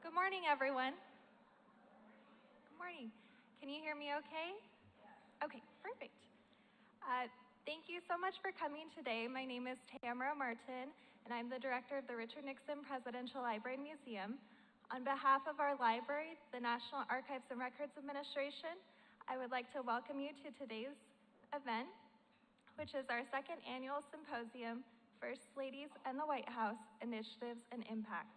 Good morning, everyone. Good morning. Can you hear me okay? Okay, perfect. Thank you so much for coming today. My name is Tamara Martin, and I'm the director of the Richard Nixon Presidential Library and Museum. On behalf of our library, the National Archives and Records Administration, I would like to welcome you to today's event, which is our second annual symposium, First Ladies and the White House, Initiatives and Impact.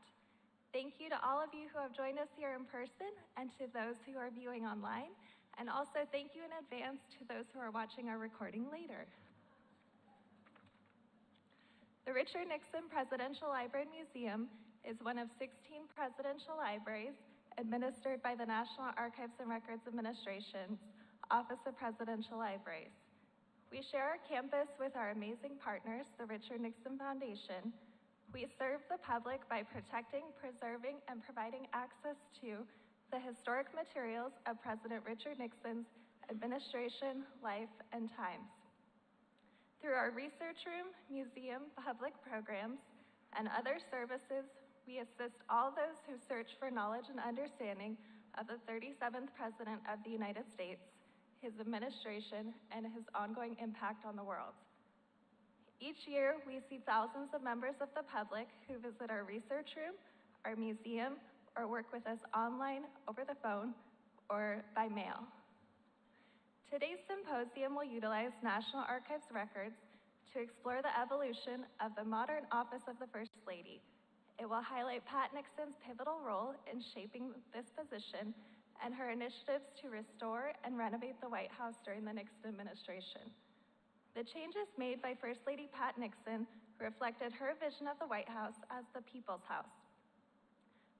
Thank you to all of you who have joined us here in person and to those who are viewing online. And also thank you in advance to those who are watching our recording later. The Richard Nixon Presidential Library and Museum is one of 16 presidential libraries administered by the National Archives and Records Administration's Office of Presidential Libraries. We share our campus with our amazing partners, the Richard Nixon Foundation. We serve the public by protecting, preserving, and providing access to the historic materials of President Richard Nixon's administration, life, and times. Through our research room, museum, public programs, and other services, we assist all those who search for knowledge and understanding of the 37th President of the United States, his administration, and his ongoing impact on the world. Each year, we see thousands of members of the public who visit our research room, our museum, or work with us online, over the phone, or by mail. Today's symposium will utilize National Archives records to explore the evolution of the modern office of the First Lady. It will highlight Pat Nixon's pivotal role in shaping this position and her initiatives to restore and renovate the White House during the Nixon administration. The changes made by First Lady Pat Nixon reflected her vision of the White House as the people's house.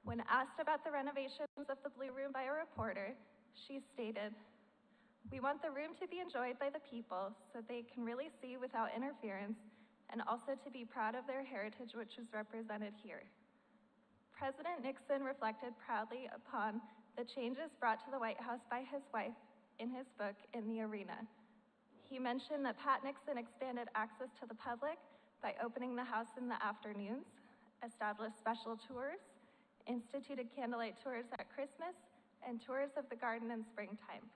When asked about the renovations of the Blue Room by a reporter, she stated, "We want the room to be enjoyed by the people so they can really see without interference and also to be proud of their heritage, which is represented here." President Nixon reflected proudly upon the changes brought to the White House by his wife in his book, In the Arena. He mentioned that Pat Nixon expanded access to the public by opening the house in the afternoons, established special tours, instituted candlelight tours at Christmas, and tours of the garden in springtime.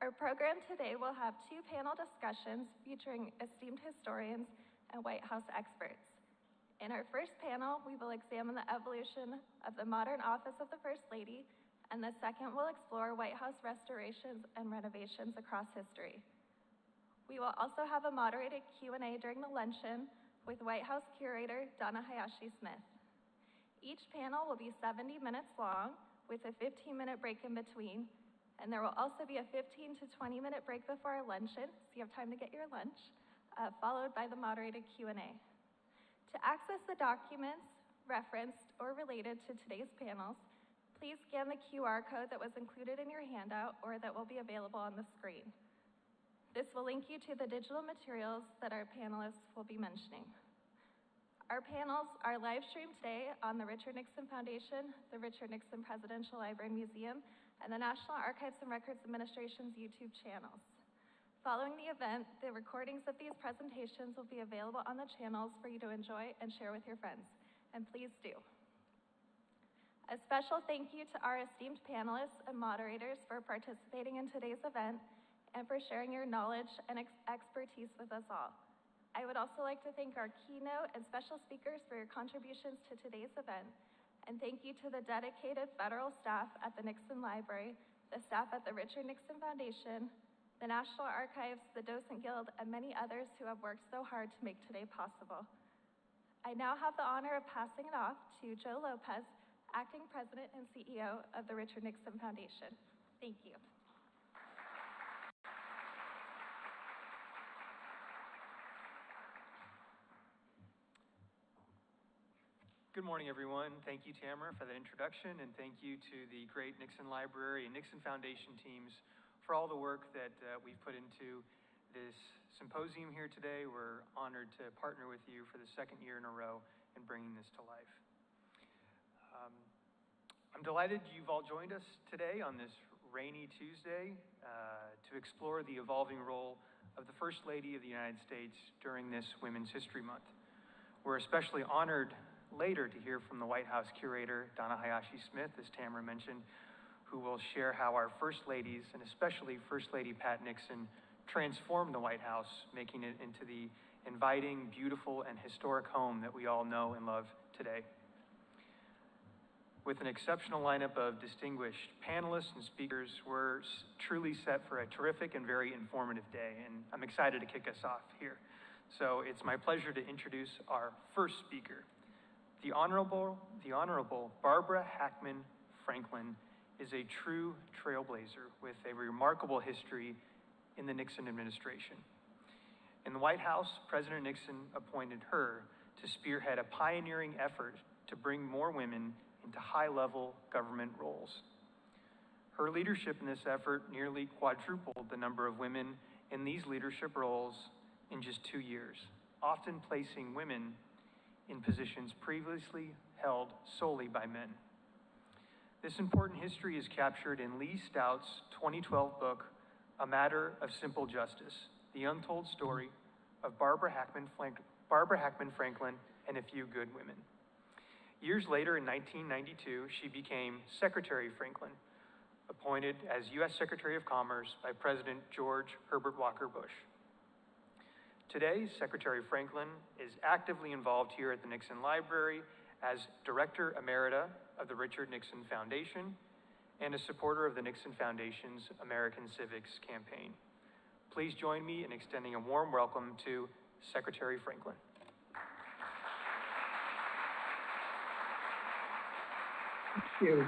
Our program today will have 2 panel discussions featuring esteemed historians and White House experts. In our first panel, we will examine the evolution of the modern office of the First Lady, and the second will explore White House restorations and renovations across history. We will also have a moderated Q&A during the luncheon with White House curator Donna Hayashi-Smith. Each panel will be 70 minutes long with a 15-minute break in between, and there will also be a 15 to 20-minute break before our luncheon, so you have time to get your lunch, followed by the moderated Q&A. To access the documents referenced or related to today's panels, please scan the QR code that was included in your handout or that will be available on the screen. This will link you to the digital materials that our panelists will be mentioning. Our panels are live streamed today on the Richard Nixon Foundation, the Richard Nixon Presidential Library and Museum, and the National Archives and Records Administration's YouTube channels. Following the event, the recordings of these presentations will be available on the channels for you to enjoy and share with your friends, and please do. A special thank you to our esteemed panelists and moderators for participating in today's event and for sharing your knowledge and expertise with us all. I would also like to thank our keynote and special speakers for your contributions to today's event, and thank you to the dedicated federal staff at the Nixon Library, the staff at the Richard Nixon Foundation, the National Archives, the Docent Guild, and many others who have worked so hard to make today possible. I now have the honor of passing it off to Joe Lopez, Acting President and CEO of the Richard Nixon Foundation. Thank you. Good morning, everyone. Thank you, Tamara, for that introduction, and thank you to the great Nixon Library and Nixon Foundation teams for all the work that we've put into this symposium here today. We're honored to partner with you for the second year in a row in bringing this to life. I'm delighted you've all joined us today on this rainy Tuesday to explore the evolving role of the First Lady of the United States during this Women's History Month. We're especially honored later to hear from the White House curator, Donna Hayashi-Smith, as Tamara mentioned, who will share how our First Ladies, and especially First Lady Pat Nixon, transformed the White House, making it into the inviting, beautiful, and historic home that we all know and love today. With an exceptional lineup of distinguished panelists and speakers, we're truly set for a terrific and very informative day, and I'm excited to kick us off here. So it's my pleasure to introduce our first speaker. The Honorable Barbara Hackman Franklin is a true trailblazer with a remarkable history in the Nixon administration. In the White House, President Nixon appointed her to spearhead a pioneering effort to bring more women into high-level government roles. Her leadership in this effort nearly quadrupled the number of women in these leadership roles in just 2 years, often placing women in positions previously held solely by men. This important history is captured in Lee Stout's 2012 book, A Matter of Simple Justice, the untold story of Barbara Hackman Franklin and a Few Good Women. Years later, in 1992, she became Secretary Franklin, appointed as U.S. Secretary of Commerce by President George Herbert Walker Bush. Today, Secretary Franklin is actively involved here at the Nixon Library as Director Emerita of the Richard Nixon Foundation and a supporter of the Nixon Foundation's American Civics campaign. Please join me in extending a warm welcome to Secretary Franklin. Thank you.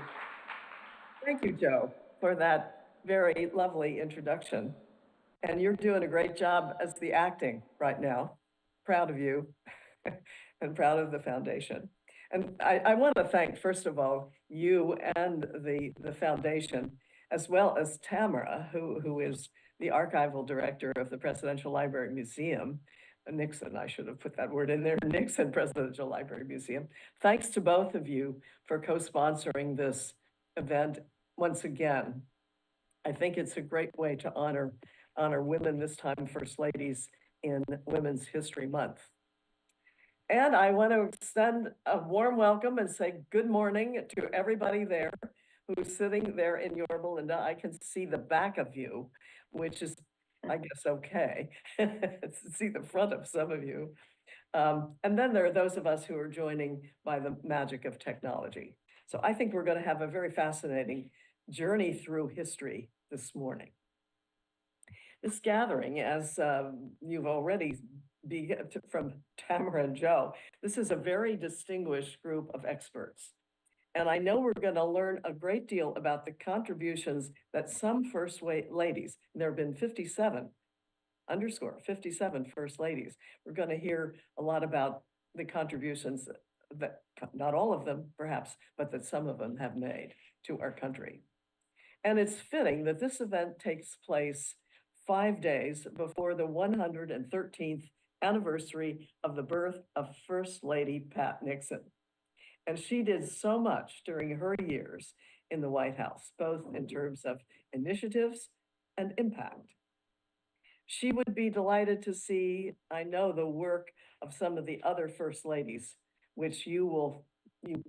Thank you, Joe, for that very lovely introduction. And you're doing a great job as the acting right now. Proud of you and proud of the foundation. And I want to thank, first of all, you and the foundation, as well as Tamara, who is the archival director of the Presidential Library Museum. Nixon, I should have put that word in there, Nixon Presidential Library Museum. Thanks to both of you for co-sponsoring this event once again. I think it's a great way to honor women, this time First Ladies, in Women's History Month. And I want to extend a warm welcome and say good morning to everybody there who's sitting there in Yorba Linda. I can see the back of you, which is, I guess, okay. See the front of some of you. And then there are those of us who are joining by the magic of technology. So I think we're going to have a very fascinating journey through history this morning. This gathering, as you've already begun from Tamara and Joe, this is a very distinguished group of experts. And I know we're going to learn a great deal about the contributions that some First Ladies, and there have been 57 First Ladies. We're going to hear a lot about the contributions that, not all of them perhaps, but that some of them have made to our country. And it's fitting that this event takes place 5 days before the 113th anniversary of the birth of First Lady Pat Nixon. And she did so much during her years in the White House, both in terms of initiatives and impact. She would be delighted to see, I know, the work of some of the other First Ladies, which you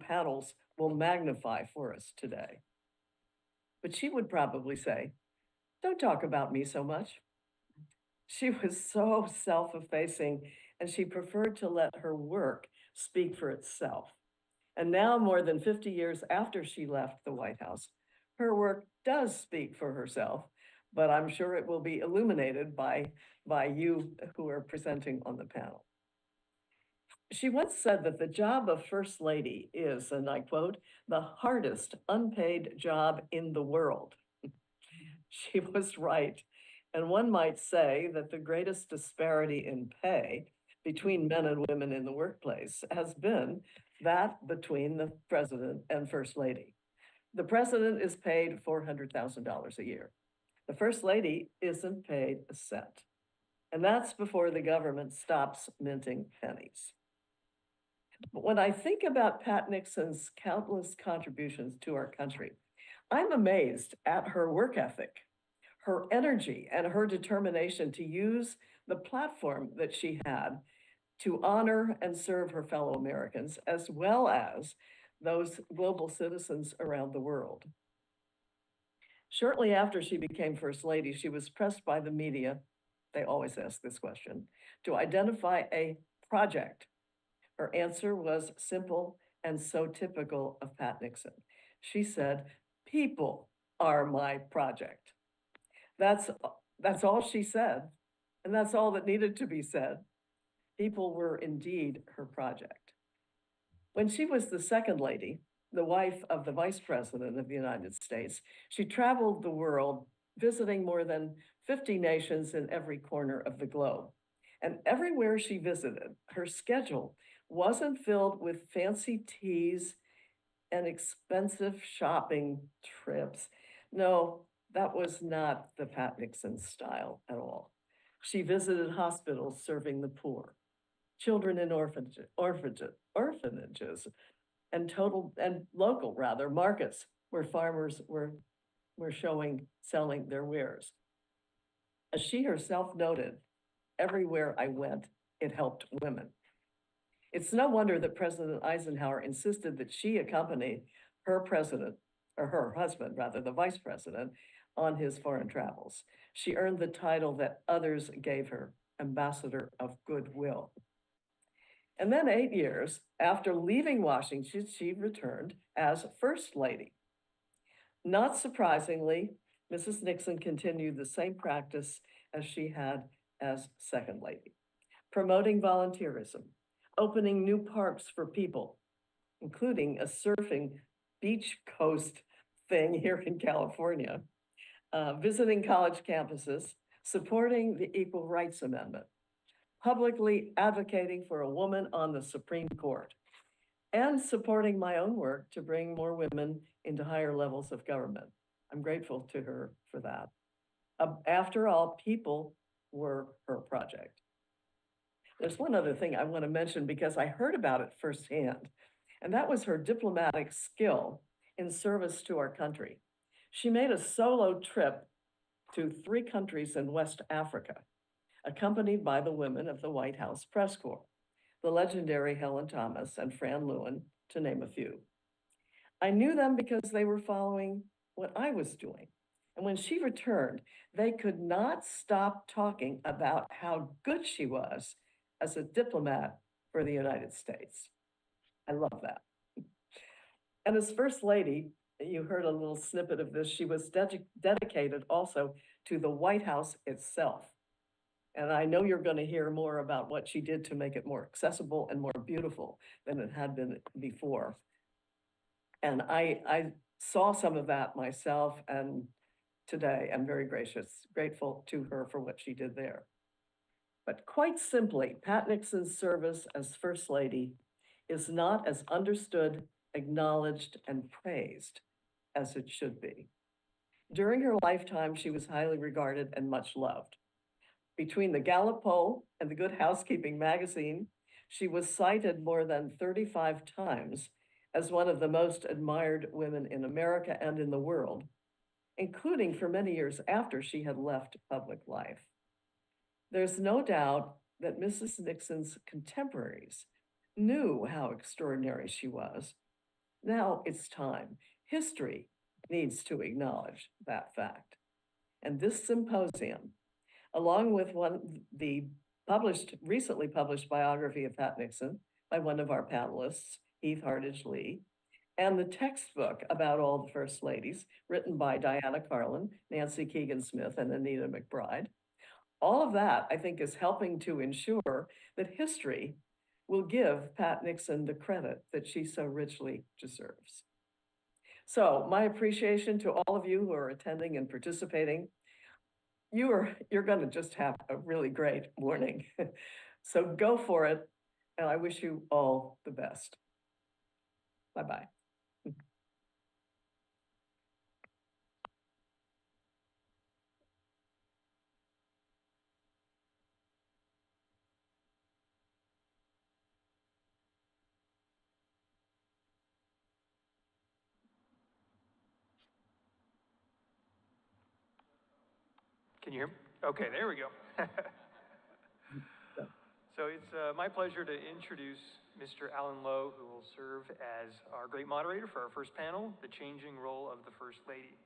panels will magnify for us today. But she would probably say, don't talk about me so much. She was so self-effacing, and she preferred to let her work speak for itself. And now, more than 50 years after she left the White House, her work does speak for herself, but I'm sure it will be illuminated by you who are presenting on the panel. She once said that the job of First Lady is, and I quote, the hardest unpaid job in the world. She was right. And one might say that the greatest disparity in pay between men and women in the workplace has been that between the president and First Lady. The president is paid $400,000 a year. The First Lady isn't paid a cent. And that's before the government stops minting pennies. But when I think about Pat Nixon's countless contributions to our country, I'm amazed at her work ethic, her energy, and her determination to use the platform that she had to honor and serve her fellow Americans, as well as those global citizens around the world. Shortly after she became First Lady, she was pressed by the media, they always ask this question, to identify a project. Her answer was simple and so typical of Pat Nixon. She said, "People are my project." That's all she said, and that's all that needed to be said. People were indeed her project. When she was the second lady, the wife of the Vice President of the United States, she traveled the world, visiting more than 50 nations in every corner of the globe. And everywhere she visited, her schedule wasn't filled with fancy teas and expensive shopping trips. No, that was not the Pat Nixon style at all. She visited hospitals serving the poor, children in orphanages, and local markets where farmers were selling their wares. As she herself noted, everywhere I went, it helped women. It's no wonder that President Eisenhower insisted that she accompany her husband, the vice president, on his foreign travels. She earned the title that others gave her, Ambassador of Goodwill. And then 8 years after leaving Washington, she returned as First Lady. Not surprisingly, Mrs. Nixon continued the same practice as she had as Second Lady, promoting volunteerism, opening new parks for people, including a surfing beach coast thing here in California, visiting college campuses, supporting the Equal Rights Amendment, publicly advocating for a woman on the Supreme Court, and supporting my own work to bring more women into higher levels of government. I'm grateful to her for that. After all, people were her project. There's one other thing I want to mention because I heard about it firsthand, and that was her diplomatic skill in service to our country. She made a solo trip to 3 countries in West Africa, accompanied by the women of the White House Press Corps, the legendary Helen Thomas and Fran Lewin, to name a few. I knew them because they were following what I was doing. And when she returned, they could not stop talking about how good she was as a diplomat for the United States. I love that. And as First Lady, you heard a little snippet of this, she was dedicated also to the White House itself. And I know you're going to hear more about what she did to make it more accessible and more beautiful than it had been before. And I saw some of that myself, and today I'm very grateful to her for what she did there. But quite simply, Pat Nixon's service as First Lady is not as understood, acknowledged, and praised as it should be. During her lifetime, she was highly regarded and much loved. Between the Gallup poll and the Good Housekeeping magazine, she was cited more than 35 times as one of the most admired women in America and in the world, including for many years after she had left public life. There's no doubt that Mrs. Nixon's contemporaries knew how extraordinary she was. Now it's time. History needs to acknowledge that fact. And this symposium, along with the recently published biography of Pat Nixon by one of our panelists, Heath Hardage Lee, and the textbook about all the First Ladies, written by Diana Carlin, Nancy Keegan Smith, and Anita McBride. All of that, I think, is helping to ensure that history will give Pat Nixon the credit that she so richly deserves. So my appreciation to all of you who are attending and participating. You're going to just have a really great morning. So go for it, and I wish you all the best. Bye-bye. Can you hear me? Okay, there we go. So it's my pleasure to introduce Mr. Alan Lowe, who will serve as our great moderator for our first panel, The Changing Role of the First Lady.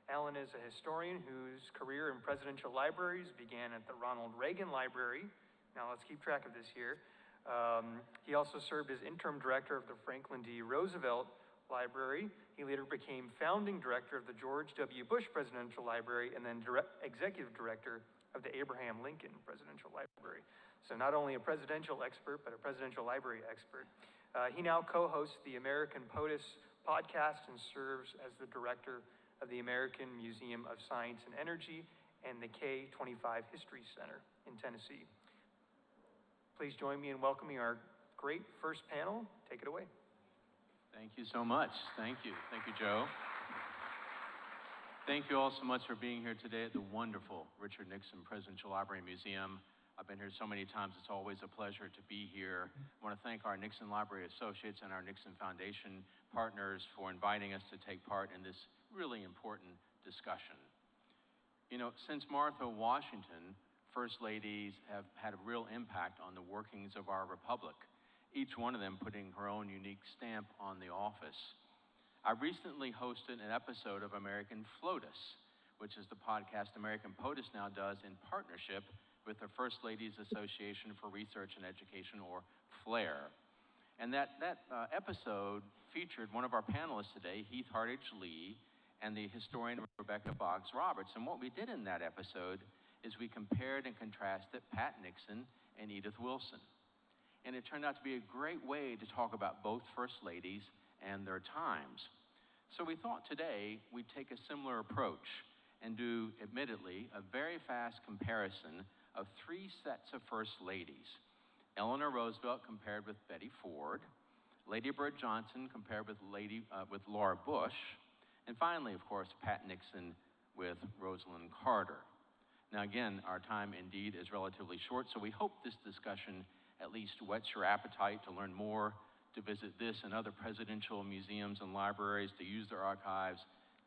Alan is a historian whose career in presidential libraries began at the Ronald Reagan Library. Now let's keep track of this here. He also served as interim director of the Franklin D. Roosevelt Library. He later became founding director of the George W. Bush Presidential Library and then executive director of the Abraham Lincoln Presidential Library. So not only a presidential expert, but a presidential library expert. He now co-hosts the American POTUS podcast and serves as the director of the American Museum of Science and Energy and the K-25 History Center in Tennessee. Please join me in welcoming our great first panel. Take it away. Thank you so much. Thank you. Thank you, Joe. Thank you all so much for being here today at the wonderful Richard Nixon Presidential Library and Museum. I've been here so many times, it's always a pleasure to be here. I want to thank our Nixon Library Associates and our Nixon Foundation partners for inviting us to take part in this really important discussion. You know, since Martha Washington, First Ladies have had a real impact on the workings of our republic, each one of them putting her own unique stamp on the office. I recently hosted an episode of American FLOTUS, which is the podcast American POTUS now does in partnership with the First Ladies Association for Research and Education, or FLAIR. And that episode featured one of our panelists today, Heath Hardage Lee, and the historian Rebecca Boggs Roberts. And what we did in that episode is we compared and contrasted Pat Nixon and Edith Wilson. And it turned out to be a great way to talk about both First Ladies and their times. So we thought today we'd take a similar approach and do, admittedly, a very fast comparison of three sets of First Ladies. Eleanor Roosevelt compared with Betty Ford, Lady Bird Johnson compared with Laura Bush, and finally, of course, Pat Nixon with Rosalind Carter. Now again, our time indeed is relatively short, so we hope this discussion at least whets your appetite to learn more, to visit this and other presidential museums and libraries, to use their archives,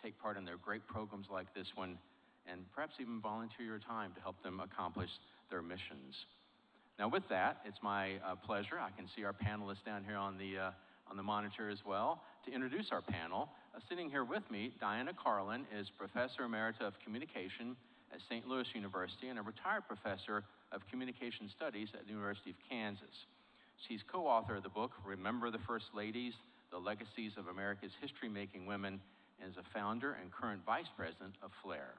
take part in their great programs like this one, and perhaps even volunteer your time to help them accomplish their missions. Now with that, it's my pleasure, I can see our panelists down here on the monitor as well, to introduce our panel. Sitting here with me, Diana Carlin is Professor Emerita of Communication at St. Louis University and a retired professor of Communication Studies at the University of Kansas. She's co-author of the book, Remember the First Ladies, The Legacies of America's History-Making Women, and is a founder and current vice president of FLAIR.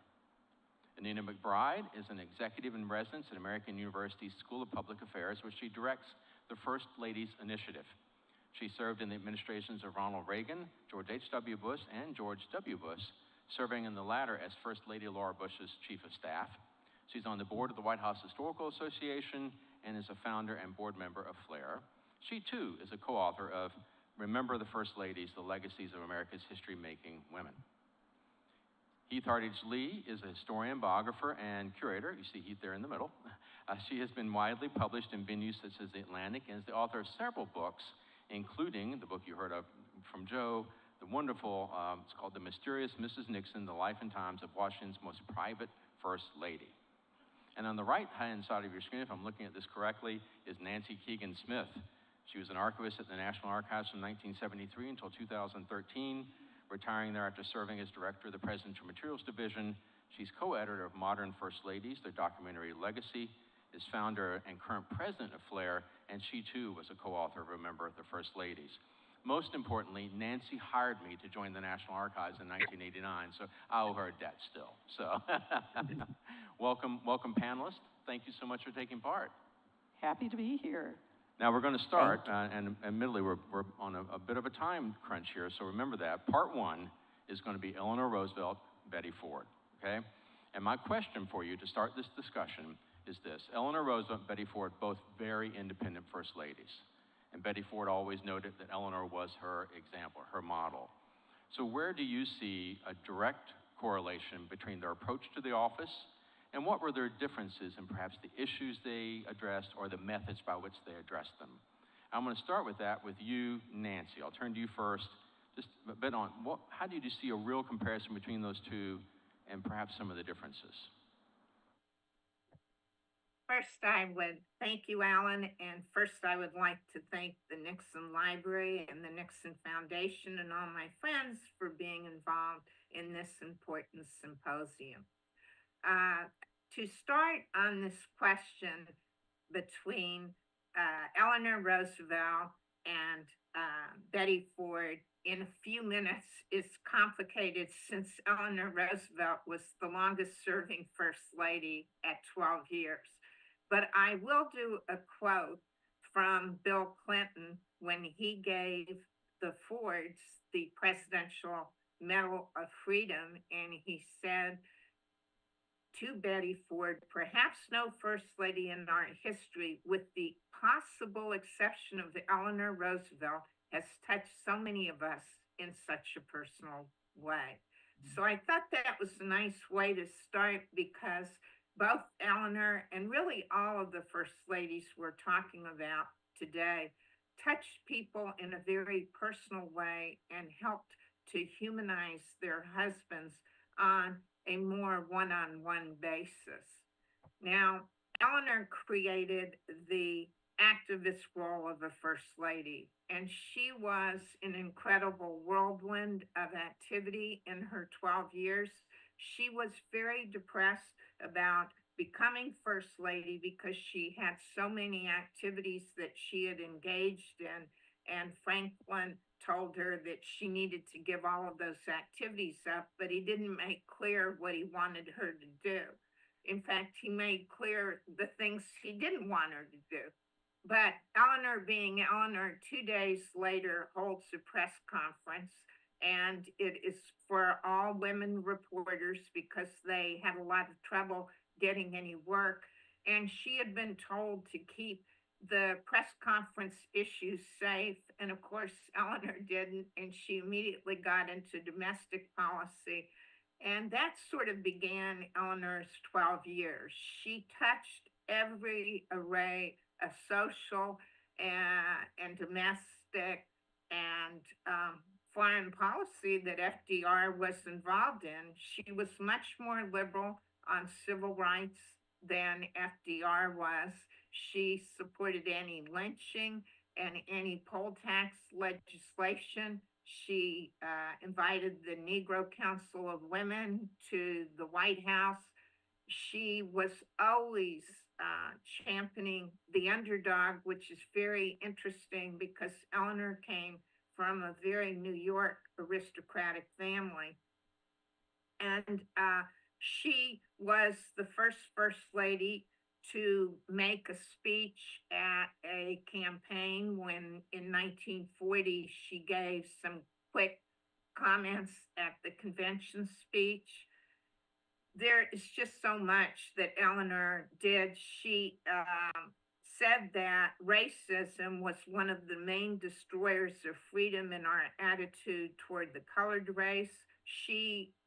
Anina McBride is an executive in residence at American University's School of Public Affairs, where she directs the First Ladies Initiative. She served in the administrations of Ronald Reagan, George H.W. Bush, and George W. Bush, serving in the latter as First Lady Laura Bush's chief of staff. She's on the board of the White House Historical Association and is a founder and board member of FLAIR. She, too, is a co-author of Remember the First Ladies, The Legacies of America's History-Making Women. Heath Hardage Lee is a historian, biographer, and curator. You see Heath there in the middle. She has been widely published in venues such as The Atlantic and is the author of several books, including the book you heard of from Joe, the wonderful, it's called The Mysterious Mrs. Nixon, The Life and Times of Washington's Most Private First Lady. And on the right-hand side of your screen, if I'm looking at this correctly, is Nancy Keegan Smith. She was an archivist at the National Archives from 1973 until 2013, retiring there after serving as director of the Presidential Materials Division. She's co-editor of Modern First Ladies, their documentary legacy, is founder and current president of FLAIR, and she too was a co-author of Remember the First Ladies. Most importantly, Nancy hired me to join the National Archives in 1989, so I owe her a debt still. So, welcome panelists. Thank you so much for taking part. Happy to be here. Now we're going to start, and admittedly we're on a bit of a time crunch here, so remember that. Part one is going to be Eleanor Roosevelt, Betty Ford, okay? And my question for you to start this discussion is this. Eleanor Roosevelt and Betty Ford, both very independent first ladies. And Betty Ford always noted that Eleanor was her example, her model. So where do you see a direct correlation between their approach to the office, and what were their differences in perhaps the issues they addressed or the methods by which they addressed them? I'm going to start with that with you, Nancy. I'll turn to you first. Just a bit on, how did you see a real comparison between those two and perhaps some of the differences? First, I would thank you, Alan, and first I would like to thank the Nixon Library and the Nixon Foundation and all my friends for being involved in this important symposium. To start on this question between Eleanor Roosevelt and Betty Ford in a few minutes is complicated since Eleanor Roosevelt was the longest serving First Lady at 12 years. But I will do a quote from Bill Clinton when he gave the Fords the Presidential Medal of Freedom, and he said to Betty Ford, perhaps no First Lady in our history, with the possible exception of Eleanor Roosevelt, has touched so many of us in such a personal way. So I thought that was a nice way to start because both Eleanor and really all of the First Ladies we're talking about today touched people in a very personal way and helped to humanize their husbands on a more one-on-one basis. Now, Eleanor created the activist role of a First Lady, and she was an incredible whirlwind of activity in her 12 years. She was very depressed about becoming First Lady because she had so many activities that she had engaged in, and Franklin told her that she needed to give all of those activities up, but he didn't make clear what he wanted her to do. In fact, he made clear the things he didn't want her to do. But Eleanor, being Eleanor, 2 days later holds a press conference, and it is for all women reporters because they had a lot of trouble getting any work. And she had been told to keep the press conference issues safe. And of course, Eleanor didn't, and she immediately got into domestic policy. And that sort of began Eleanor's 12 years. She touched every array of social and domestic and foreign policy that FDR was involved in. She was much more liberal on civil rights than FDR was. She supported anti-lynching and anti-poll tax legislation. She invited the Negro Council of Women to the White House. She was always championing the underdog, which is very interesting because Eleanor came from a very New York aristocratic family. And she was the first lady to make a speech at a campaign when in 1940 she gave some quick comments at the convention speech. There is just so much that Eleanor did. She said that racism was one of the main destroyers of freedom in our attitude toward the colored race.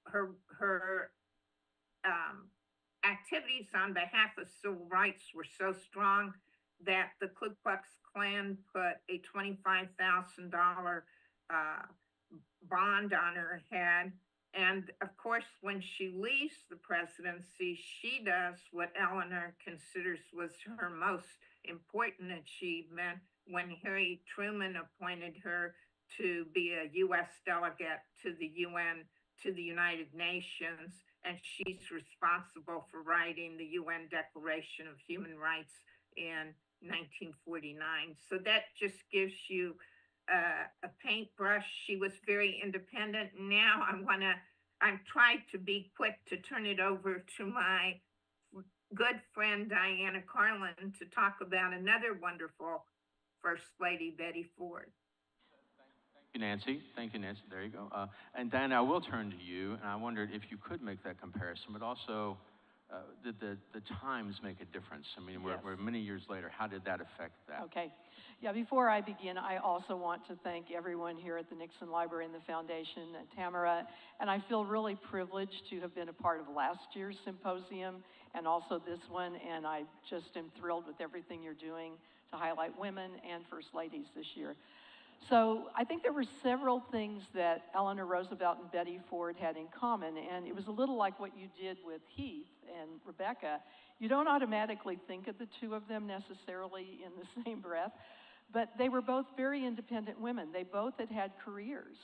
Her activities on behalf of civil rights were so strong that the Ku Klux Klan put a $25,000 bond on her head. And of course, when she leaves the presidency, she does what Eleanor considers was her most important achievement when Harry Truman appointed her to be a U.S. delegate to the UN, to the United Nations, and she's responsible for writing the UN Declaration of Human Rights in 1949. So that just gives you a paintbrush. She was very independent. Now I'm trying to be quick to turn it over to my good friend Diana Carlin to talk about another wonderful First Lady, Betty Ford. Thank you, Nancy. Thank you, Nancy. There you go. And Diana, I will turn to you, and I wondered if you could make that comparison, but also did the times make a difference? I mean, Yes. we're many years later. How did that affect that? Okay. Yeah, before I begin, I also want to thank everyone here at the Nixon Library and the Foundation, and Tamara, and I feel really privileged to have been a part of last year's symposium and also this one, and I just am thrilled with everything you're doing to highlight women and First Ladies this year. So I think there were several things that Eleanor Roosevelt and Betty Ford had in common, and it was a little like what you did with Heath and Rebecca. You don't automatically think of the two of them necessarily in the same breath, but they were both very independent women. They both had had careers,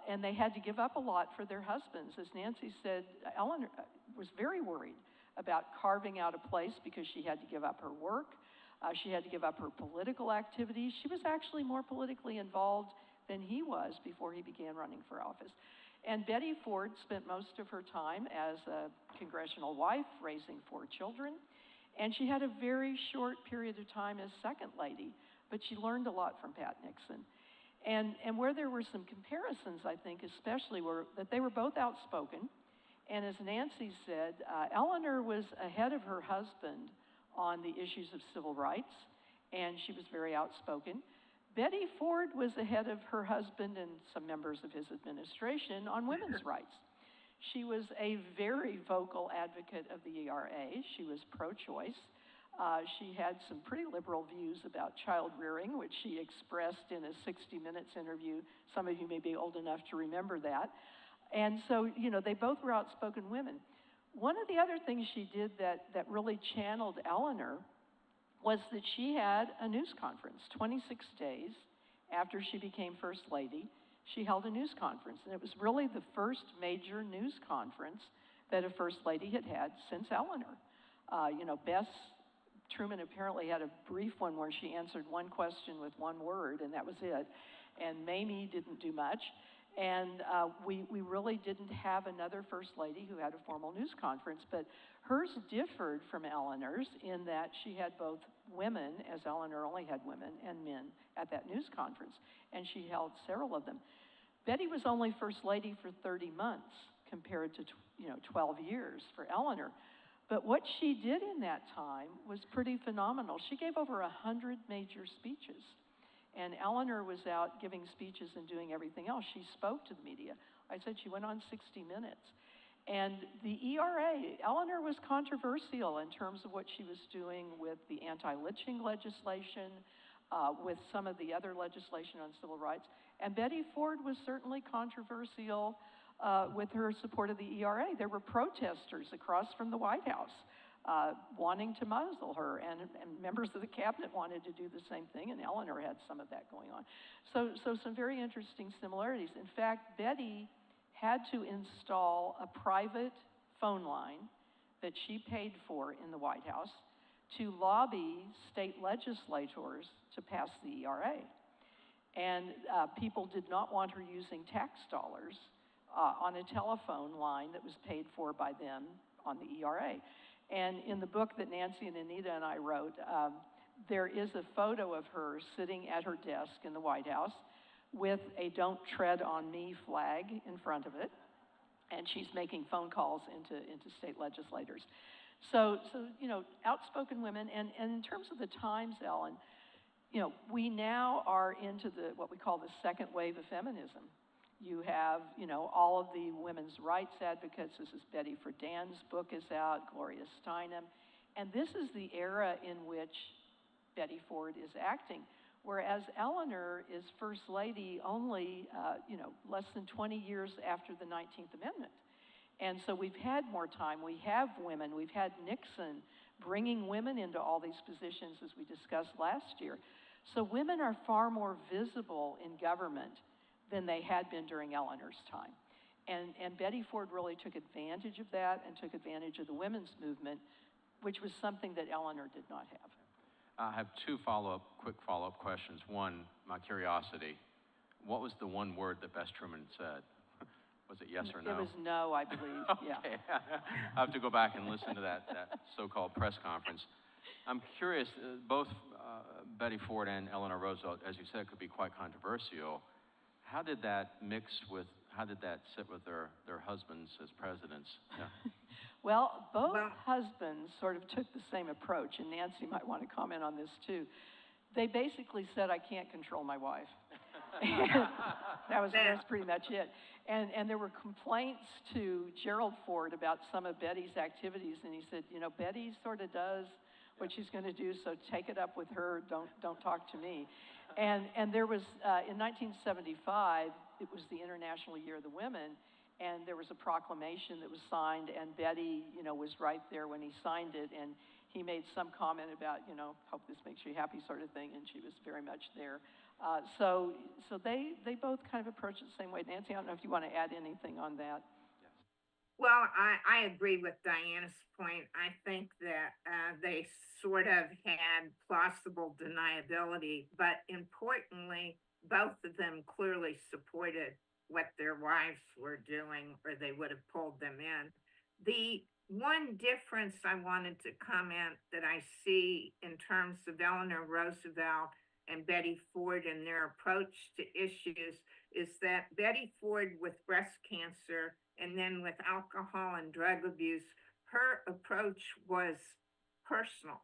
and they had to give up a lot for their husbands. As Nancy said, Eleanor was very worried about carving out a place because she had to give up her work. She had to give up her political activities. She was actually more politically involved than he was before he began running for office. And Betty Ford spent most of her time as a congressional wife, raising 4 children. And she had a very short period of time as second lady, but she learned a lot from Pat Nixon. And where there were some comparisons, I think, especially were that they were both outspoken. And as Nancy said, Eleanor was ahead of her husband on the issues of civil rights, and she was very outspoken. Betty Ford was ahead of her husband and some members of his administration on women's rights. She was a very vocal advocate of the ERA. She was pro-choice. She had some pretty liberal views about child rearing, which she expressed in a 60 Minutes interview. Some of you may be old enough to remember that. And so, you know, they both were outspoken women. One of the other things she did that really channeled Eleanor was that she had a news conference 26 days after she became First Lady. She held a news conference, and it was really the first major news conference that a First Lady had had since Eleanor. You know, Bess Truman apparently had a brief one where she answered one question with one word, and that was it. And Mamie didn't do much. And we really didn't have another First Lady who had a formal news conference, but hers differed from Eleanor's in that she had both women, as Eleanor only had women, and men at that news conference, and she held several of them. Betty was only First Lady for 30 months compared to 12 years for Eleanor. But what she did in that time was pretty phenomenal. She gave over 100 major speeches. And Eleanor was out giving speeches and doing everything else. She spoke to the media. I said she went on 60 Minutes. And the ERA, Eleanor was controversial in terms of what she was doing with the anti-lynching legislation, with some of the other legislation on civil rights. And Betty Ford was certainly controversial with her support of the ERA. There were protesters across from the White House wanting to muzzle her, and members of the cabinet wanted to do the same thing, and Eleanor had some of that going on. So some very interesting similarities. In fact, Betty had to install a private phone line that she paid for in the White House to lobby state legislators to pass the ERA. And people did not want her using tax dollars on a telephone line that was paid for by them on the ERA. And in the book that Nancy and Anita and I wrote, there is a photo of her sitting at her desk in the White House with a "Don't Tread on Me" flag in front of it. And she's making phone calls into state legislators. So you know, outspoken women. And in terms of the times, Ellen, you know, we now are into what we call the second wave of feminism. You have, you know, all of the women's rights advocates. This is Betty Friedan's book is out, Gloria Steinem. And this is the era in which Betty Ford is acting. Whereas Eleanor is First Lady only, less than 20 years after the 19th Amendment. And so we've had more time. We have women. We've had Nixon bringing women into all these positions, as we discussed last year. So women are far more visible in government than they had been during Eleanor's time. And Betty Ford really took advantage of that and took advantage of the women's movement, which was something that Eleanor did not have. I have two quick follow-up questions. One, my curiosity. What was the one word that Bess Truman said? Was it yes or no? It was no, I believe, Okay. Yeah. I have to go back and listen to that so-called press conference. I'm curious, both Betty Ford and Eleanor Roosevelt, as you said, could be quite controversial. How did that sit with their husbands as presidents? Yeah. Well, both husbands sort of took the same approach, and Nancy might want to comment on this too. They basically said, "I can't control my wife." That's pretty much it. And there were complaints to Gerald Ford about some of Betty's activities, and he said, you know, Betty sort of does what she's going to do, so take it up with her. Don't talk to me. And there was, in 1975, it was the International Year of the Women, and there was a proclamation that was signed, and Betty, was right there when he signed it, and he made some comment about, hope this makes you happy sort of thing, and she was very much there. So they both kind of approach it the same way. Nancy, I don't know if you want to add anything on that. Well, I agree with Diana's point. I think that they sort of had plausible deniability, but importantly, both of them clearly supported what their wives were doing, or they would have pulled them in. The one difference I wanted to comment that I see in terms of Eleanor Roosevelt and Betty Ford and their approach to issues is that Betty Ford with breast cancer and then with alcohol and drug abuse, her approach was personal.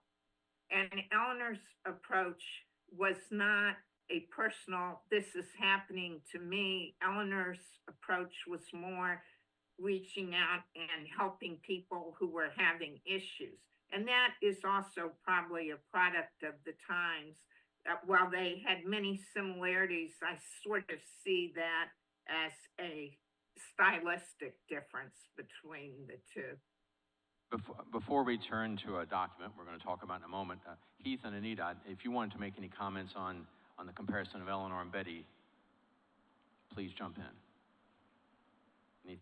And Eleanor's approach was not a personal, this is happening to me. Eleanor's approach was more reaching out and helping people who were having issues. And that is also probably a product of the times. While they had many similarities, I sort of see that as a stylistic difference between the two. Before we turn to a document we're going to talk about in a moment, Heath and Anita, if you wanted to make any comments on the comparison of Eleanor and Betty, please jump in. Anita.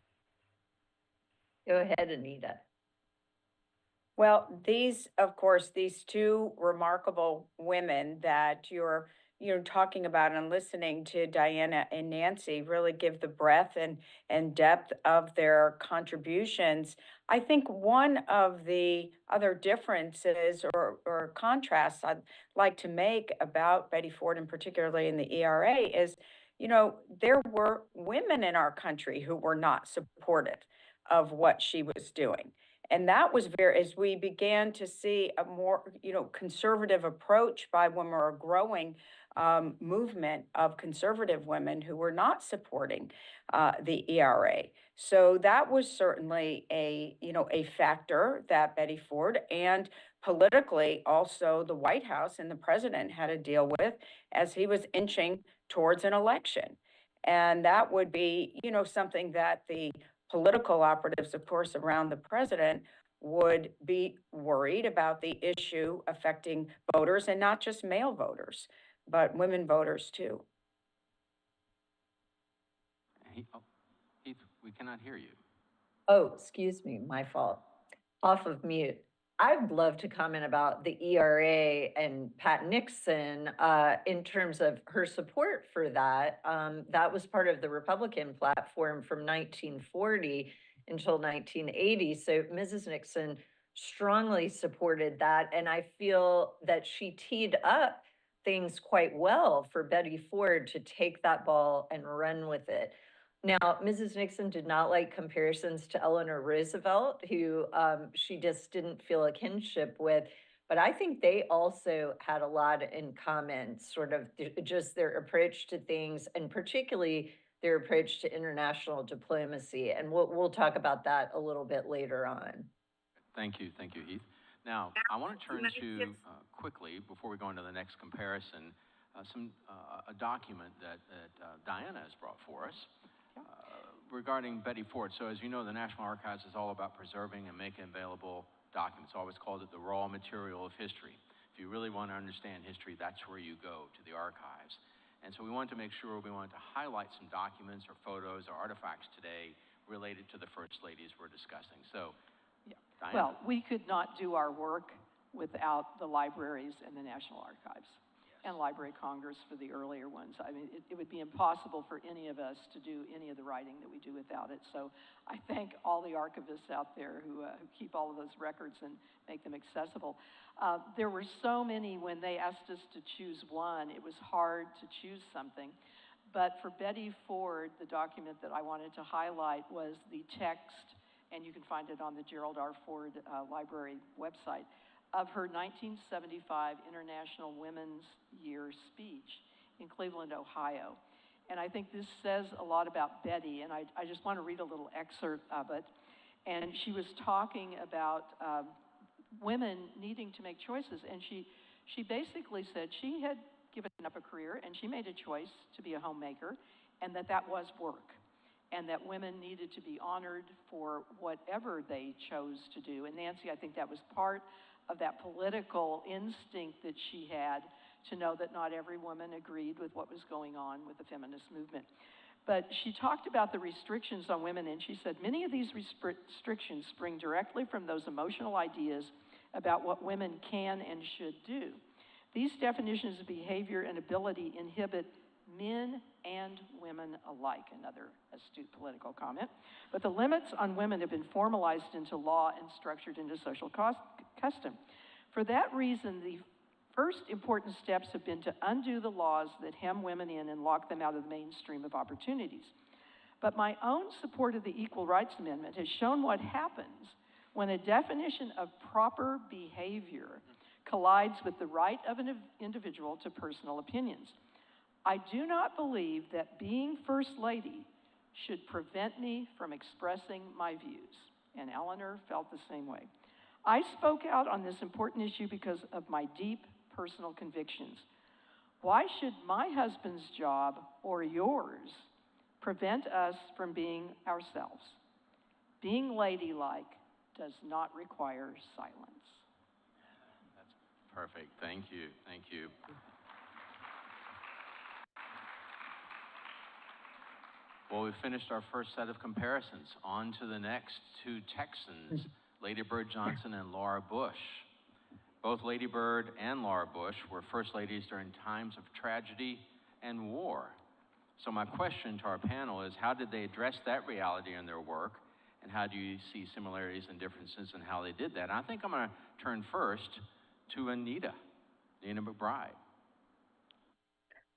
Go ahead, Anita. Well, these two remarkable women that you're talking about and listening to Diana and Nancy really give the breadth and depth of their contributions. I think one of the other differences or contrasts I'd like to make about Betty Ford, and particularly in the ERA, is, there were women in our country who were not supportive of what she was doing. And that was as we began to see a more, conservative approach by women, or a growing movement of conservative women who were not supporting the ERA. So that was certainly a factor that Betty Ford, and politically also the White House and the president had to deal with as he was inching towards an election. And that would be, something that the political operatives, of course, around the president would be worried about, the issue affecting voters, and not just male voters, but women voters too. Heath, we cannot hear you. Oh, excuse me, my fault. Off of mute. I'd love to comment about the ERA and Pat Nixon in terms of her support for that. That was part of the Republican platform from 1940 until 1980. So Mrs. Nixon strongly supported that. And I feel that she teed up things quite well for Betty Ford to take that ball and run with it. Now, Mrs. Nixon did not like comparisons to Eleanor Roosevelt, who she just didn't feel a kinship with. But I think they also had a lot in common, sort of just their approach to things, and particularly their approach to international diplomacy. And we'll talk about that a little bit later on. Thank you, Heath. Now, I want to turn to, quickly, before we go into the next comparison, a document that Diana has brought for us. Regarding Betty Ford. So as you know, the National Archives is all about preserving and making available documents. It's always called it the raw material of history. If you really want to understand history, that's where you go, to the archives. And so we wanted to make sure we wanted to highlight some documents or photos or artifacts today related to the First Ladies we're discussing. So, yeah, Diana. Well, we could not do our work without the libraries and the National Archives. And Library of Congress for the earlier ones. I mean, it would be impossible for any of us to do any of the writing that we do without it. So I thank all the archivists out there who keep all of those records and make them accessible. There were so many when they asked us to choose one. It was hard to choose something. But for Betty Ford, the document that I wanted to highlight was the text, and you can find it on the Gerald R. Ford Library website, of her 1975 International Women's Year speech in Cleveland, Ohio. And I think this says a lot about Betty, and I just want to read a little excerpt of it. And she was talking about women needing to make choices, and she basically said she had given up a career, and she made a choice to be a homemaker, and that was work, and that women needed to be honored for whatever they chose to do. And Nancy, I think that was part of that political instinct that she had to know that not every woman agreed with what was going on with the feminist movement. But she talked about the restrictions on women, and she said many of these restrictions spring directly from those emotional ideas about what women can and should do. These definitions of behavior and ability inhibit men and women alike, another astute political comment. But the limits on women have been formalized into law and structured into social custom. For that reason, the first important steps have been to undo the laws that hem women in and lock them out of the mainstream of opportunities. But my own support of the Equal Rights Amendment has shown what happens when a definition of proper behavior collides with the right of an individual to personal opinions. I do not believe that being First Lady should prevent me from expressing my views, and Eleanor felt the same way. I spoke out on this important issue because of my deep personal convictions. Why should my husband's job or yours prevent us from being ourselves? Being ladylike does not require silence. That's perfect. Thank you. Thank you. Well, we finished our first set of comparisons. On to the next two Texans, Lady Bird Johnson and Laura Bush. Both Lady Bird and Laura Bush were first ladies during times of tragedy and war. So my question to our panel is, how did they address that reality in their work? And how do you see similarities and differences in how they did that? And I think I'm going to turn first to Nina McBride.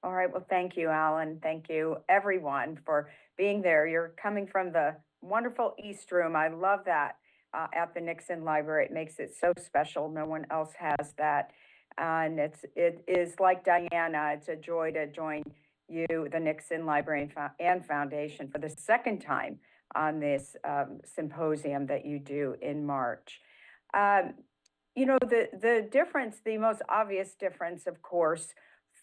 All right, well, thank you, Alan. Thank you, everyone, for being there. You're coming from the wonderful East Room. I love that at the Nixon Library. It makes it so special. No one else has that. And it is like Diana, it's a joy to join you, the Nixon Library and Foundation, for the second time on this symposium that you do in March. You know, the difference, the most obvious difference, of course,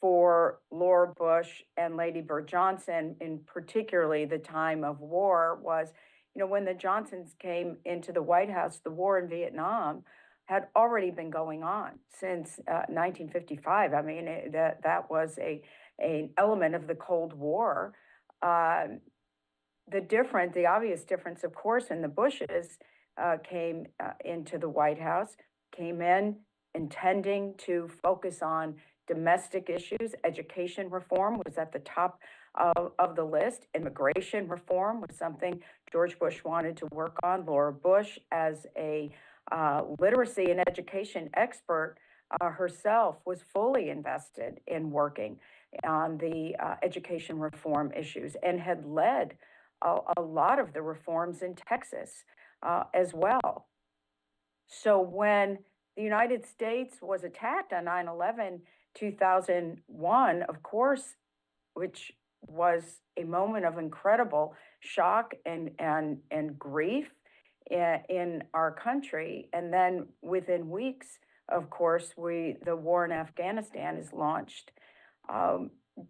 for Laura Bush and Lady Bird Johnson, in particularly the time of war, was, you know, when the Johnsons came into the White House, the war in Vietnam had already been going on since 1955. I mean, that was an element of the Cold War. The obvious difference, of course, in the Bushes came into the White House, came in intending to focus on domestic issues. Education reform was at the top of the list. Immigration reform was something George Bush wanted to work on. Laura Bush, as a literacy and education expert herself, was fully invested in working on the education reform issues and had led a lot of the reforms in Texas as well. So when the United States was attacked on 9/11, 2001, of course, which was a moment of incredible shock and grief in our country. And then within weeks, of course, the war in Afghanistan is launched.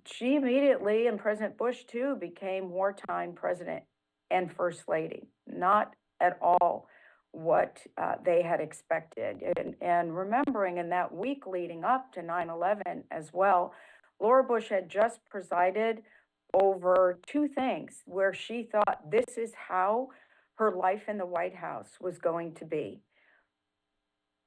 She immediately, and President Bush too, became wartime president and first lady. Not at all what they had expected. And remembering in that week leading up to 9/11 as well, Laura Bush had just presided over two things where she thought this is how her life in the White House was going to be.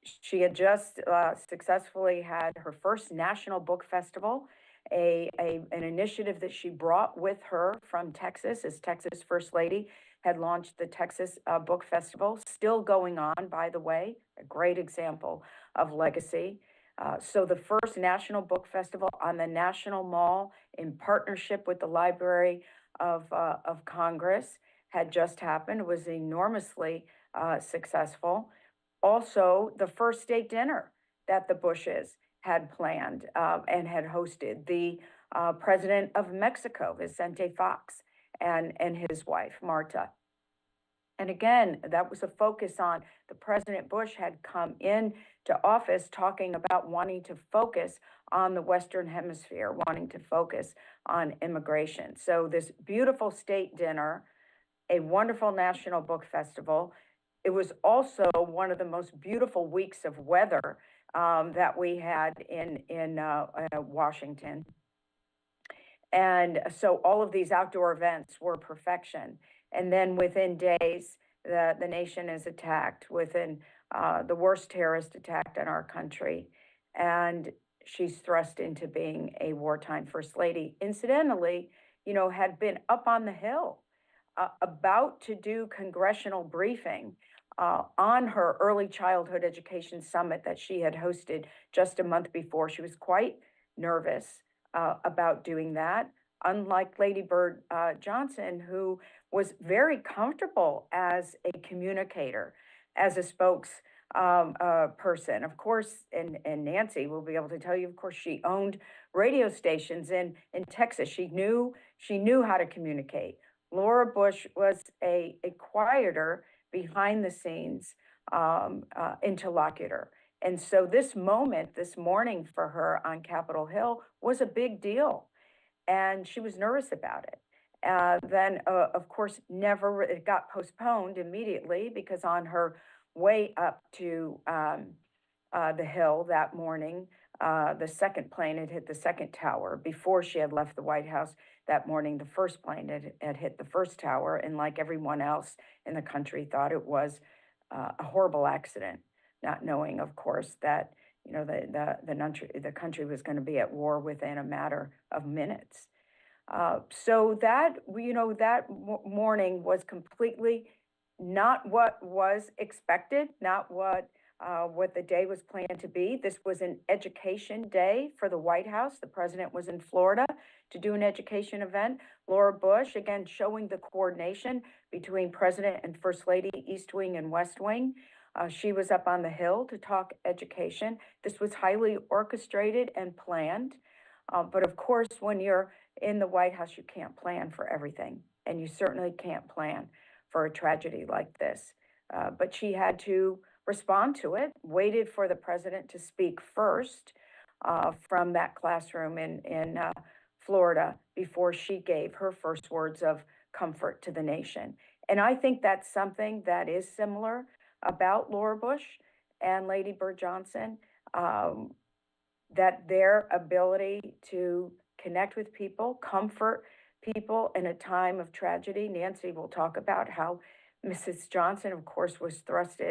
She had just successfully had her first National Book Festival, an initiative that she brought with her from Texas as Texas First Lady, had launched the Texas Book Festival, still going on, by the way, a great example of legacy. So the first National Book Festival on the National Mall in partnership with the Library of Congress had just happened. It was enormously successful. Also, the first state dinner that the Bushes had planned and had hosted. The president of Mexico, Vicente Fox, and his wife, Marta. And again, that was a focus on the President Bush had come in to office talking about wanting to focus on the Western Hemisphere, wanting to focus on immigration. So this beautiful state dinner, a wonderful National Book Festival. It was also one of the most beautiful weeks of weather that we had in Washington. And so all of these outdoor events were perfection. And then within days, the nation is attacked within the worst terrorist attack in our country. And she's thrust into being a wartime first lady. Incidentally, you know, had been up on the Hill about to do congressional briefing on her early childhood education summit that she had hosted just a month before. She was quite nervous about doing that, unlike Lady Bird Johnson, who was very comfortable as a communicator, as a person. Of course, and Nancy will be able to tell you, of course, she owned radio stations in Texas. She knew how to communicate. Laura Bush was a quieter, behind the scenes interlocutor. And so this moment, this morning for her on Capitol Hill was a big deal. And she was nervous about it. Then, of course, it got postponed immediately because on her way up to the Hill that morning, the second plane had hit the second tower. Before she had left the White House that morning, the first plane had hit the first tower. And like everyone else in the country, thought it was a horrible accident, not knowing, of course, that you know the country was going to be at war within a matter of minutes. So that morning was completely not what was expected, not what the day was planned to be. This was an education day for the White House. The president was in Florida to do an education event. Laura Bush, again, showing the coordination between President and First Lady, East Wing and West Wing. She was up on the Hill to talk education. This was highly orchestrated and planned. But of course, when you're in the White House, you can't plan for everything. And you certainly can't plan for a tragedy like this. But she had to respond to it, waited for the president to speak first from that classroom in Florida before she gave her first words of comfort to the nation. And I think that's something that is similar about Laura Bush and Lady Bird Johnson, that their ability to connect with people, comfort people in a time of tragedy. Nancy will talk about how Mrs. Johnson, of course, was thrust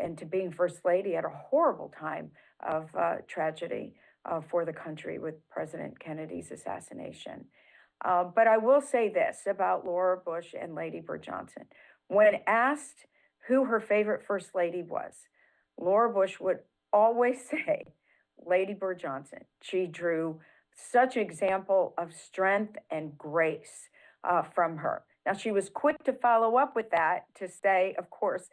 into being First Lady at a horrible time of tragedy for the country with President Kennedy's assassination. But I will say this about Laura Bush and Lady Bird Johnson. When asked who her favorite First Lady was, Laura Bush would always say Lady Bird Johnson. She drew such an example of strength and grace from her. Now, she was quick to follow up with that to say, of course,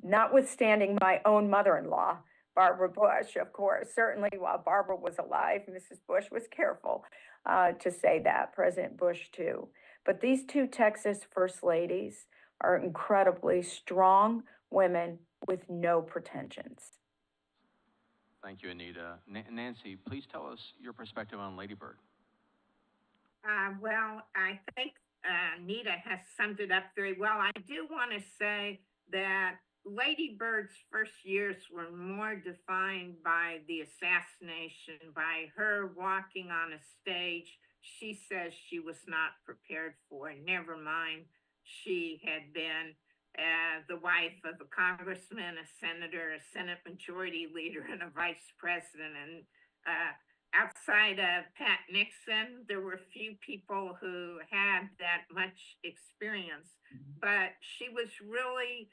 notwithstanding my own mother-in-law, Barbara Bush, of course, certainly while Barbara was alive, Mrs. Bush was careful to say that, President Bush too. But these two Texas First Ladies are incredibly strong women with no pretensions. Thank you, Anita. Nancy, please tell us your perspective on Lady Bird. Well, I think Anita has summed it up very well. I do want to say that Lady Bird's first years were more defined by the assassination, by her walking on a stage she says she was not prepared for. Never mind, she had been the wife of a congressman, a senator, a Senate majority leader, and a vice president. And outside of Pat Nixon, there were few people who had that much experience. But she was really,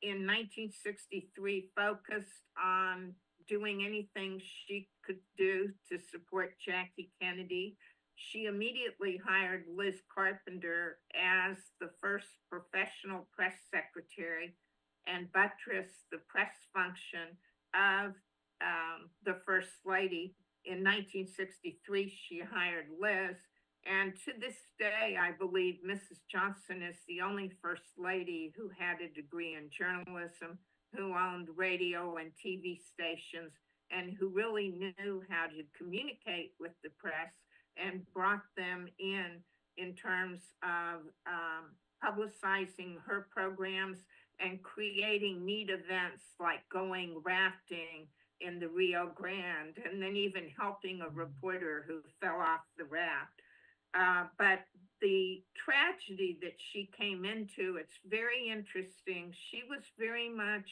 in 1963, focused on doing anything she could do to support Jackie Kennedy. She immediately hired Liz Carpenter as the first professional press secretary and buttressed the press function of the First Lady. In 1963, she hired Liz, And to this day, I believe Mrs. Johnson is the only First Lady who had a degree in journalism, who owned radio and TV stations, and who really knew how to communicate with the press and brought them in terms of publicizing her programs and creating neat events like going rafting in the Rio Grande, and then even helping a reporter who fell off the raft. But the tragedy that she came into, it's very interesting. She was very much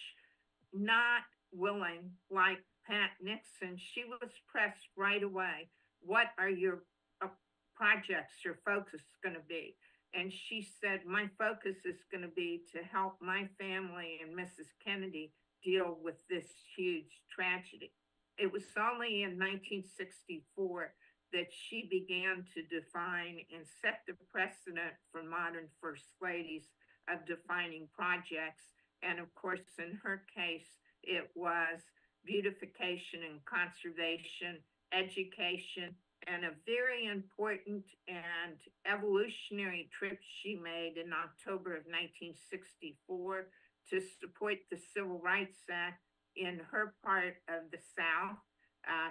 not willing, like Pat Nixon. She was pressed right away. What are your uh, projects, your focus going to be? And she said, my focus is going to be to help my family and Mrs. Kennedy deal with this huge tragedy. It was only in 1964 that she began to define and set the precedent for modern first ladies of defining projects. And of course, in her case, it was beautification and conservation, education, and a very important and evolutionary trip she made in October of 1964 to support the Civil Rights Act in her part of the South.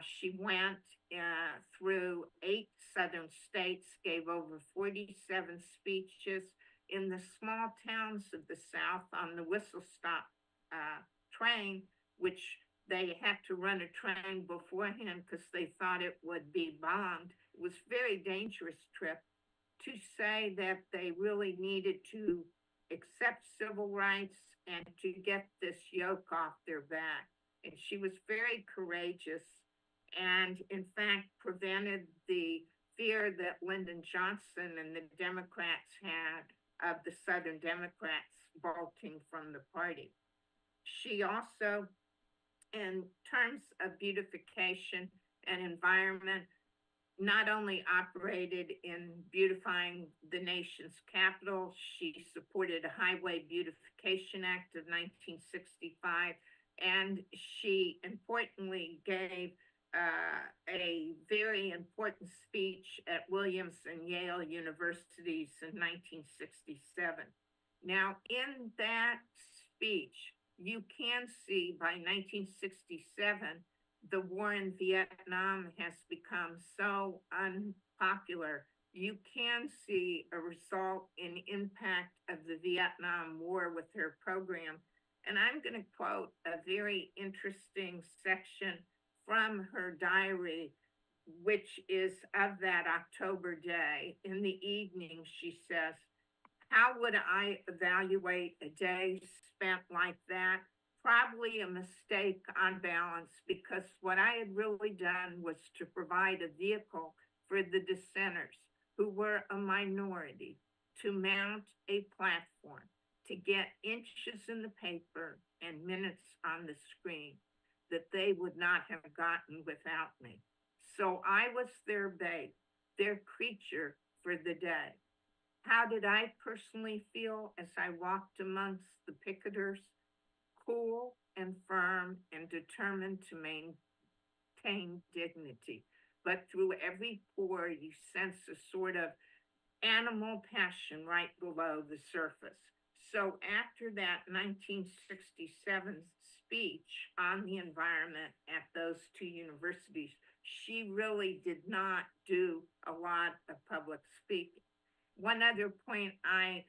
She went through 8 southern states, gave over 47 speeches in the small towns of the South on the whistle stop train, which they had to run a train beforehand because they thought it would be bombed. It was a very dangerous trip to say that they really needed to accept civil rights and to get this yoke off their back. And she was very courageous and, in fact, prevented the fear that Lyndon Johnson and the Democrats had of the Southern Democrats bolting from the party. She also, in terms of beautification and environment, not only operated in beautifying the nation's capital, she supported a Highway Beautification Act of 1965, and she importantly gave a very important speech at Williams and Yale universities in 1967. Now, in that speech, you can see by 1967, the war in Vietnam has become so unpopular. You can see a result in impact of the Vietnam War with her program. And I'm going to quote a very interesting section from her diary, which is of that October day. In the evening, she says, how would I evaluate a day spent like that? Probably a mistake on balance, because what I had really done was to provide a vehicle for the dissenters, who were a minority, to mount a platform, to get inches in the paper and minutes on the screen that they would not have gotten without me. So I was their bait, their creature for the day. How did I personally feel as I walked amongst the picketers? Cool and firm and determined to maintain dignity. But through every pore, you sense a sort of animal passion right below the surface. So after that 1967 speech on the environment at those 2 universities, she really did not do a lot of public speaking. One other point I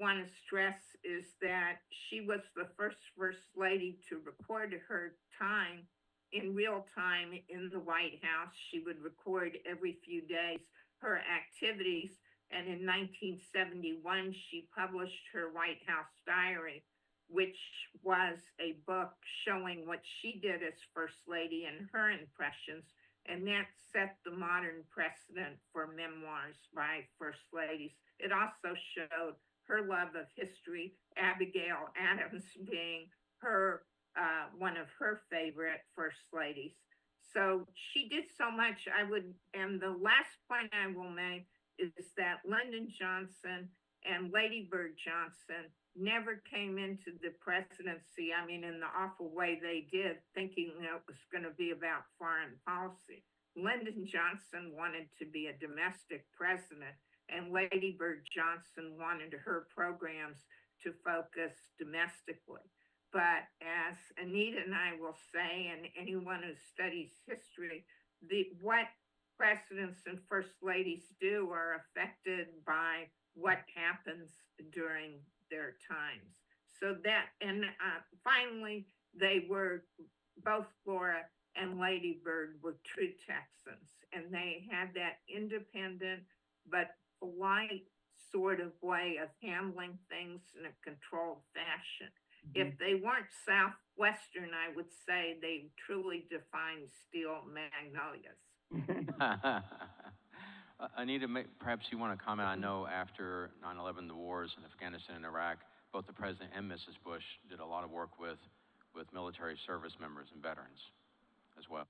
want to stress is that she was the first lady to record her time in real time in the White House. She would record every few days her activities. And in 1971, she published her White House diary, which was a book showing what she did as First Lady and her impressions. And that set the modern precedent for memoirs by First Ladies. It also showed her love of history, Abigail Adams being her one of her favorite First Ladies. So she did so much. And the last point I will make is that Lyndon Johnson and Lady Bird Johnson never came into the presidency, I mean, in the awful way they did, thinking that it was going to be about foreign policy. Lyndon Johnson wanted to be a domestic president, and Lady Bird Johnson wanted her programs to focus domestically. But as Anita and I will say, and anyone who studies history, what presidents and first ladies do are affected by what happens during their times. So that, and finally, they were, both Flora and Lady Bird were true Texans, and they had that independent but polite sort of way of handling things in a controlled fashion. If they weren't Southwestern, I would say they truly defined steel magnolias. Anita, perhaps you want to comment. I know after 9/11, the wars in Afghanistan and Iraq, both the President and Mrs. Bush did a lot of work with military service members and veterans as well.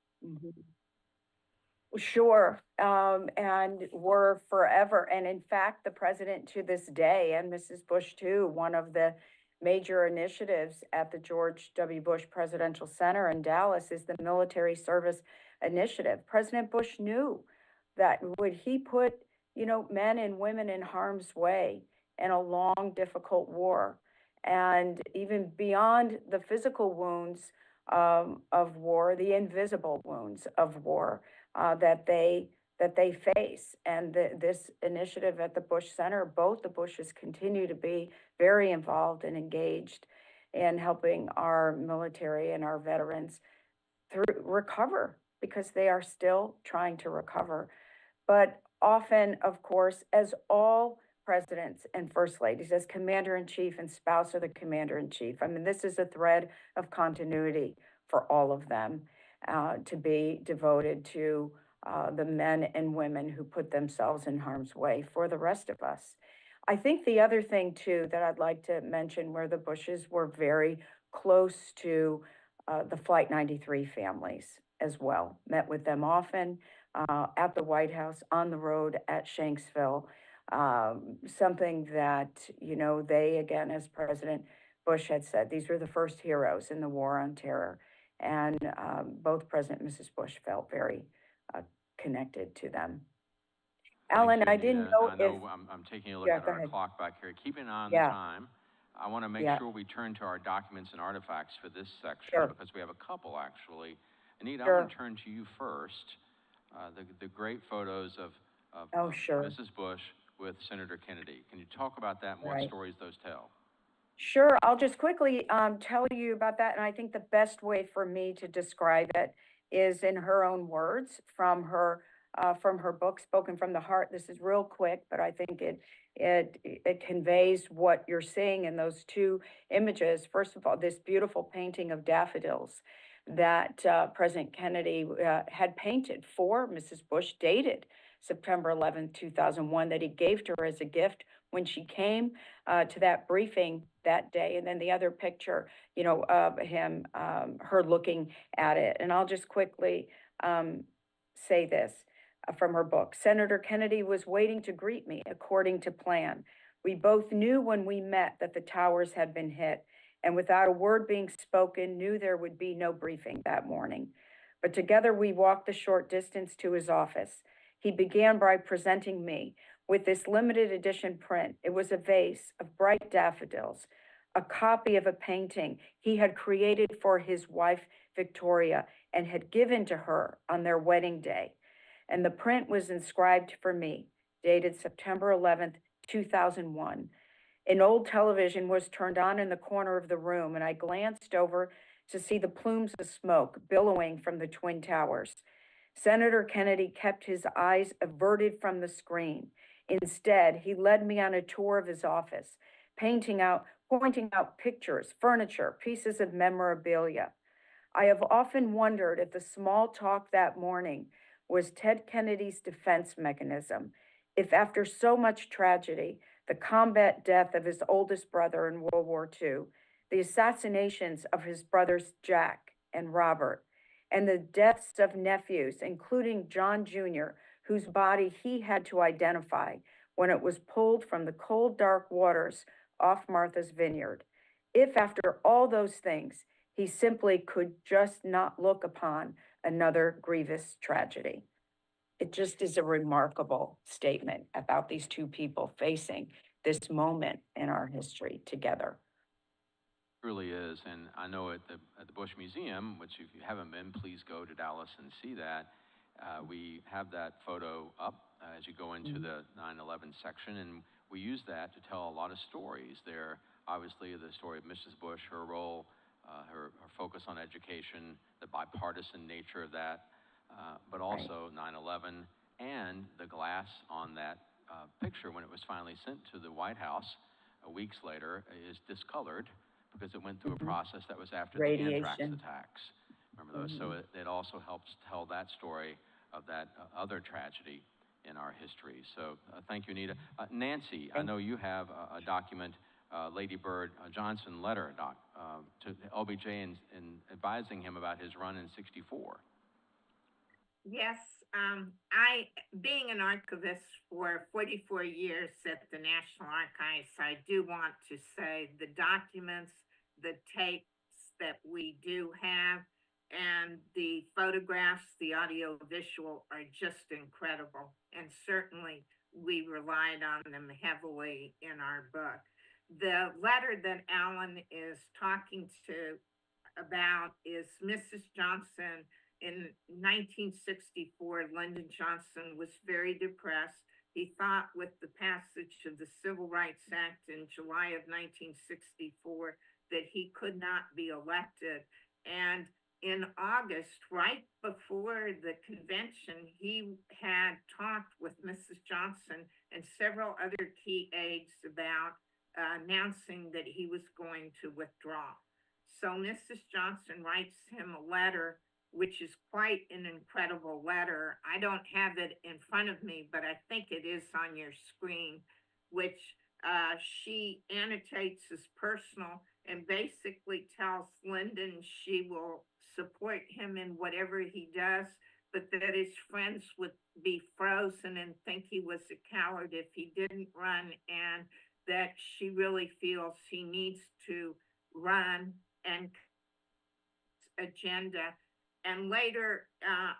Sure, and we're forever, and in fact, the president to this day, and Mrs. Bush too, one of the major initiatives at the George W. Bush Presidential Center in Dallas is the Military Service Initiative. President Bush knew that would he put, men and women in harm's way in a long, difficult war, and even beyond the physical wounds of war, the invisible wounds of war that they face. And this initiative at the Bush Center, both the Bushes continue to be very involved and engaged in helping our military and our veterans recover, because they are still trying to recover. But often, of course, as all presidents and first ladies, as commander-in-chief and spouse of the commander-in-chief, I mean, this is a thread of continuity for all of them to be devoted to the men and women who put themselves in harm's way for the rest of us. I think the other thing, too, that I'd like to mention, where the Bushes were very close to the Flight 93 families as well, met with them often at the White House, on the road, at Shanksville, something that, they, again, as President Bush had said, these were the first heroes in the war on terror. And both President and Mrs. Bush felt very connected to them. Alan, I didn't know if... I'm taking a look at our clock back here. Keeping an eye on the time, I want to make sure we turn to our documents and artifacts for this section, because we have a couple, actually. Anita, I want to turn to you first. The great photos of Mrs. Bush with Senator Kennedy. Can you talk about that and what stories those tell? Sure, I'll just quickly tell you about that, and I think the best way for me to describe it is in her own words from her book, Spoken from the Heart. This is real quick, but I think it conveys what you're seeing in those two images. First of all, this beautiful painting of daffodils that President Kennedy had painted for Mrs. Bush, dated September 11, 2001, that he gave to her as a gift when she came to that briefing that day. And then the other picture, of her looking at it. And I'll just quickly say this from her book. Senator Kennedy was waiting to greet me according to plan. We both knew when we met that the towers had been hit, and without a word being spoken, knew there would be no briefing that morning. But together we walked the short distance to his office. He began by presenting me with this limited edition print. It was a vase of bright daffodils, a copy of a painting he had created for his wife, Victoria, and had given to her on their wedding day. And the print was inscribed for me, dated September 11th, 2001. An old television was turned on in the corner of the room, and I glanced over to see the plumes of smoke billowing from the Twin Towers. Senator Kennedy kept his eyes averted from the screen. Instead, he led me on a tour of his office, pointing out pictures, furniture, pieces of memorabilia. I have often wondered if the small talk that morning was Ted Kennedy's defense mechanism, if after so much tragedy, the combat death of his oldest brother in World War II, the assassinations of his brothers Jack and Robert, and the deaths of nephews, including John Jr., whose body he had to identify when it was pulled from the cold, dark waters off Martha's Vineyard. If after all those things, he simply could just not look upon another grievous tragedy. It just is a remarkable statement about these two people facing this moment in our history together. Truly is, and I know at the Bush Museum, which if you haven't been, please go to Dallas and see that. We have that photo up as you go into the 9/11 section, and we use that to tell a lot of stories. There, obviously, the story of Mrs. Bush, her role, her focus on education, the bipartisan nature of that, but also 9/11 and the glass on that picture when it was finally sent to the White House weeks later is discolored, because it went through a process that was after the anthrax Radiation. attacks. Remember those? So it also helps tell that story of that other tragedy in our history. So thank you, Anita. Nancy, I know you have a document, Lady Bird Johnson letter to LBJ and advising him about his run in '64. Yes, being an archivist for 44 years at the National Archives, I do want to say the documents, the tapes that we do have, and the photographs, the audio visual are just incredible. And certainly we relied on them heavily in our book. The letter that Alan is talking about is Mrs. Johnson. In 1964, Lyndon Johnson was very depressed. He thought with the passage of the Civil Rights Act in July of 1964 that he could not be elected. And in August, right before the convention, he had talked with Mrs. Johnson and several other key aides about announcing that he was going to withdraw. So Mrs. Johnson writes him a letter, which is quite an incredible letter. I don't have it in front of me, but I think it is on your screen, which she annotates as personal and basically tells Lyndon she will support him in whatever he does, but that his friends would be frozen and think he was a coward if he didn't run, and that she really feels he needs to run and agenda. And later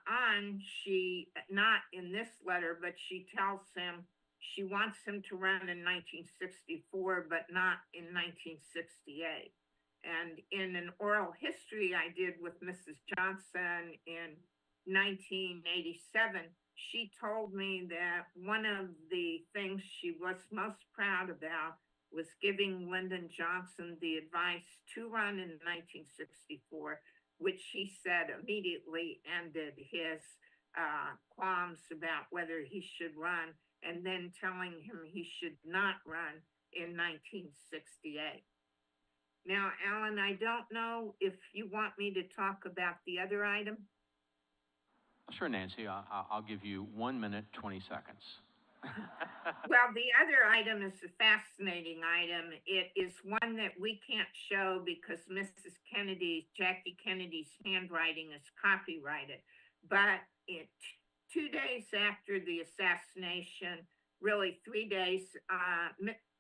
on, she, not in this letter, but she tells him she wants him to run in 1964, but not in 1968. And in an oral history I did with Mrs. Johnson in 1987, she told me that one of the things she was most proud about was giving Lyndon Johnson the advice to run in 1964, which she said immediately ended his qualms about whether he should run, and then telling him he should not run in 1968. Now, Alan, I don't know if you want me to talk about the other item. Sure, Nancy. I'll give you 1 minute, 20 seconds. Well, the other item is a fascinating item. It is one that we can't show because Mrs. Jackie Kennedy's handwriting is copyrighted. But 2 days after the assassination, really 3 days,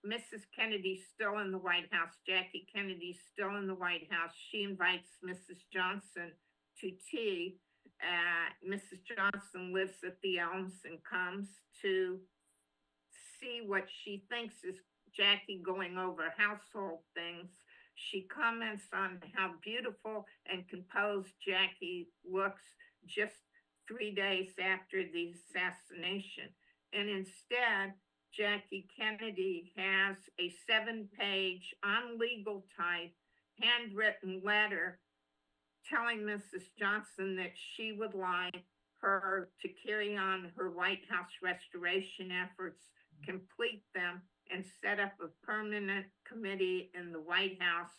Mrs. Kennedy's still in the White House. Jackie Kennedy's still in the White House. She invites Mrs. Johnson to tea. Mrs. Johnson lives at the Elms and comes to see what she thinks is Jackie going over household things. She comments on how beautiful and composed Jackie looks just 3 days after the assassination. And instead, Jackie Kennedy has a 7-page, on legal type, handwritten letter telling Mrs. Johnson that she would like her to carry on her White House restoration efforts, complete them, and set up a permanent committee in the White House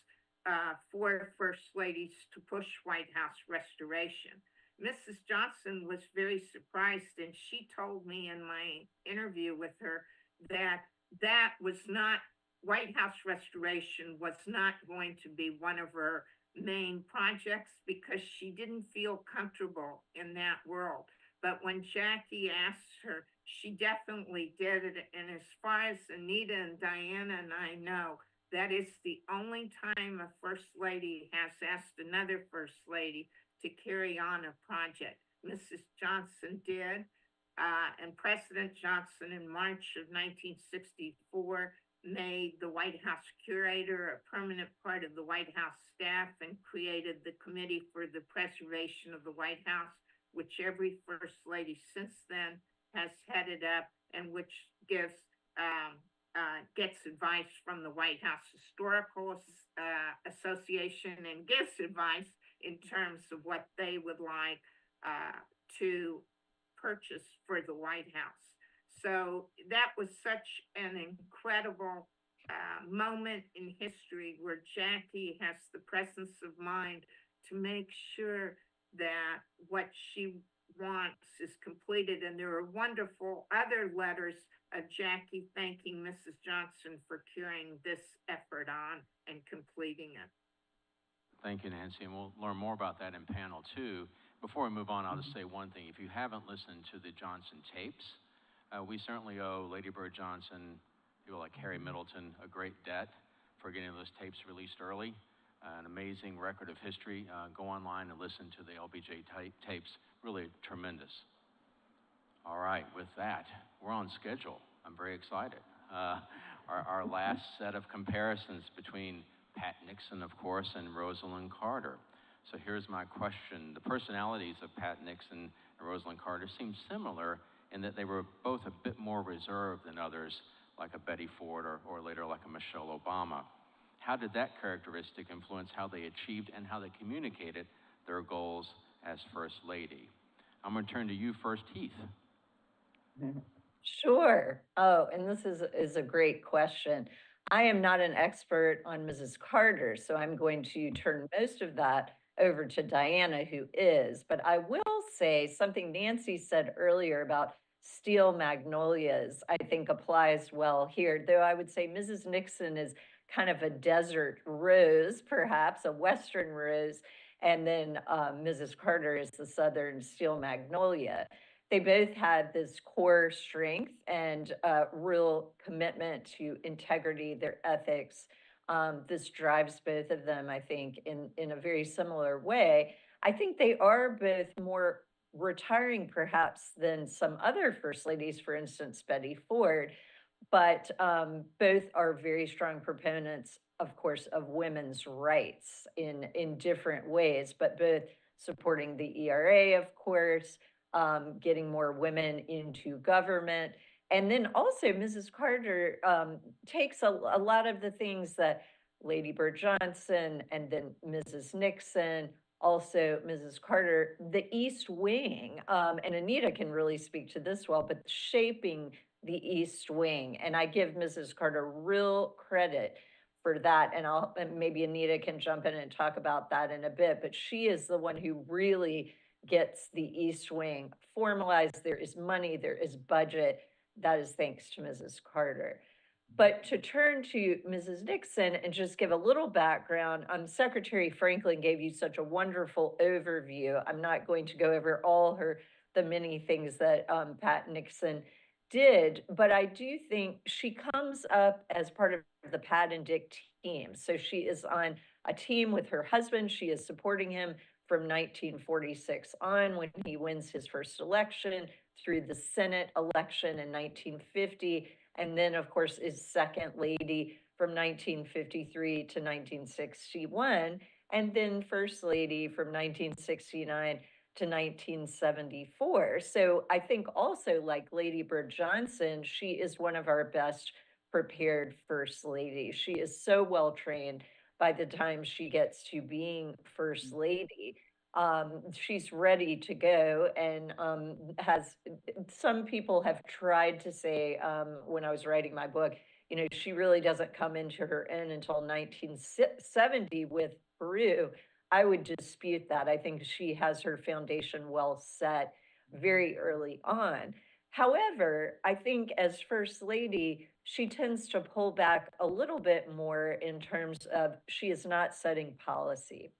for First Ladies to push White House restoration. Mrs. Johnson was very surprised, and she told me in my interview with her that White House restoration was not going to be one of her main projects because she didn't feel comfortable in that world. But when Jackie asked her, she definitely did it. And as far as Anita and Diana and I know, that is the only time a First Lady has asked another First Lady to carry on a project. Mrs. Johnson did, and President Johnson in March of 1964 made the White House curator a permanent part of the White House staff and created the Committee for the Preservation of the White House, which every First Lady since then has headed up, and which gets advice from the White House Historical Association and gives advice in terms of what they would like to purchase for the White House. So that was such an incredible moment in history where Jackie has the presence of mind to make sure that what she wants is completed. And there are wonderful other letters of Jackie thanking Mrs. Johnson for carrying this effort on and completing it. Thank you, Nancy, and we'll learn more about that in panel 2. Before we move on, I'll just say one thing. If you haven't listened to the Johnson tapes, we certainly owe Lady Bird Johnson, people like Harry Middleton, a great debt for getting those tapes released early. An amazing record of history. Go online and listen to the LBJ tapes. Really tremendous. All right, with that, we're on schedule. I'm very excited. Our last set of comparisons between Pat Nixon, of course, and Rosalind Carter. So here's my question. The personalities of Pat Nixon and Rosalind Carter seem similar in that they were both a bit more reserved than others, like a Betty Ford or later like a Michelle Obama. How did that characteristic influence how they achieved and how they communicated their goals as First Lady? I'm going to turn to you first, Heath. Sure. Oh, and this is a great question. I am not an expert on Mrs. Carter, so I'm going to turn most of that over to Diana, who is. But I will say something Nancy said earlier about steel magnolias, I think applies well here, though I would say Mrs. Nixon is kind of a desert rose, perhaps a Western rose, and then Mrs. Carter is the Southern steel magnolia. They both had this core strength and real commitment to integrity, their ethics. This drives both of them, I think, in a very similar way. I think they are both more retiring, perhaps, than some other First Ladies, for instance, Betty Ford, but both are very strong proponents, of course, of women's rights in different ways, but both supporting the ERA, of course, getting more women into government. And then also Mrs. Carter takes a lot of the things that Lady Bird Johnson and then Mrs. Nixon, also Mrs. Carter, the East Wing, and Anita can really speak to this well, but shaping the East Wing. And I give Mrs. Carter real credit for that. And maybe Anita can jump in and talk about that in a bit, but she is the one who really gets the East Wing formalized. There is money, there is budget. That is thanks to Mrs. Carter. But to turn to Mrs. Nixon and just give a little background, Secretary Franklin gave you such a wonderful overview. I'm not going to go over all the many things that Pat Nixon did, but I do think she comes up as part of the Pat and Dick team. So she is on a team with her husband. She is supporting him from 1946 on when he wins his first election through the Senate election in 1950. And then, of course, is second lady from 1953 to 1961. And then first lady from 1969 to 1974. So I think also like Lady Bird Johnson, she is one of our best prepared first ladies. She is so well trained by the time she gets to being first lady. She's ready to go and some people have tried to say when I was writing my book, you know, she really doesn't come into her own until 1970 with Peru. I would dispute that. I think she has her foundation well set very early on. However, I think as First Lady, she tends to pull back a little bit more in terms of she is not setting policy.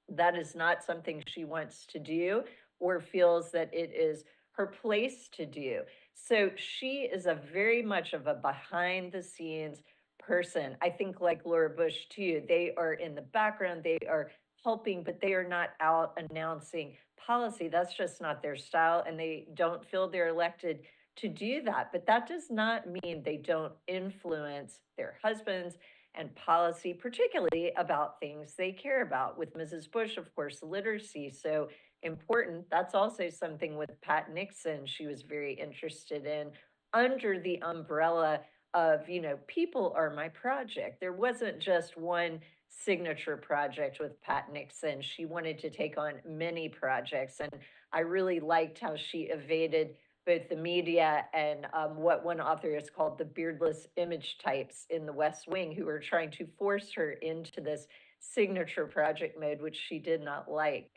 That is not something she wants to do or feels that it is her place to do. So she is a very much of a behind the scenes person. I think like Laura Bush too, they are in the background, they are helping, but they are not out announcing policy. That's just not their style, and they don't feel they're elected to do that. But that does not mean they don't influence their husbands and policy, particularly about things they care about. With Mrs. Bush, of course, literacy, so important. That's also something with Pat Nixon she was very interested in, under the umbrella of, people are my project. There wasn't just one signature project with Pat Nixon. She wanted to take on many projects. And I really liked how she evaded both the media and what one author has called the beardless image types in the West Wing, who were trying to force her into this signature project mode, which she did not like.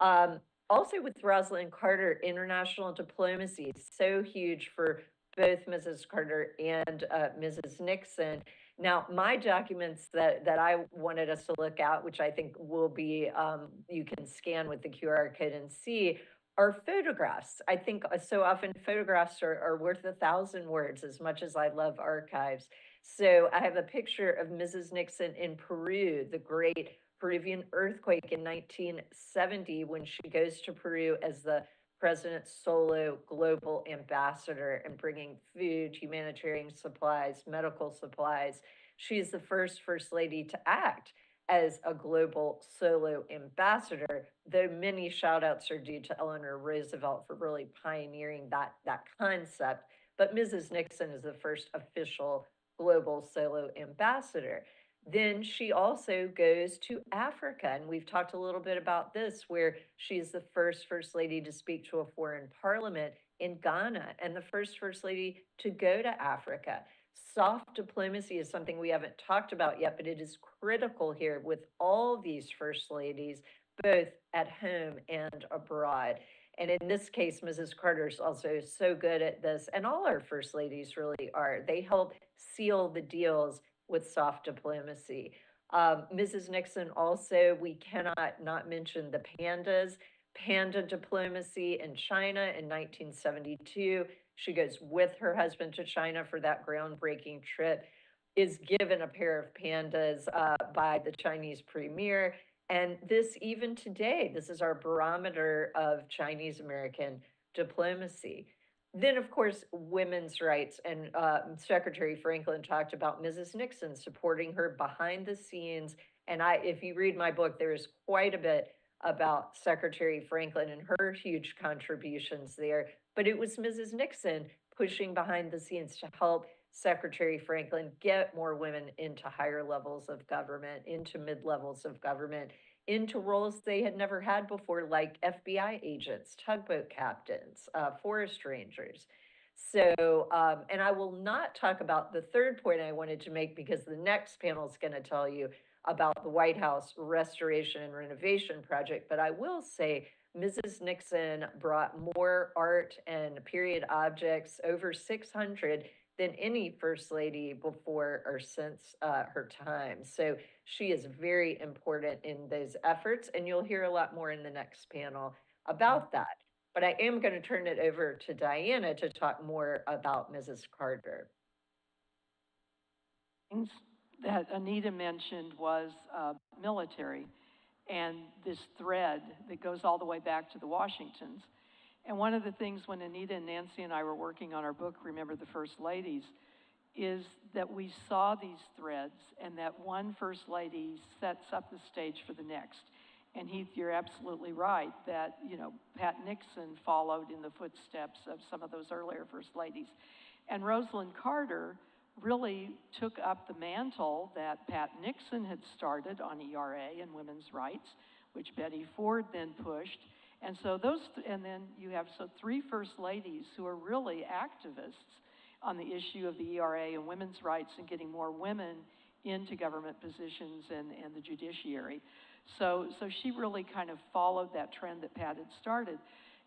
Also with Rosalind Carter, international diplomacy is so huge for both Mrs. Carter and Mrs. Nixon. Now, my documents that I wanted us to look at, which I think will be, you can scan with the QR code and see, are photographs. I think so often photographs are worth 1,000 words, as much as I love archives. So I have a picture of Mrs. Nixon in Peru, the great Peruvian earthquake in 1970, when she goes to Peru as the president's solo global ambassador and bringing food, humanitarian supplies, medical supplies. She's the first lady to act as a global solo ambassador, though many shout outs are due to Eleanor Roosevelt for really pioneering that concept. But Mrs. Nixon is the first official global solo ambassador. Then she also goes to Africa, and we've talked a little bit about this, where she's the first lady to speak to a foreign parliament in Ghana and the first lady to go to Africa. Soft diplomacy is something we haven't talked about yet, but it is critical here with all these first ladies, both at home and abroad. And in this case, Mrs. Carter's also so good at this, and all our first ladies really are. They help seal the deals with soft diplomacy. Mrs. Nixon also, we cannot not mention the pandas. Panda diplomacy in China in 1972. She goes with her husband to China for that groundbreaking trip, is given a pair of pandas by the Chinese premier. And this, even today, this is our barometer of Chinese American diplomacy. Then, of course, women's rights, and Secretary Franklin talked about Mrs. Nixon supporting her behind the scenes. And if you read my book, there is quite a bit about Secretary Franklin and her huge contributions there. But it was Mrs. Nixon pushing behind the scenes to help Secretary Franklin get more women into higher levels of government, into mid-levels of government, into roles they had never had before, like FBI agents, tugboat captains, forest rangers. So, and I will not talk about the third point I wanted to make, because the next panel is going to tell you about the White House Restoration and Renovation Project. But I will say Mrs. Nixon brought more art and period objects, over 600, than any first lady before or since her time. So she is very important in those efforts, and you'll hear a lot more in the next panel about that. But I am going to turn it over to Diana to talk more about Mrs. Carter. Things that Anita mentioned was military, and this thread that goes all the way back to the Washingtons. And one of the things when Anita and Nancy and I were working on our book, Remember the First Ladies, is that we saw these threads, and that one first lady sets up the stage for the next. And Heath, you're absolutely right that, Pat Nixon followed in the footsteps of some of those earlier first ladies. And Rosalind Carter really took up the mantle that Pat Nixon had started on ERA and women's rights, which Betty Ford then pushed. And so and then you have three first ladies who are really activists on the issue of the ERA and women's rights and getting more women into government positions and the judiciary. So she really kind of followed that trend that Pat had started.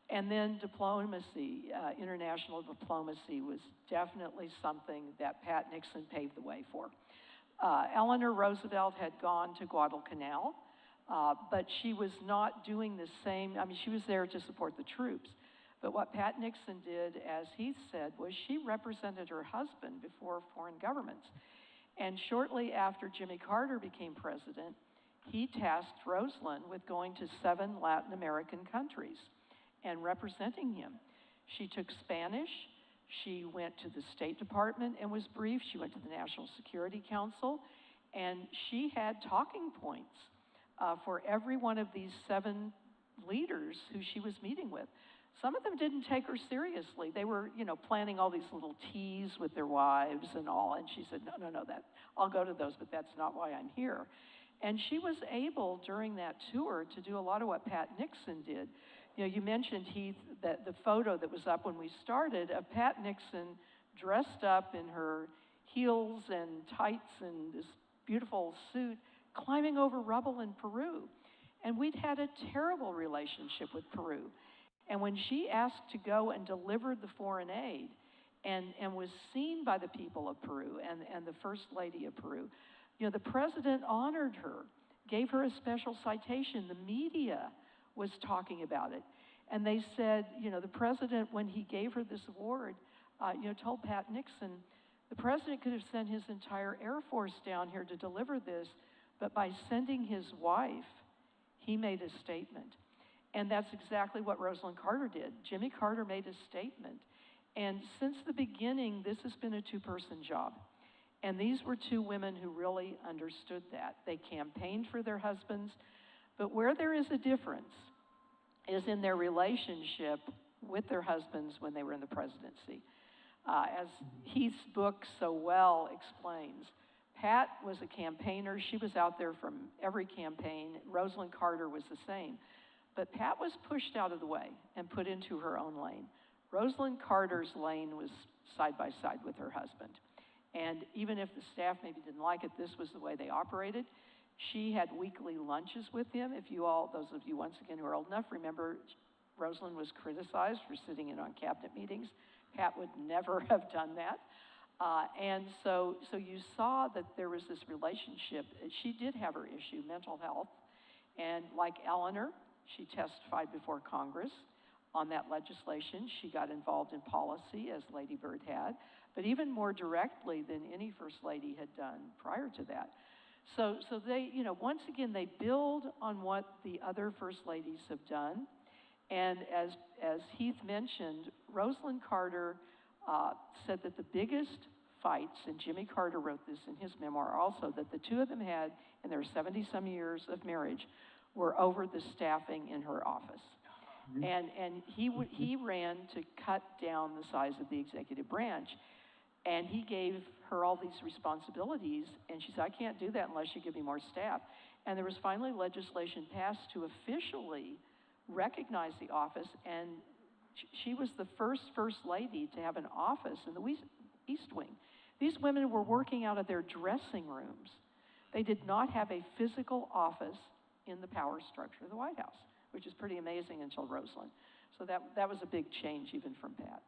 And then diplomacy, international diplomacy was definitely something that Pat Nixon paved the way for. Eleanor Roosevelt had gone to Guadalcanal, but she was not doing the same. I mean, she was there to support the troops. But what Pat Nixon did, as he said, was she represented her husband before foreign governments. And shortly after Jimmy Carter became president, he tasked Rosalind with going to 7 Latin American countries and representing him. She took Spanish, she went to the State Department and was briefed, she went to the National Security Council, and she had talking points for every one of these 7 leaders who she was meeting with. Some of them didn't take her seriously. They were, you know, planning all these little teas with their wives and all, and she said, no, I'll go to those, but that's not why I'm here. And she was able, during that tour, to do a lot of what Pat Nixon did. You know, you mentioned, Heath, that the photo that was up when we started of Pat Nixon dressed up in her heels and tights and this beautiful suit, climbing over rubble in Peru. And we'd had a terrible relationship with Peru. And when she asked to go and deliver the foreign aid and was seen by the people of Peru and the First Lady of Peru, you know, the president honored her, gave her a special citation. The media was talking about it. And they said, you know, the president, when he gave her this award, you know, told Pat Nixon, the president could have sent his entire Air Force down here to deliver this, but by sending his wife, he made a statement. And that's exactly what Rosalind Carter did. Jimmy Carter made a statement. And since the beginning, this has been a 2-person job. And these were 2 women who really understood that. They campaigned for their husbands, but where there is a difference is in their relationship with their husbands when they were in the presidency. As Heath's book so well explains, Pat was a campaigner. She was out there from every campaign. Rosalind Carter was the same. But Pat was pushed out of the way and put into her own lane. Rosalind Carter's lane was side by side with her husband. And even if the staff maybe didn't like it, this was the way they operated. She had weekly lunches with him. If you all, those of you once again who are old enough, remember Rosalind was criticized for sitting in on cabinet meetings. Pat would never have done that. And so you saw that there was this relationship. She did have her issue, mental health. And like Eleanor, she testified before Congress on that legislation. She got involved in policy, as Lady Bird had, but even more directly than any First Lady had done prior to that. So they, you know, once again, they build on what the other First Ladies have done. And as Heath mentioned, Rosalind Carter said that the biggest fights, and Jimmy Carter wrote this in his memoir also, that the 2 of them had in their 70-some years of marriage were over the staffing in her office. And he ran to cut down the size of the executive branch. And he gave her all these responsibilities, and she said, I can't do that unless you give me more staff. And there was finally legislation passed to officially recognize the office, and she was the first Lady to have an office in the East Wing. These women were working out of their dressing rooms. They did not have a physical office in the power structure of the White House, which is pretty amazing until Rosalind. So that was a big change even from Pat.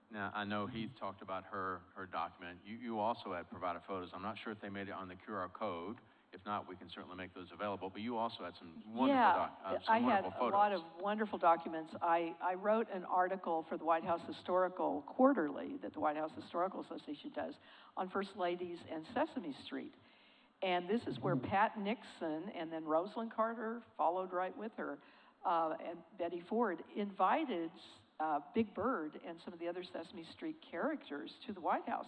Now, I know Heath talked about her document. You also had provided photos. I'm not sure if they made it on the QR code. If not, we can certainly make those available. But you also had some wonderful photos. I had a lot of wonderful documents. I wrote an article for the White House Historical Quarterly that the White House Historical Association does on First Ladies and Sesame Street. And this is where Pat Nixon and then Rosalind Carter followed right with her, and Betty Ford invited Big Bird and some of the other Sesame Street characters to the White House.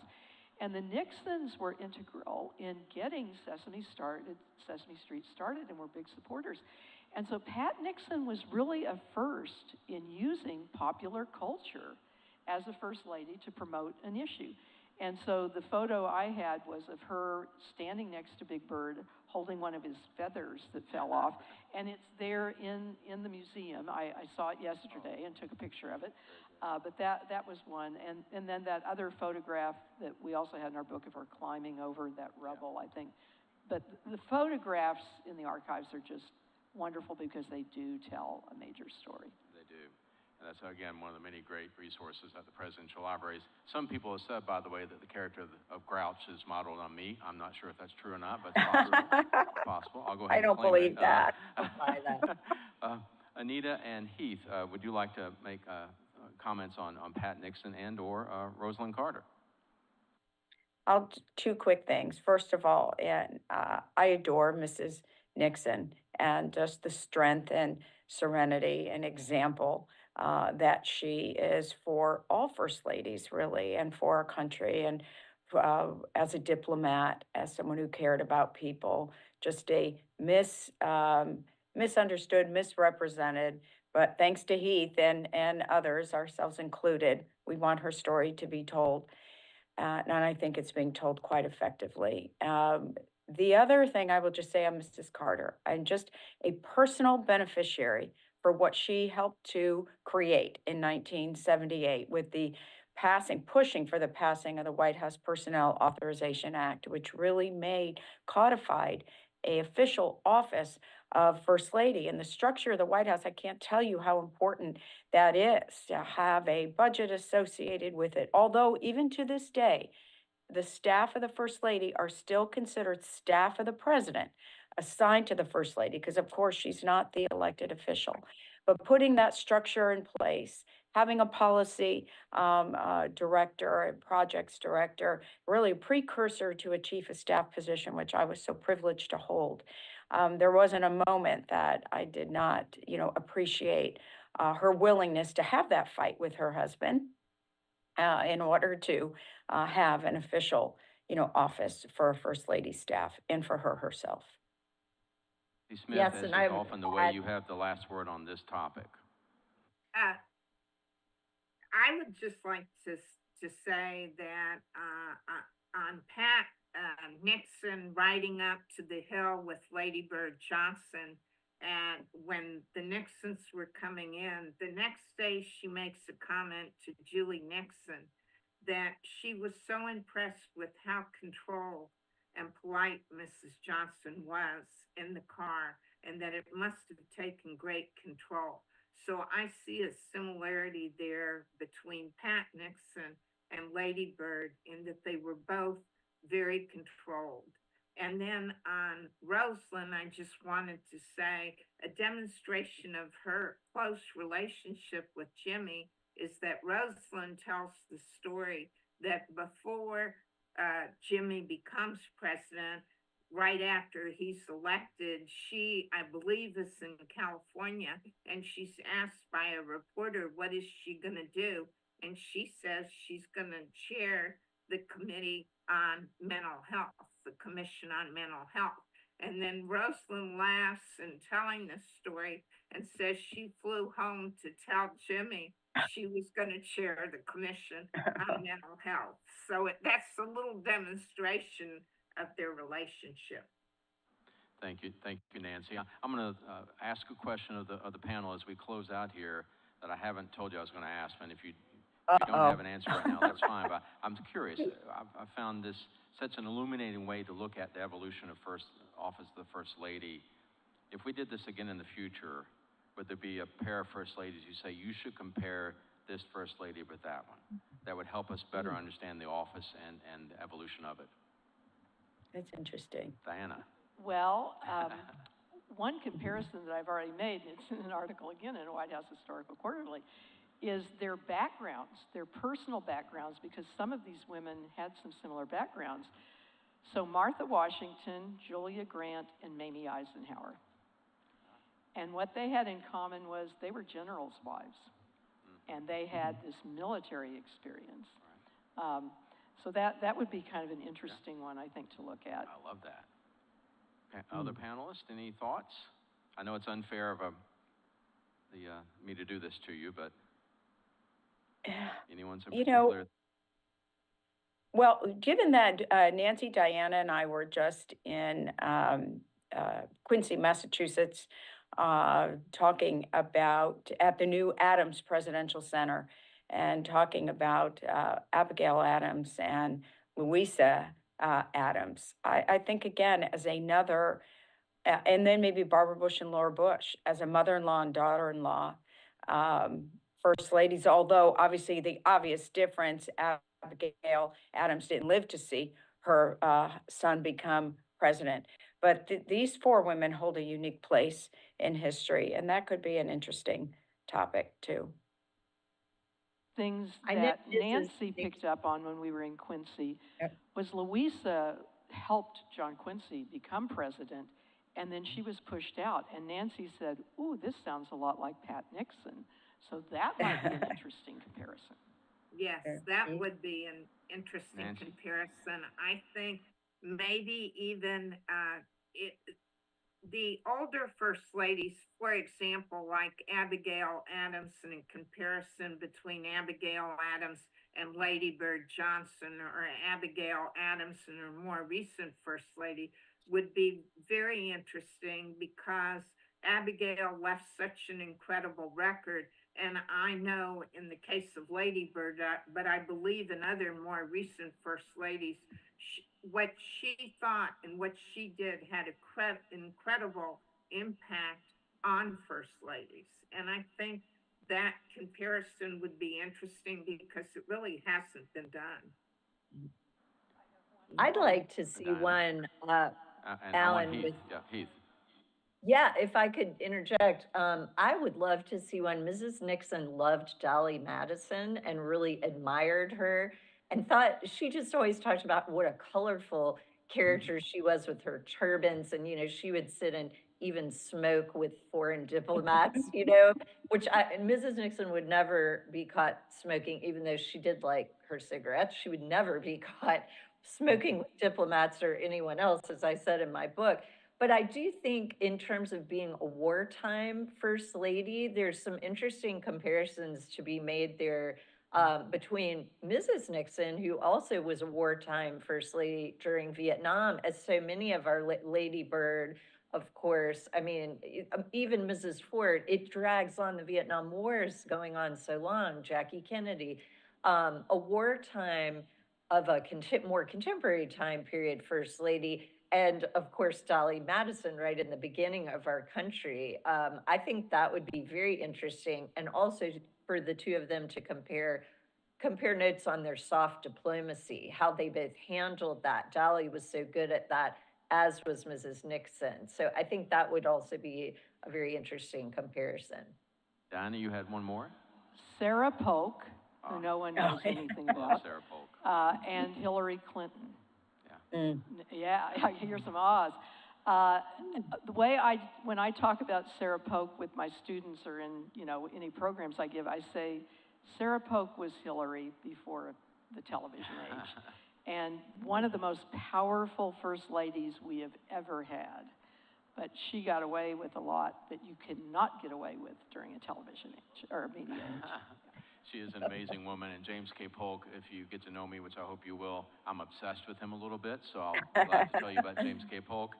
And the Nixons were integral in getting Sesame Street started and were big supporters. And so Pat Nixon was really a first in using popular culture as a First Lady to promote an issue. And so the photo I had was of her standing next to Big Bird, holding one of his feathers that fell off. And it's there in the museum. I saw it yesterday and took a picture of it. But that was one. And then that other photograph that we also had in our book of her climbing over that rubble, I think. But the photographs in the archives are just wonderful because they do tell a major story. They do. And that's, again, one of the many great resources at the Presidential Libraries. Some people have said, by the way, that the character of Grouch is modeled on me. I'm not sure if that's true or not, but it's possible. Possible. I'll go ahead I and don't claim believe it. that. I'll buy that. Anita and Heath, would you like to make comments on Pat Nixon and or Rosalind Carter? Two quick things. First of all, I adore Mrs. Nixon and just the strength and serenity and example that she is for all first ladies, really, and for our country, and as a diplomat, as someone who cared about people, just a misunderstood, misrepresented. But thanks to Heath and others, ourselves included, we want her story to be told. And I think it's being told quite effectively. The other thing I will just say on Mrs. Carter, I'm just a personal beneficiary for what she helped to create in 1978 with the pushing for the passing of the White House Personnel Authorization Act, which really codified a official office of First Lady. And the structure of the White House, I can't tell you how important that is to have a budget associated with it. Although even to this day, the staff of the First Lady are still considered staff of the President, assigned to the First Lady, because of course she's not the elected official. But putting that structure in place, having a policy director and projects director, really a precursor to a chief of staff position, which I was so privileged to hold. There wasn't a moment that I did not, appreciate her willingness to have that fight with her husband in order to have an official, office for a First Lady staff and for her herself. Smith, Yes, as and is I often the way, you have the last word on this topic. I would just like to say that on Pat Nixon riding up to the Hill with Lady Bird Johnson, and when the Nixons were coming in, the next day she makes a comment to Julie Nixon that she was so impressed with how controlled and polite Mrs. Johnson was in the car, and that it must have taken great control. So I see a similarity there between Pat Nixon and Lady Bird in that they were both very controlled. And then on Rosalynn, I just wanted to say a demonstration of her close relationship with Jimmy is that Rosalynn tells the story that before Jimmy becomes president, right after he's elected, she, I believe, is in California, and she's asked by a reporter, what is she going to do? And she says she's going to chair the Committee on Mental Health, the Commission on Mental Health. And then Rosalynn laughs in telling this story and says she flew home to tell Jimmy she was going to chair the Commission on Mental Health. So that's a little demonstration of their relationship. Thank you, Nancy. I'm going to ask a question of the panel as we close out here that I haven't told you I was going to ask, and if you don't have an answer right now, that's fine. But I'm curious. I found this such an illuminating way to look at the evolution of office of the First Lady. If we did this again in the future, would there be a pair of First Ladies you say you should compare this First Lady with that one? That would help us better understand the office and the evolution of it. That's interesting. Diana. Well, one comparison that I've already made, it's in an article again in White House Historical Quarterly, is their backgrounds, their personal backgrounds, because some of these women had some similar backgrounds. So Martha Washington, Julia Grant, and Mamie Eisenhower. And what they had in common was they were generals' wives, and they had this military experience. So that would be kind of an interesting one, I think, to look at. I love that. Other panelists, any thoughts? I know it's unfair of me to do this to you, but anyone's in particular? Well, given that Nancy, Diana, and I were just in Quincy, Massachusetts, talking about at the new Adams Presidential Center and talking about Abigail Adams and Louisa Adams. I think, again, as another, and then maybe Barbara Bush and Laura Bush as a mother-in-law and daughter-in-law, First Ladies, although obviously the obvious difference, Abigail Adams didn't live to see her son become president. But these four women hold a unique place in history, and that could be an interesting topic, too. Things that Nancy picked up on when we were in Quincy was Louisa helped John Quincy become president, And then she was pushed out, and Nancy said, "Ooh, this sounds a lot like Pat Nixon." So that might be an interesting comparison. Yes, that would be an interesting Nancy? comparison. I think maybe even the older first ladies, for example, like Abigail Adams, in comparison between Abigail Adams and Lady Bird Johnson, or Abigail Adams and her more recent first lady, would be very interesting because Abigail left such an incredible record. And I know in the case of Lady Bird, but I believe in other more recent first ladies, what she thought and what she did had incredible impact on first ladies. And I think that comparison would be interesting because it really hasn't been done. I'd like to see Diana. one, And I want Alan, Heath. with Yeah, Heath. yeah, if I could interject, I would love to see one. Mrs. Nixon loved Dolly Madison and really admired her and thought she just always talked about what a colorful character she was with her turbans. And, she would sit and even smoke with foreign diplomats, which Mrs. Nixon would never be caught smoking, even though she did like her cigarettes. She would never be caught smoking with diplomats or anyone else, as I said in my book. But I do think in terms of being a wartime first lady, there's some interesting comparisons to be made there between Mrs. Nixon, who also was a wartime first lady during Vietnam, as so many of our Lady Bird, of course. I mean, even Mrs. Ford, it drags on the Vietnam Wars going on so long, Jackie Kennedy. A wartime of a more contemporary time period first lady, and of course Dolly Madison right in the beginning of our country. I think that would be very interesting, and also for the two of them to compare notes on their soft diplomacy, how they both handled that. Dolly was so good at that, as was Mrs. Nixon. So I think that would also be a very interesting comparison. Diana, you had one more? Sarah Polk, who no one knows anything about, Sarah Polk. and Hillary Clinton. Yeah. Yeah, I hear some ahs. The way when I talk about Sarah Polk with my students or in, any programs I give, I say, Sarah Polk was Hillary before the television age. And one of the most powerful first ladies we have ever had. But she got away with a lot that you cannot get away with during a television age or a media age. She is an amazing woman, and James K. Polk, if you get to know me, which I hope you will, I'm obsessed with him a little bit, so I'll be glad to tell you about James K. Polk.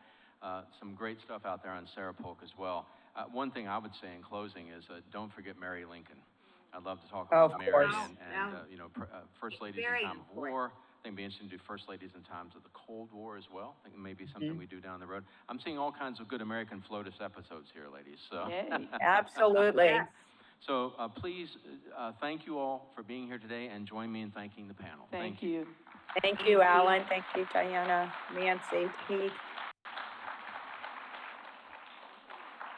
Some great stuff out there on Sarah Polk as well. One thing I would say in closing is don't forget Mary Lincoln. I'd love to talk about Mary and first ladies in time of war. I think it'd be interesting to do first ladies in times of the Cold War as well. I think it may be something we do down the road. I'm seeing all kinds of good American FLOTUS episodes here, ladies. So. Absolutely. So please, thank you all for being here today, and join me in thanking the panel. Thank you. Thank you, Alan. Thank you, Diana, Nancy, Heath.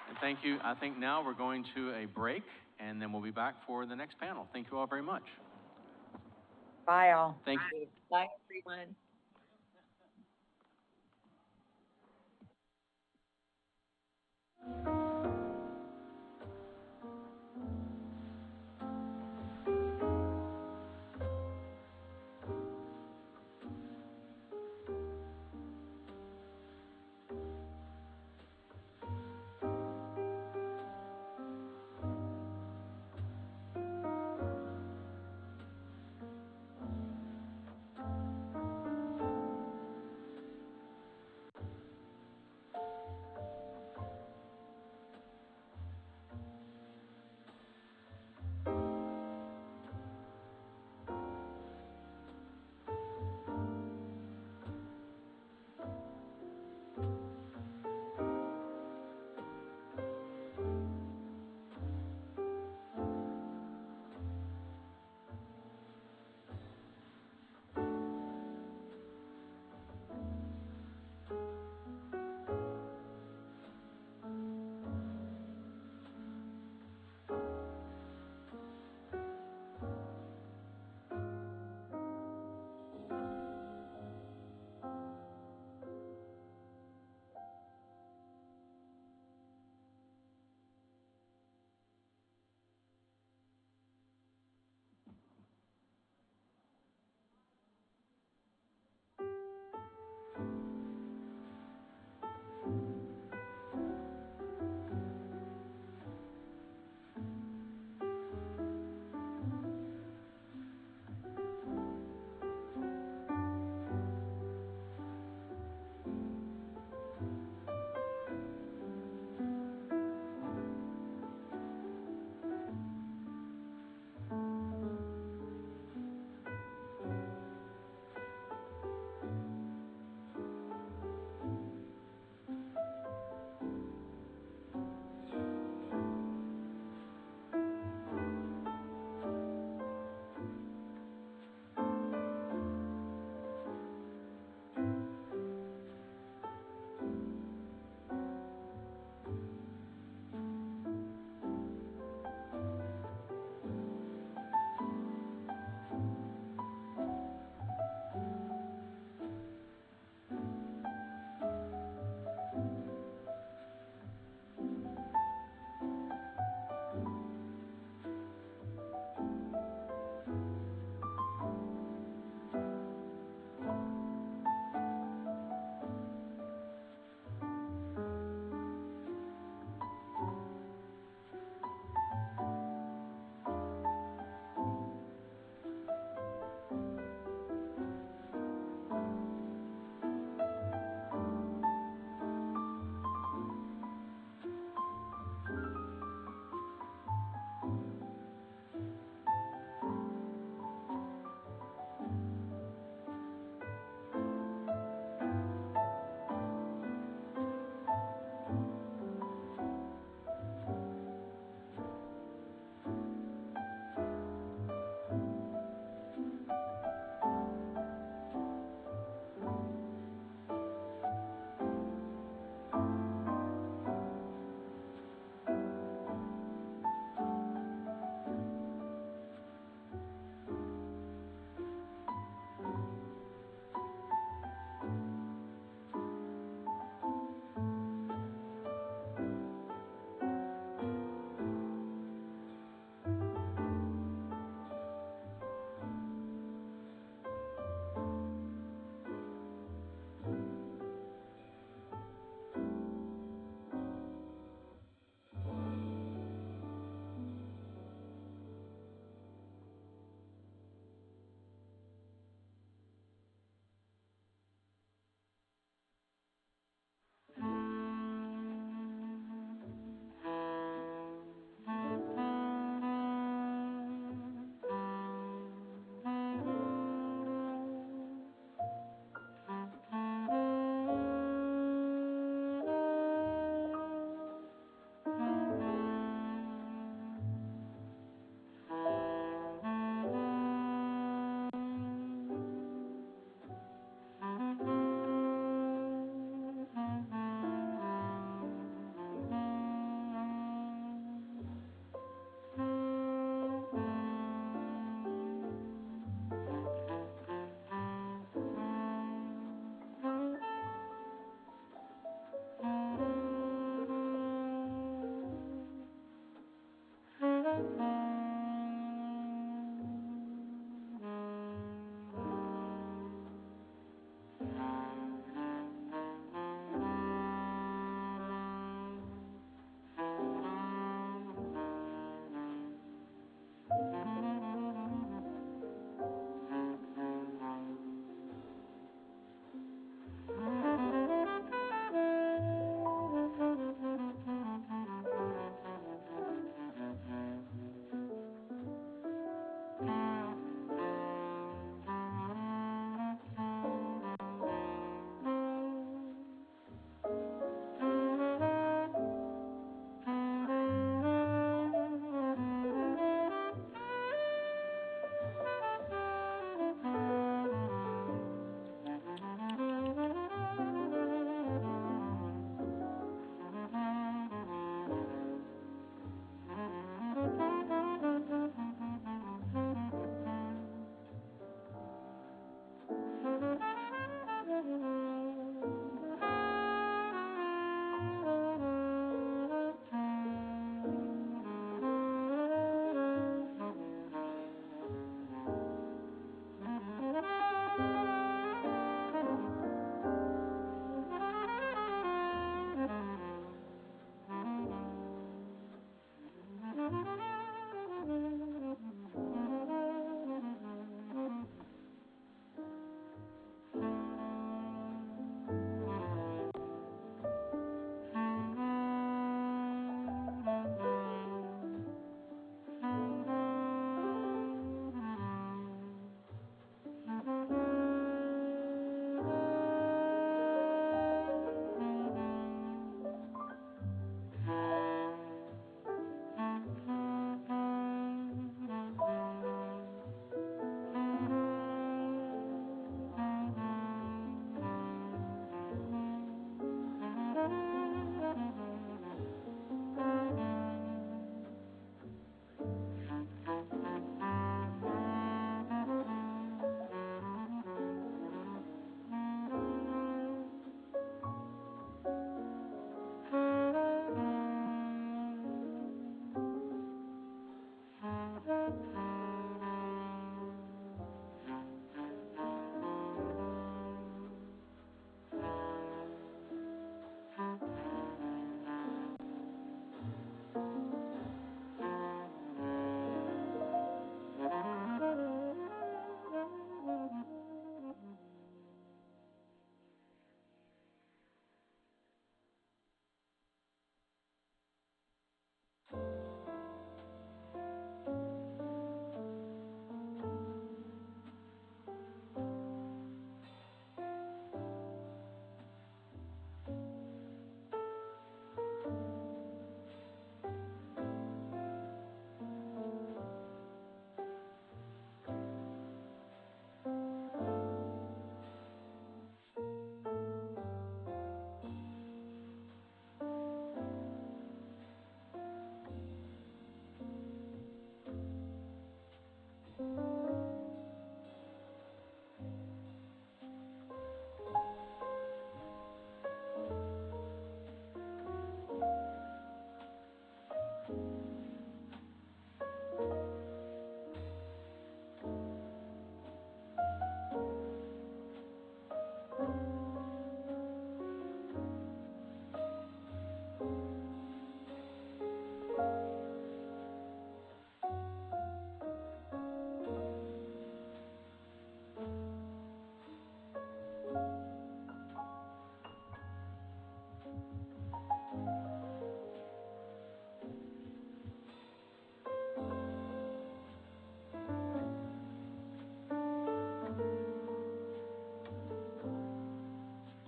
And thank you. I think now we're going to a break, and then we'll be back for the next panel. Thank you all very much. Bye, all. Thank you. Bye, everyone.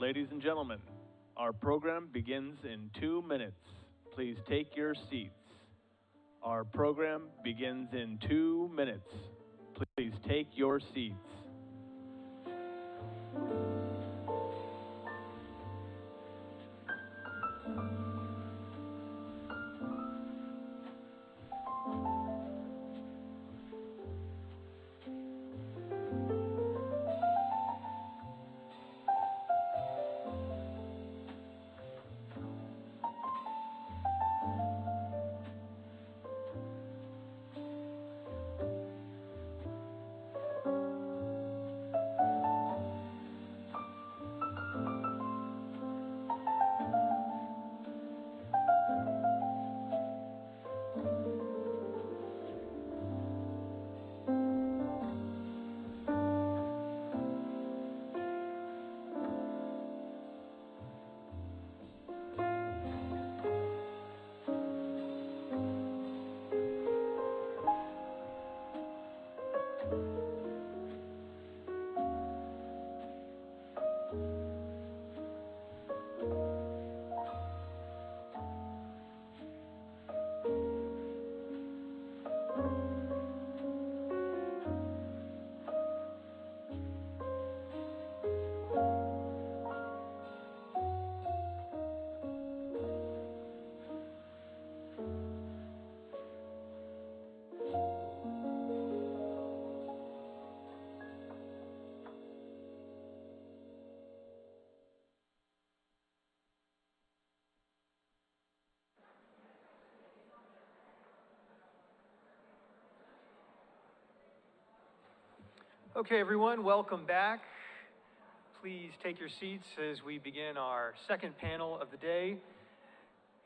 Ladies and gentlemen, our program begins in 2 minutes. Please take your seats. Our program begins in 2 minutes. Please take your seats. Okay, everyone, welcome back. Please take your seats as we begin our second panel of the day.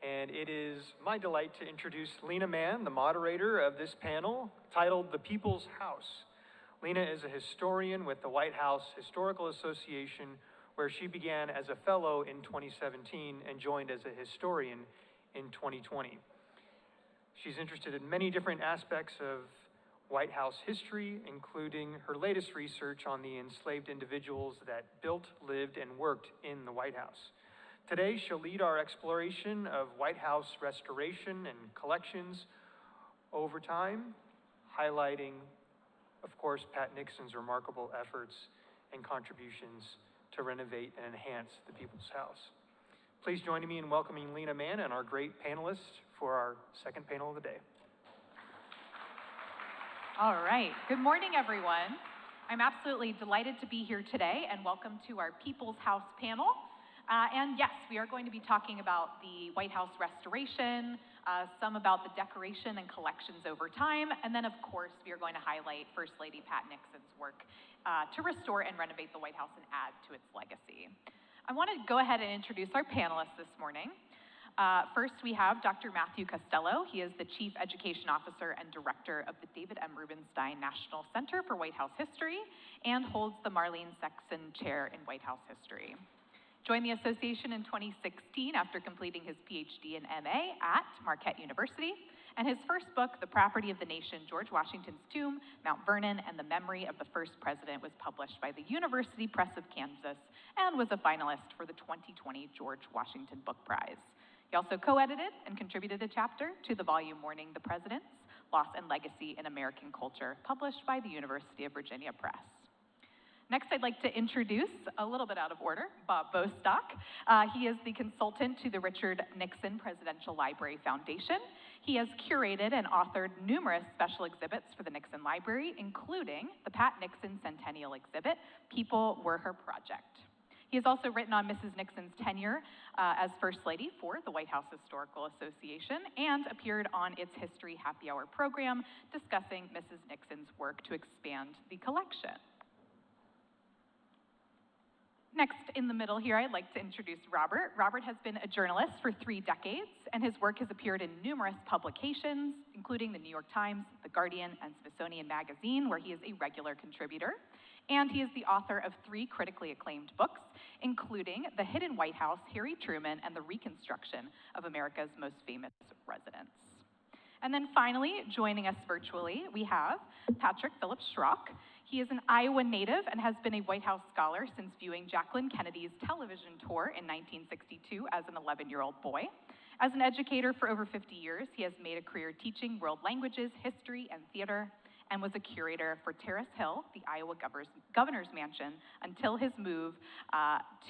And it is my delight to introduce Lena Mann, the moderator of this panel, titled The People's House. Lena is a historian with the White House Historical Association, where she began as a fellow in 2017 and joined as a historian in 2020. She's interested in many different aspects of White House history, including her latest research on the enslaved individuals that built, lived, and worked in the White House. Today, she'll lead our exploration of White House restoration and collections over time, highlighting, of course, Pat Nixon's remarkable efforts and contributions to renovate and enhance the People's House. Please join me in welcoming Lena Mann and our great panelists for our second panel of the day. All right, good morning, everyone. I'm absolutely delighted to be here today, and welcome to our People's House panel. And yes, we are going to be talking about the White House restoration, some about the decoration and collections over time, and then, of course, we are going to highlight First Lady Pat Nixon's work to restore and renovate the White House and add to its legacy. I want to go ahead and introduce our panelists this morning. First, we have Dr. Matthew Costello. He is the Chief Education Officer and Director of the David M. Rubenstein National Center for White House History and holds the Marlene Sexton Chair in White House History. Joined the association in 2016 after completing his PhD and MA at Marquette University. And his first book, The Property of the Nation, George Washington's Tomb, Mount Vernon, and the Memory of the First President, was published by the University Press of Kansas and was a finalist for the 2020 George Washington Book Prize. He also co-edited and contributed a chapter to the volume Mourning the Presidents, Loss and Legacy in American Culture, published by the University of Virginia Press. Next, I'd like to introduce, a little bit out of order, Bob Bostock. He is the consultant to the Richard Nixon Presidential Library Foundation. He has curated and authored numerous special exhibits for the Nixon Library, including the Pat Nixon Centennial Exhibit, People Were Her Project. He has also written on Mrs. Nixon's tenure as First Lady for the White House Historical Association and appeared on its History Happy Hour program discussing Mrs. Nixon's work to expand the collection. Next, in the middle here, I'd like to introduce Robert. Robert has been a journalist for 3 decades, and his work has appeared in numerous publications, including the New York Times, The Guardian, and Smithsonian Magazine, where he is a regular contributor. And he is the author of 3 critically acclaimed books, including The Hidden White House, Harry Truman, and the Reconstruction of America's Most Famous Residents. And then finally, joining us virtually, we have Patrick Phillips Schrock. He is an Iowa native and has been a White House scholar since viewing Jacqueline Kennedy's television tour in 1962 as an 11-year-old boy. As an educator for over 50 years, he has made a career teaching world languages, history, and theater, and was a curator for Terrace Hill, the Iowa governor's mansion, until his move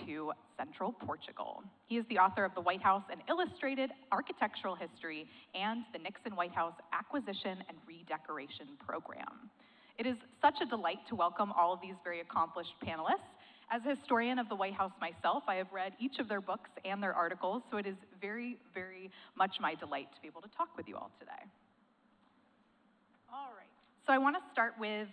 to central Portugal. He is the author of The White House, an illustrated architectural history, and the Nixon White House Acquisition and Redecoration Program. It is such a delight to welcome all of these very accomplished panelists. As a historian of the White House myself, I have read each of their books and their articles, so it is very, very much my delight to be able to talk with you all today. All right. So I want to start with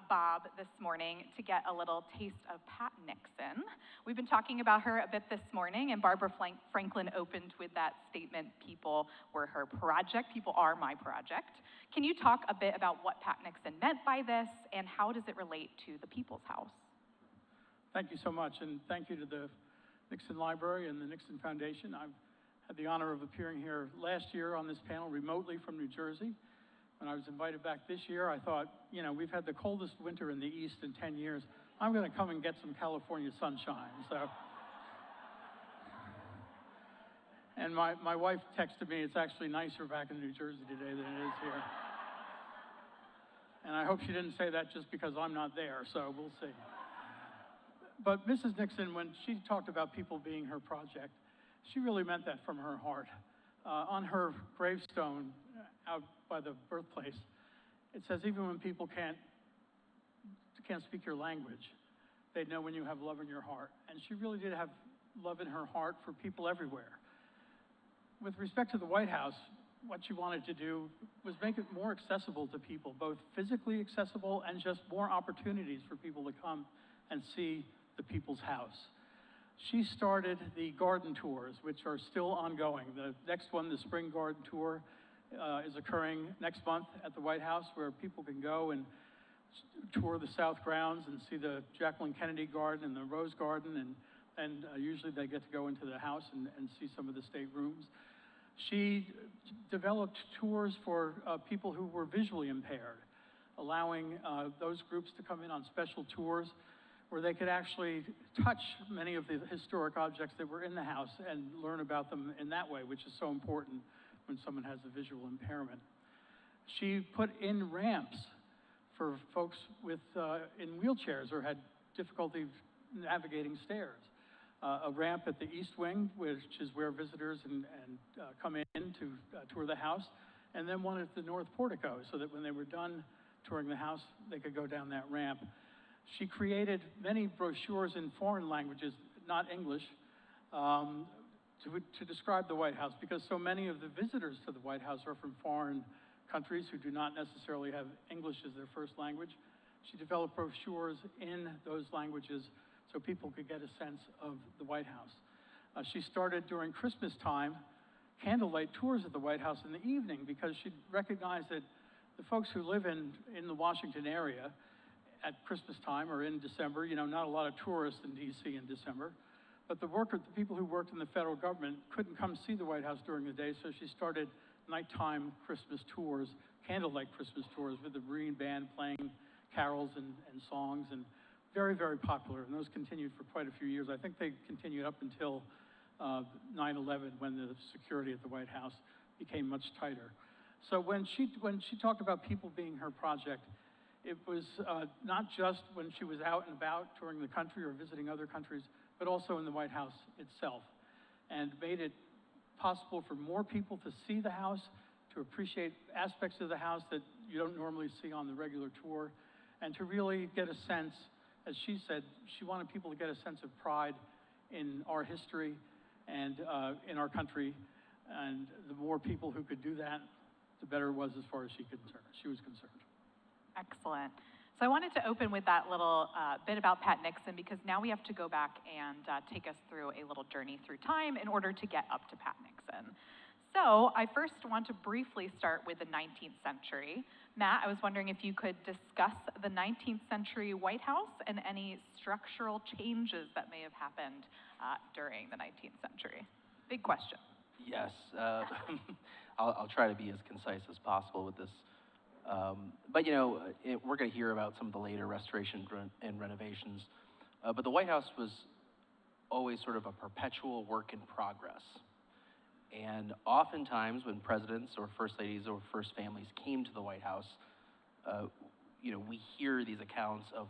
Bob this morning to get a little taste of Pat Nixon. We've been talking about her a bit this morning, and Barbara Franklin opened with that statement, people were her project, people are my project. Can you talk a bit about what Pat Nixon meant by this, and how does it relate to the People's House? Thank you so much, and thank you to the Nixon Library and the Nixon Foundation. I've had the honor of appearing here last year on this panel remotely from New Jersey. When I was invited back this year, I thought, you know, we've had the coldest winter in the East in 10 years. I'm going to come and get some California sunshine. And my wife texted me, it's actually nicer back in New Jersey today than it is here. And I hope she didn't say that just because I'm not there, so we'll see. But Mrs. Nixon, when she talked about people being her project, she really meant that from her heart. On her gravestone out by the birthplace, it says, even when people can't speak your language, they know when you have love in your heart. And she really did have love in her heart for people everywhere. With respect to the White House, what she wanted to do was make it more accessible to people, both physically accessible and just more opportunities for people to come and see the People's House. She started the garden tours, which are still ongoing. The next one, the Spring Garden Tour, is occurring next month at the White House, where people can go and tour the South grounds and see the Jacqueline Kennedy Garden and the Rose Garden, and usually they get to go into the house and see some of the state rooms. She developed tours for people who were visually impaired, allowing those groups to come in on special tours where they could actually touch many of the historic objects that were in the house and learn about them in that way, which is so important when someone has a visual impairment. She put in ramps for folks with in wheelchairs or had difficulty navigating stairs. A ramp at the East Wing, which is where visitors come in to tour the house, and then one at the North Portico, so that when they were done touring the house, they could go down that ramp. She created many brochures in foreign languages, not English, to describe the White House, because so many of the visitors to the White House are from foreign countries who do not necessarily have English as their first language. She developed brochures in those languages so people could get a sense of the White House. She started during Christmas time candlelight tours at the White House in the evening, because she recognized that the folks who live in the Washington area at Christmas time or in December, you know, not a lot of tourists in DC in December, but the people who worked in the federal government couldn't come see the White House during the day, so she started nighttime Christmas tours, candlelight Christmas tours, with the Marine Band playing carols and songs, and very, very popular, and those continued for quite a few years. I think they continued up until 9/11, when the security at the White House became much tighter. So when she talked about people being her project, it was not just when she was out and about touring the country or visiting other countries, but also in the White House itself, and made it possible for more people to see the house, to appreciate aspects of the house that you don't normally see on the regular tour, and to really get a sense, as she said, she wanted people to get a sense of pride in our history and in our country, and the more people who could do that, the better it was as far as she was concerned. Excellent. So I wanted to open with that little bit about Pat Nixon, because now we have to go back and take us through a little journey through time in order to get up to Pat Nixon. So I first want to briefly start with the 19th century. Matt, I was wondering if you could discuss the 19th century White House and any structural changes that may have happened during the 19th century. Big question. Yes, I'll try to be as concise as possible with this But you know, we're going to hear about some of the later restoration and renovations. But the White House was always sort of a perpetual work in progress. And oftentimes when presidents or first ladies or first families came to the White House, you know, we hear these accounts of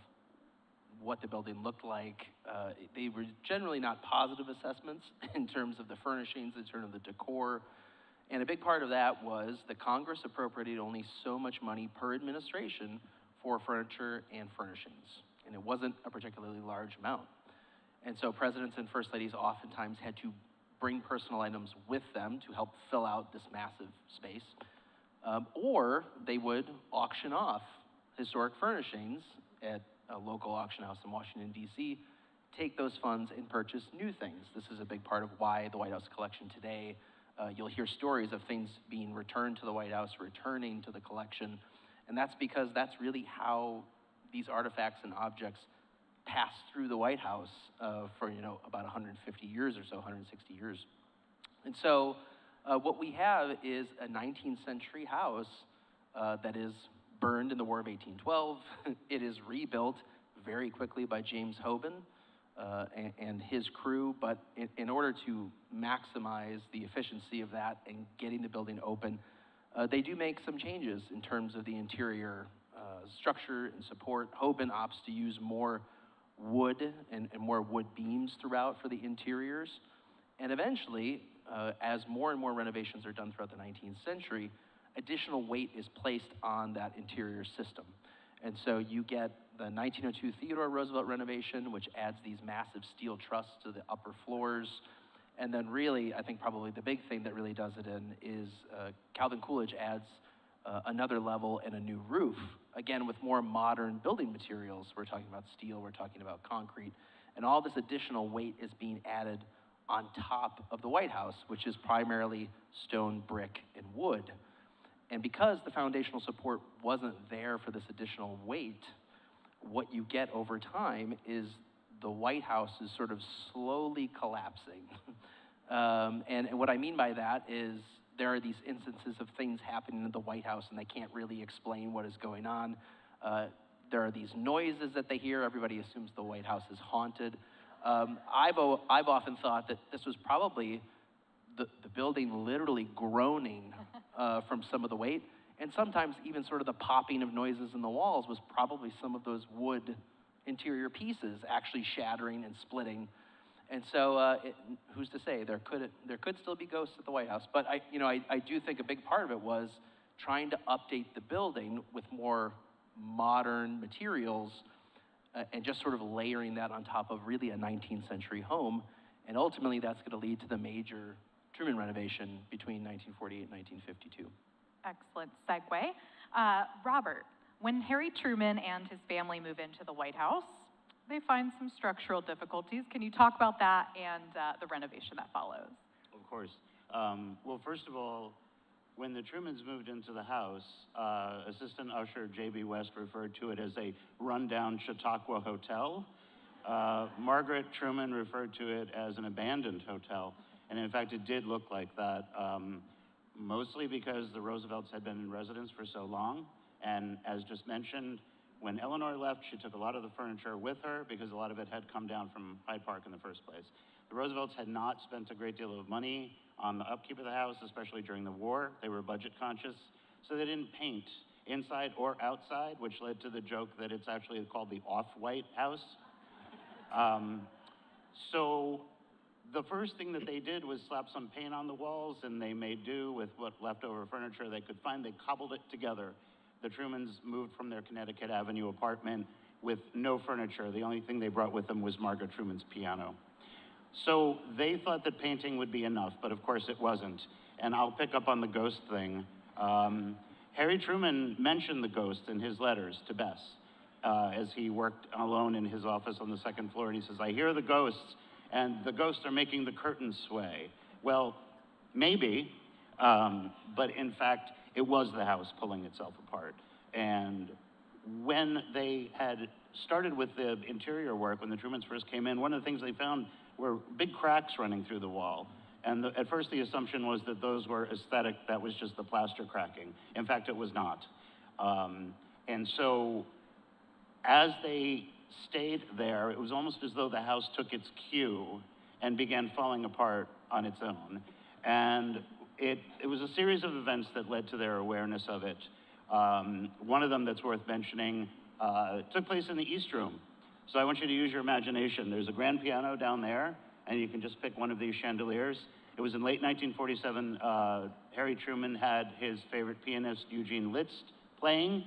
what the building looked like. They were generally not positive assessments in terms of the furnishings, in terms of the decor. And a big part of that was the Congress appropriated only so much money per administration for furniture and furnishings. And it wasn't a particularly large amount. And so presidents and first ladies oftentimes had to bring personal items with them to help fill out this massive space. Or they would auction off historic furnishings at a local auction house in Washington, D.C., take those funds and purchase new things. This is a big part of why the White House collection today, you'll hear stories of things being returned to the White House, returning to the collection, and that's because that's really how these artifacts and objects pass through the White House for, you know, about 150 years or so, 160 years. And so what we have is a 19th century house that is burned in the War of 1812. It is rebuilt very quickly by James Hoban and his crew, but in order to maximize the efficiency of that and getting the building open, they do make some changes in terms of the interior structure and support. Hoban opts to use more wood and more wood beams throughout for the interiors. And eventually, as more and more renovations are done throughout the 19th century, additional weight is placed on that interior system. And so you get the 1902 Theodore Roosevelt renovation, which adds these massive steel trusses to the upper floors. And then really, I think probably the big thing that really does it in is Calvin Coolidge adds another level and a new roof, again with more modern building materials. We're talking about steel, we're talking about concrete, and all this additional weight is being added on top of the White House, which is primarily stone, brick, and wood. And because the foundational support wasn't there for this additional weight, what you get over time is the White House is sort of slowly collapsing. And what I mean by that is there are these instances of things happening in the White House and they can't really explain what is going on. There are these noises that they hear. Everybody assumes the White House is haunted. I've often thought that this was probably the building literally groaning from some of the weight, and sometimes even sort of the popping of noises in the walls was probably some of those wood interior pieces actually shattering and splitting. And so who's to say there could still be ghosts at the White House, but I do think a big part of it was trying to update the building with more modern materials and just sort of layering that on top of really a 19th century home. And ultimately that's going to lead to the major Truman renovation between 1948 and 1952. Excellent segue. Robert, when Harry Truman and his family move into the White House, they find some structural difficulties. Can you talk about that and the renovation that follows? Of course. Well, first of all, when the Trumans moved into the house, Assistant Usher J.B. West referred to it as a rundown Chautauqua hotel. Margaret Truman referred to it as an abandoned hotel. And in fact, it did look like that, mostly because the Roosevelts had been in residence for so long. And as just mentioned, when Eleanor left, she took a lot of the furniture with her because a lot of it had come down from Hyde Park in the first place. The Roosevelts had not spent a great deal of money on the upkeep of the house, especially during the war. They were budget conscious, so they didn't paint inside or outside, which led to the joke that it's actually called the off-white house. So the first thing that they did was slap some paint on the walls, and they made do with what leftover furniture they could find. They cobbled it together. The Trumans moved from their Connecticut Avenue apartment with no furniture. The only thing they brought with them was Margaret Truman's piano. So they thought that painting would be enough, but of course it wasn't. And I'll pick up on the ghost thing. Harry Truman mentioned the ghost in his letters to Bess as he worked alone in his office on the second floor, and he says, "I hear the ghosts, and the ghosts are making the curtains sway." Well, maybe, but in fact, it was the house pulling itself apart. And when they had started with the interior work, when the Trumans first came in, one of the things they found were big cracks running through the wall. And at first the assumption was that those were aesthetic, that was just the plaster cracking. In fact, it was not. And so as they stayed there, it was almost as though the house took its cue and began falling apart on its own. And it was a series of events that led to their awareness of it. One of them that's worth mentioning took place in the East Room. So I want you to use your imagination. There's a grand piano down there, and you can just pick one of these chandeliers. It was in late 1947, Harry Truman had his favorite pianist, Eugene Liszt, playing,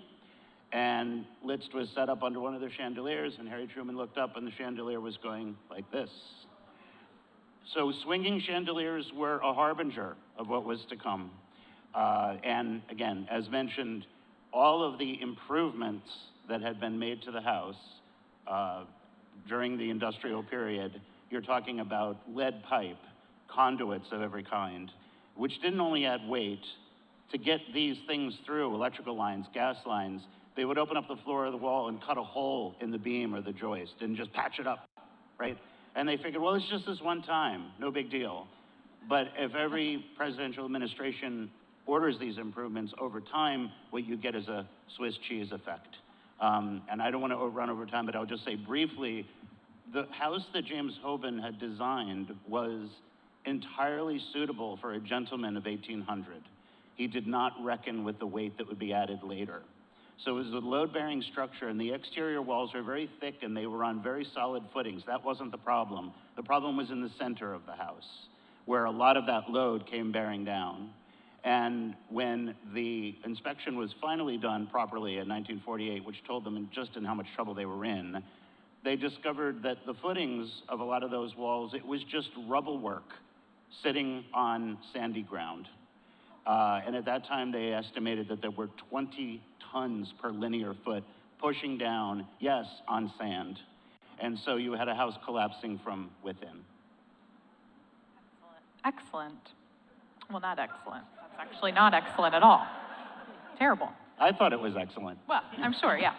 and Liszt was set up under one of the chandeliers, and Harry Truman looked up, and the chandelier was going like this. So swinging chandeliers were a harbinger of what was to come. And again, as mentioned, all of the improvements that had been made to the house during the industrial period, you're talking about lead pipe, conduits of every kind, which didn't only add weight. To get these things through, electrical lines, gas lines, they would open up the floor of the wall and cut a hole in the beam or the joist and just patch it up, right? And they figured, well, it's just this one time, no big deal. But if every presidential administration orders these improvements over time, what you get is a Swiss cheese effect. And I don't want to run over time, but I'll just say briefly, the house that James Hoban had designed was entirely suitable for a gentleman of 1800. He did not reckon with the weight that would be added later. So it was a load-bearing structure, and the exterior walls are very thick, and they were on very solid footings. That wasn't the problem. The problem was in the center of the house, where a lot of that load came bearing down. And when the inspection was finally done properly in 1948, which told them just in how much trouble they were in, they discovered that the footings of a lot of those walls, it was just rubble work sitting on sandy ground. And at that time, they estimated that there were 20 tons per linear foot pushing down, yes, on sand. And so you had a house collapsing from within. Excellent. Well, not excellent. That's actually not excellent at all. Terrible. I thought it was excellent. Well, I'm sure, yeah.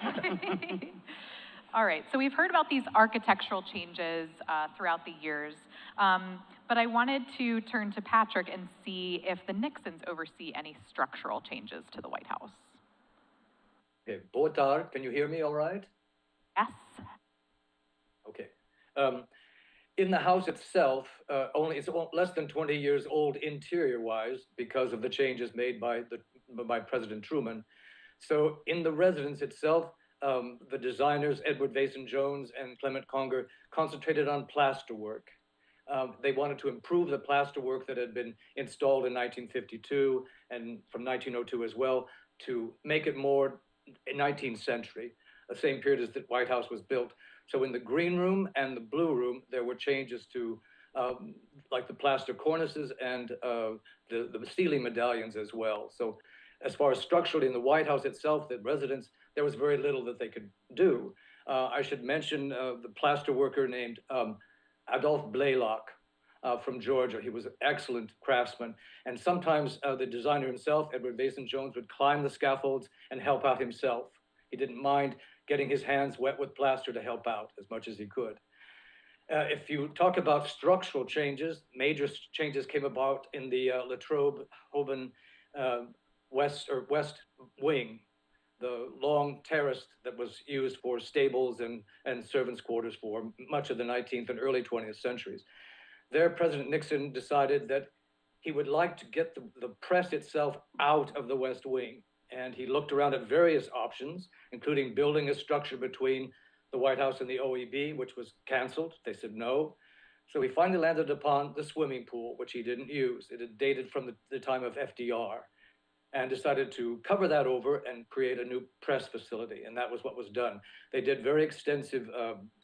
All right, so we've heard about these architectural changes throughout the years, but I wanted to turn to Patrick and see if the Nixons oversee any structural changes to the White House. Okay, boa tarde, can you hear me all right? Yes. Okay. In the house itself, it's less than 20 years old interior-wise because of the changes made by President Truman. So in the residence itself, the designers, Edward Vason Jones and Clement Conger, concentrated on plaster work. They wanted to improve the plaster work that had been installed in 1952 and from 1902 as well, to make it more 19th century, the same period as the White House was built. So in the green room and the blue room, there were changes to like the plaster cornices and the ceiling medallions as well. So as far as structurally in the White House itself, the residence, there was very little that they could do. I should mention the plaster worker named Adolphe Blaylock from Georgia. He was an excellent craftsman. And sometimes the designer himself, Edward Vason Jones, would climb the scaffolds and help out himself. He didn't mind getting his hands wet with plaster to help out as much as he could. If you talk about structural changes, major changes came about in the Latrobe-Hoban west wing, the long terrace that was used for stables and servants' quarters for much of the 19th and early 20th centuries. There, President Nixon decided that he would like to get the press itself out of the West Wing. And he looked around at various options, including building a structure between the White House and the OEB, which was canceled. They said no. So he finally landed upon the swimming pool, which he didn't use. It had dated from the time of FDR, and decided to cover that over and create a new press facility. And that was what was done. They did very extensive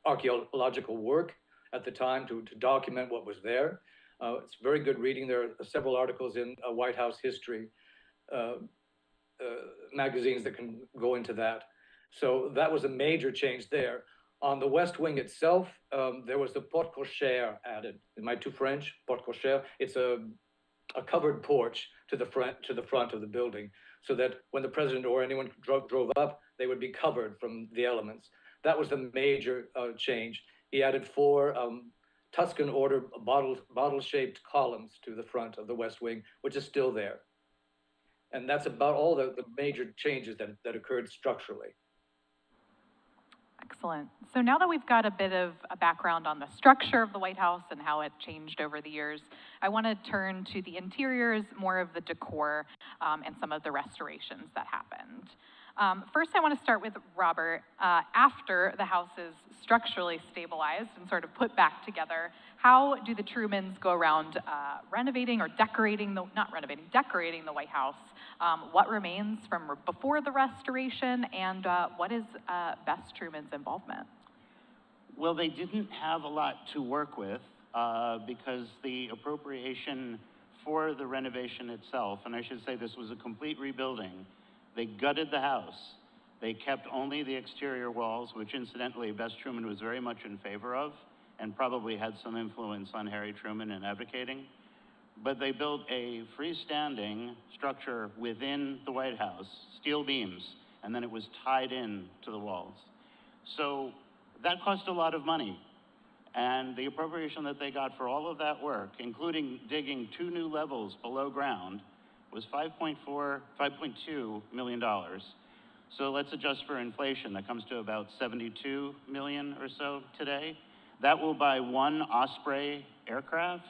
archaeological work at the time to document what was there. It's very good reading. There are several articles in White House history magazines that can go into that. So that was a major change there. On the West Wing itself, there was the porte cochère added. Am I too French? Porte cochère. It's a covered porch to the front of the building, so that when the president or anyone drove up, they would be covered from the elements. That was the major change. He added 4 Tuscan order bottle-shaped columns to the front of the West Wing, which is still there. And that's about all the major changes that occurred structurally. Excellent. So now that we've got a bit of a background on the structure of the White House and how it changed over the years, I want to turn to the interiors, more of the decor, and some of the restorations that happened. First, I want to start with Robert. After the house is structurally stabilized and sort of put back together, how do the Trumans go around renovating or decorating decorating the White House? What remains from before the restoration, and what is Bess Truman's involvement? Well, they didn't have a lot to work with because the appropriation for the renovation itself, and I should say this was a complete rebuilding, they gutted the house. They kept only the exterior walls, which incidentally Bess Truman was very much in favor of and probably had some influence on Harry Truman in advocating. But they built a freestanding structure within the White House, steel beams, and then it was tied in to the walls. So that cost a lot of money. And the appropriation that they got for all of that work, including digging 2 new levels below ground, was $5.2 million. So let's adjust for inflation. That comes to about 72 million or so today. That will buy 1 Osprey aircraft.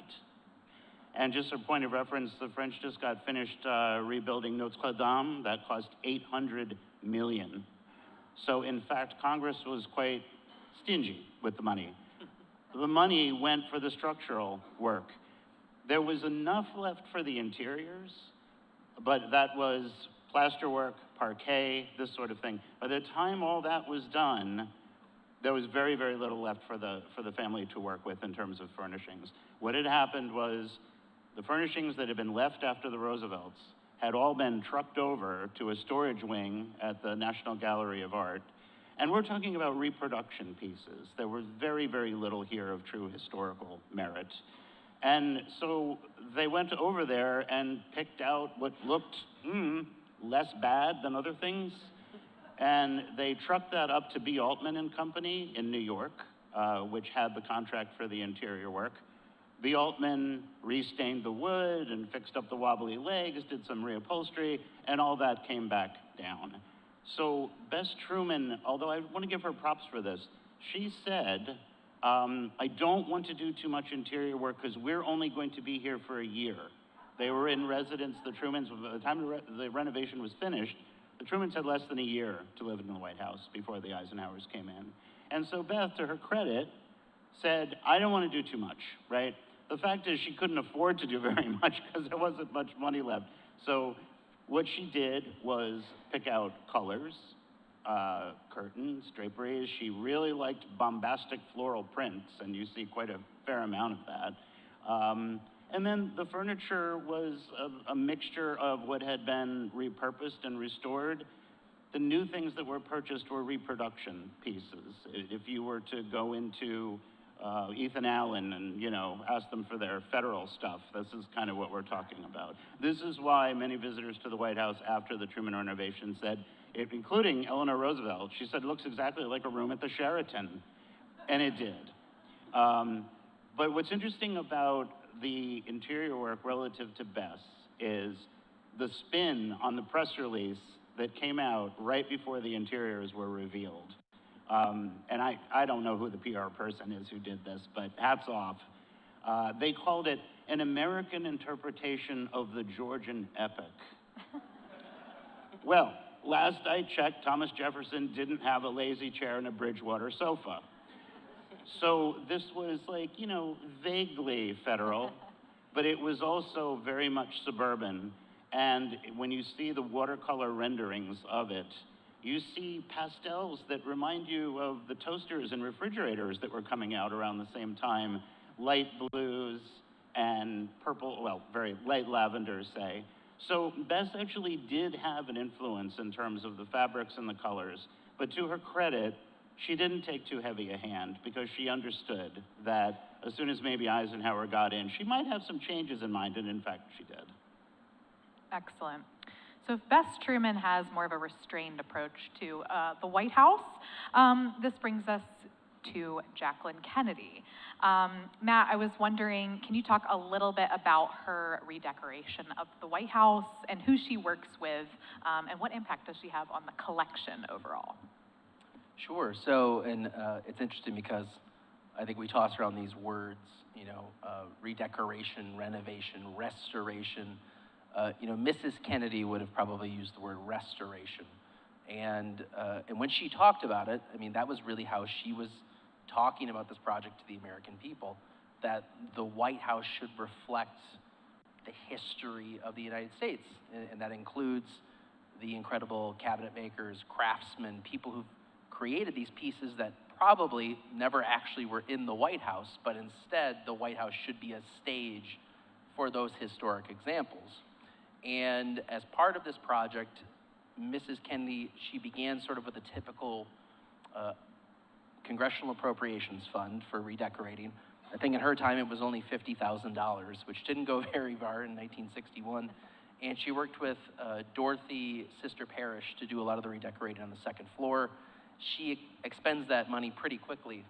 And just a point of reference, the French just got finished rebuilding Notre Dame. That cost 800 million. So in fact, Congress was quite stingy with the money. The money went for the structural work. There was enough left for the interiors, but that was plasterwork, parquet, this sort of thing. By the time all that was done, there was very, very little left for the family to work with in terms of furnishings. What had happened was the furnishings that had been left after the Roosevelts had all been trucked over to a storage wing at the National Gallery of Art. And we're talking about reproduction pieces. There was very, very little here of true historical merit. And so they went over there and picked out what looked less bad than other things. And they trucked that up to B. Altman and Company in New York, which had the contract for the interior work. B. Altman restained the wood and fixed up the wobbly legs, did some reupholstery, and all that came back down. So Bess Truman, although I want to give her props for this, she said, I don't want to do too much interior work because we're only going to be here for a year. They were in residence, the Trumans, by the time the renovation was finished, the Trumans had less than a year to live in the White House before the Eisenhowers came in. And so Beth, to her credit, said, I don't want to do too much, right? The fact is she couldn't afford to do very much because there wasn't much money left. So what she did was pick out colors, curtains, draperies. She really liked bombastic floral prints, and you see quite a fair amount of that. And then the furniture was a mixture of what had been repurposed and restored. The new things that were purchased were reproduction pieces. If you were to go into Ethan Allen and, ask them for their federal stuff, this is kind of what we're talking about. This is why many visitors to the White House after the Truman renovation said, including Eleanor Roosevelt, she said it looks exactly like a room at the Sheraton, and it did. But what's interesting about the interior work relative to Bess is the spin on the press release that came out right before the interiors were revealed. And I don't know who the PR person is who did this, but hats off. They called it an American interpretation of the Georgian epic. Well, last I checked, Thomas Jefferson didn't have a lazy chair and a Bridgewater sofa. So this was like, vaguely federal, but it was also very much suburban. And when you see the watercolor renderings of it, you see pastels that remind you of the toasters and refrigerators that were coming out around the same time, light blues and purple, well, very light lavenders, say. So Bess actually did have an influence in terms of the fabrics and the colors, but to her credit, she didn't take too heavy a hand because she understood that as soon as maybe Eisenhower got in, she might have some changes in mind, and in fact, she did. Excellent. So if Bess Truman has more of a restrained approach to the White House, this brings us to Jacqueline Kennedy. Matt, I was wondering, can you talk a little bit about her redecoration of the White House and who she works with, and what impact does she have on the collection overall? Sure. So, and it's interesting because I think we toss around these words, you know, redecoration, renovation, restoration. You know, Mrs. Kennedy would have probably used the word restoration. And when she talked about it, I mean, that was really how she was talking about this project to the American people, that the White House should reflect the history of the United States. And that includes the incredible cabinet makers, craftsmen, people who've created these pieces that probably never actually were in the White House, but instead the White House should be a stage for those historic examples. And as part of this project, Mrs. Kennedy, she began sort of with a typical Congressional Appropriations Fund for redecorating. I think in her time it was only $50,000, which didn't go very far in 1961. And she worked with Dorothy Sister Parrish to do a lot of the redecorating on the second floor. She expends that money pretty quickly.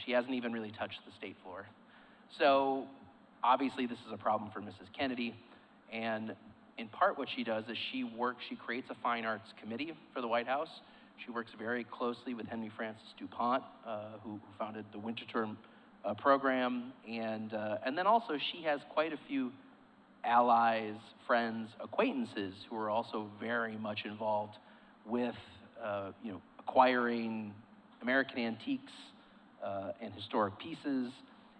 She hasn't even really touched the state floor. So obviously this is a problem for Mrs. Kennedy. And in part what she does is she creates a fine arts committee for the White House. She works very closely with Henry Francis DuPont, who founded the Winter Term program. And then also she has quite a few allies, friends, acquaintances who are also very much involved with, you know, acquiring American antiques and historic pieces.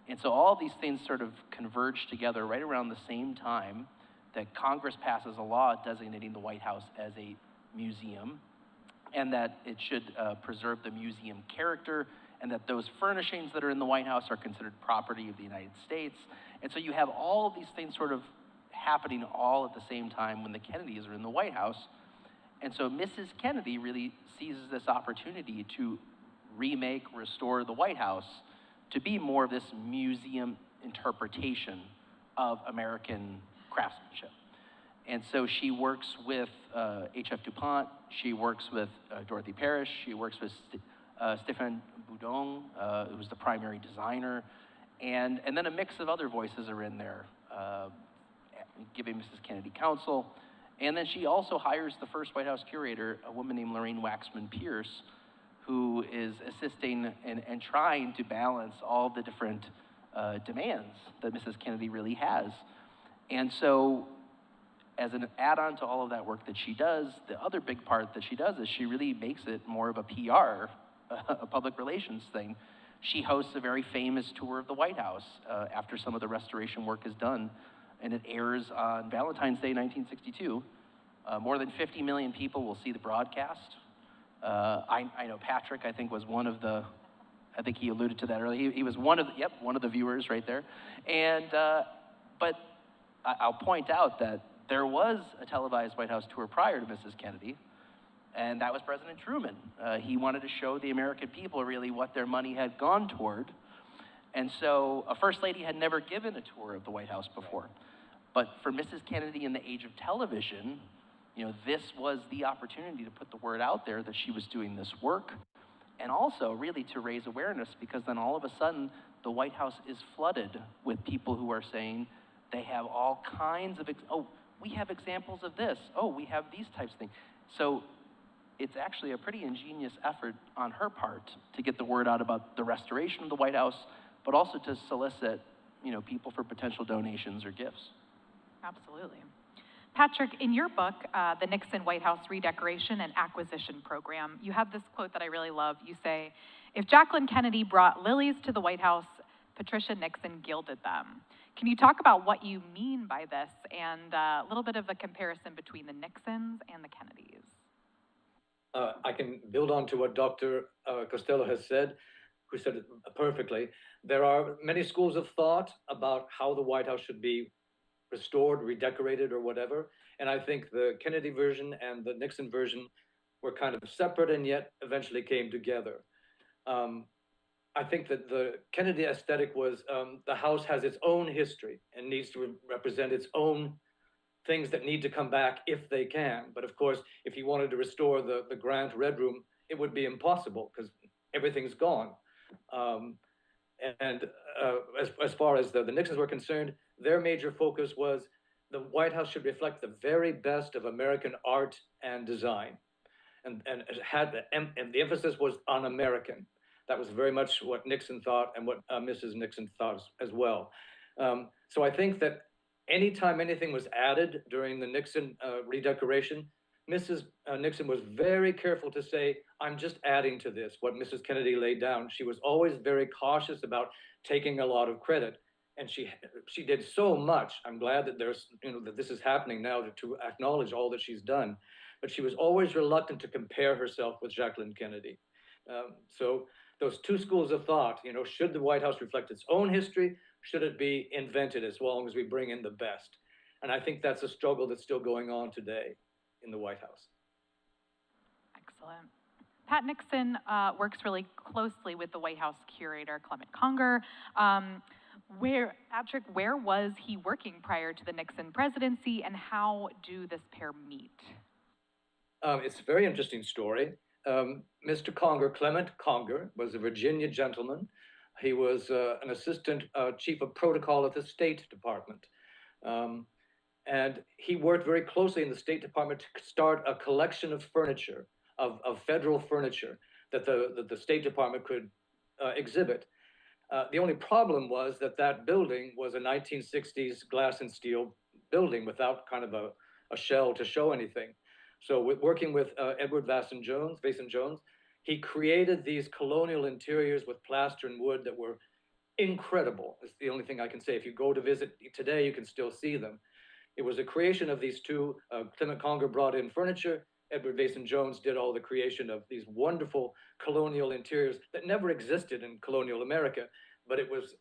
And so all these things sort of converge together right around the same time that Congress passes a law designating the White House as a museum, and that it should preserve the museum character, and that those furnishings that are in the White House are considered property of the United States. And so you have all of these things sort of happening all at the same time when the Kennedys are in the White House. And so Mrs. Kennedy really seizes this opportunity to remake, restore the White House to be more of this museum interpretation of American craftsmanship. And so she works with H.F. DuPont, she works with Dorothy Parrish, she works with Stéphane Boudon, who was the primary designer, and then a mix of other voices are in there, giving Mrs. Kennedy counsel. And then she also hires the first White House curator, a woman named Lorraine Waxman Pierce, who is assisting and trying to balance all the different demands that Mrs. Kennedy really has. And so, as an add-on to all of that work that she does, the other big part that she does is she really makes it more of a PR, a public relations thing. She hosts a very famous tour of the White House after some of the restoration work is done, and it airs on Valentine's Day, 1962. More than 50 million people will see the broadcast. I know Patrick, I think, was one of the, I think he alluded to that earlier. He was one of the viewers right there. And, but I'll point out that there was a televised White House tour prior to Mrs. Kennedy, and that was President Truman. He wanted to show the American people really what their money had gone toward. And so a First Lady had never given a tour of the White House before. But for Mrs. Kennedy in the age of television, you know, this was the opportunity to put the word out there that she was doing this work, and also really to raise awareness, because then all of a sudden the White House is flooded with people who are saying they have all kinds of, oh, we have examples of this, oh, we have these types of things. So it's actually a pretty ingenious effort on her part to get the word out about the restoration of the White House, but also to solicit, you know, people for potential donations or gifts. Absolutely. Patrick, in your book, The Nixon White House Redecoration and Acquisition Program, you have this quote that I really love. You say, "If Jacqueline Kennedy brought lilies to the White House, Patricia Nixon gilded them." Can you talk about what you mean by this and a little bit of a comparison between the Nixons and the Kennedys? I can build on to what Dr. Costello has said, who said it perfectly. There are many schools of thought about how the White House should be restored, redecorated, or whatever. And I think the Kennedy version and the Nixon version were kind of separate and yet eventually came together. I think that the Kennedy aesthetic was the house has its own history and needs to represent its own things that need to come back if they can. But of course, if you wanted to restore the Grant Red Room, it would be impossible because everything's gone. And as far as the Nixons were concerned, their major focus was the White House should reflect the very best of American art and design. And it had and the emphasis was on American. That was very much what Nixon thought and what Mrs. Nixon thought as well. So I think that anytime anything was added during the Nixon redecoration, Mrs. Nixon was very careful to say, I'm just adding to this, what Mrs. Kennedy laid down. She was always very cautious about taking a lot of credit. And she did so much. I'm glad that that this is happening now to acknowledge all that she's done. But she was always reluctant to compare herself with Jacqueline Kennedy. So those two schools of thought, should the White House reflect its own history? Should it be invented as long as we bring in the best? And I think that's a struggle that's still going on today in the White House. Excellent. Pat Nixon works really closely with the White House curator, Clement Conger. Patrick, where was he working prior to the Nixon presidency, and how do this pair meet? It's a very interesting story. Mr. Conger, Clement Conger, was a Virginia gentleman. He was an assistant chief of protocol at the State Department. And he worked very closely in the State Department to start a collection of furniture, of federal furniture that the State Department could exhibit. The only problem was that building was a 1960s glass and steel building without kind of a shell to show anything. So working with Edward Vason Jones, he created these colonial interiors with plaster and wood that were incredible. It's the only thing I can say. If you go to visit today, you can still see them. It was a creation of these two. Clement Conger brought in furniture. Edward Vason Jones did all the creation of these wonderful colonial interiors that never existed in colonial America, but it was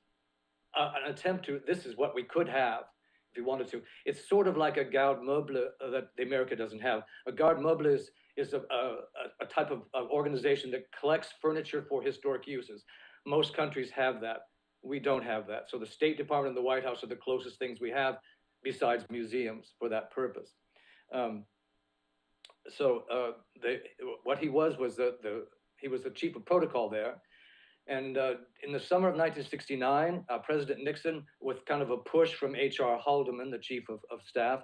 an attempt to, this is what we could have if we wanted to. It's sort of like a garde meuble that America doesn't have. A garde meuble is a type of organization that collects furniture for historic uses. Most countries have that. We don't have that. So the State Department and the White House are the closest things we have besides museums for that purpose. What he was he was the chief of protocol there. And in the summer of 1969, President Nixon, with kind of a push from H.R. Haldeman, the chief of staff,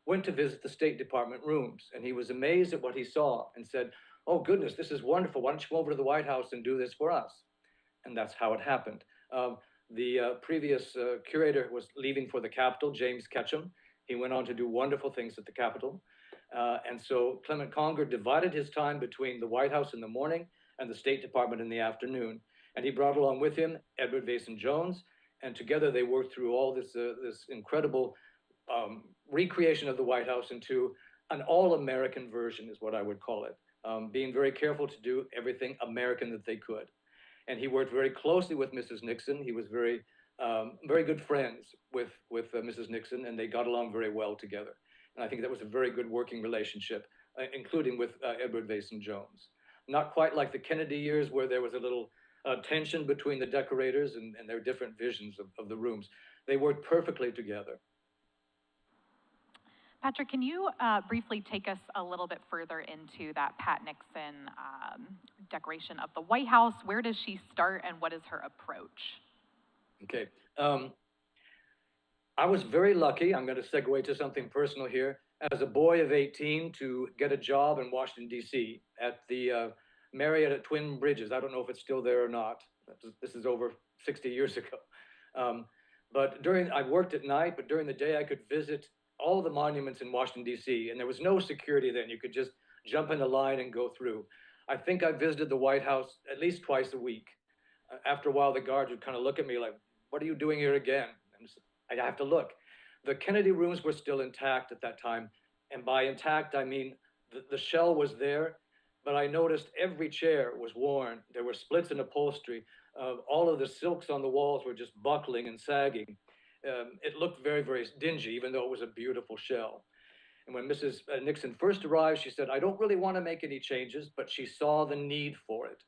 went to visit the State Department rooms. And he was amazed at what he saw and said, oh goodness, this is wonderful. Why don't you go over to the White House and do this for us? And that's how it happened. The previous curator was leaving for the Capitol, James Ketchum. He went on to do wonderful things at the Capitol. And so Clement Conger divided his time between the White House in the morning and the State Department in the afternoon. And he brought along with him Edward Vason Jones. And together they worked through all this incredible recreation of the White House into an all-American version is what I would call it. Being very careful to do everything American that they could. And he worked very closely with Mrs. Nixon. He was very good friends with Mrs. Nixon, and they got along very well together. And I think that was a very good working relationship, including with Edward Vason Jones. Not quite like the Kennedy years where there was a little tension between the decorators and their different visions of the rooms. They worked perfectly together. Patrick, can you briefly take us a little bit further into that Pat Nixon decoration of the White House? Where does she start and what is her approach? Okay. I was very lucky, I'm going to segue to something personal here, as a boy of 18 to get a job in Washington, D.C. at the Marriott at Twin Bridges. I don't know if it's still there or not. This is over 60 years ago. I worked at night, but during the day I could visit all the monuments in Washington, D.C., and there was no security then. You could just jump in the line and go through. I think I visited the White House at least twice a week. After a while, the guards would kind of look at me like, what are you doing here again? And I have to look. The Kennedy rooms were still intact at that time. And by intact, I mean the shell was there, but I noticed every chair was worn. There were splits in upholstery. All of the silks on the walls were just buckling and sagging. It looked very, very dingy, even though it was a beautiful shell. And when Mrs. Nixon first arrived, she said, I don't really want to make any changes, but she saw the need for it,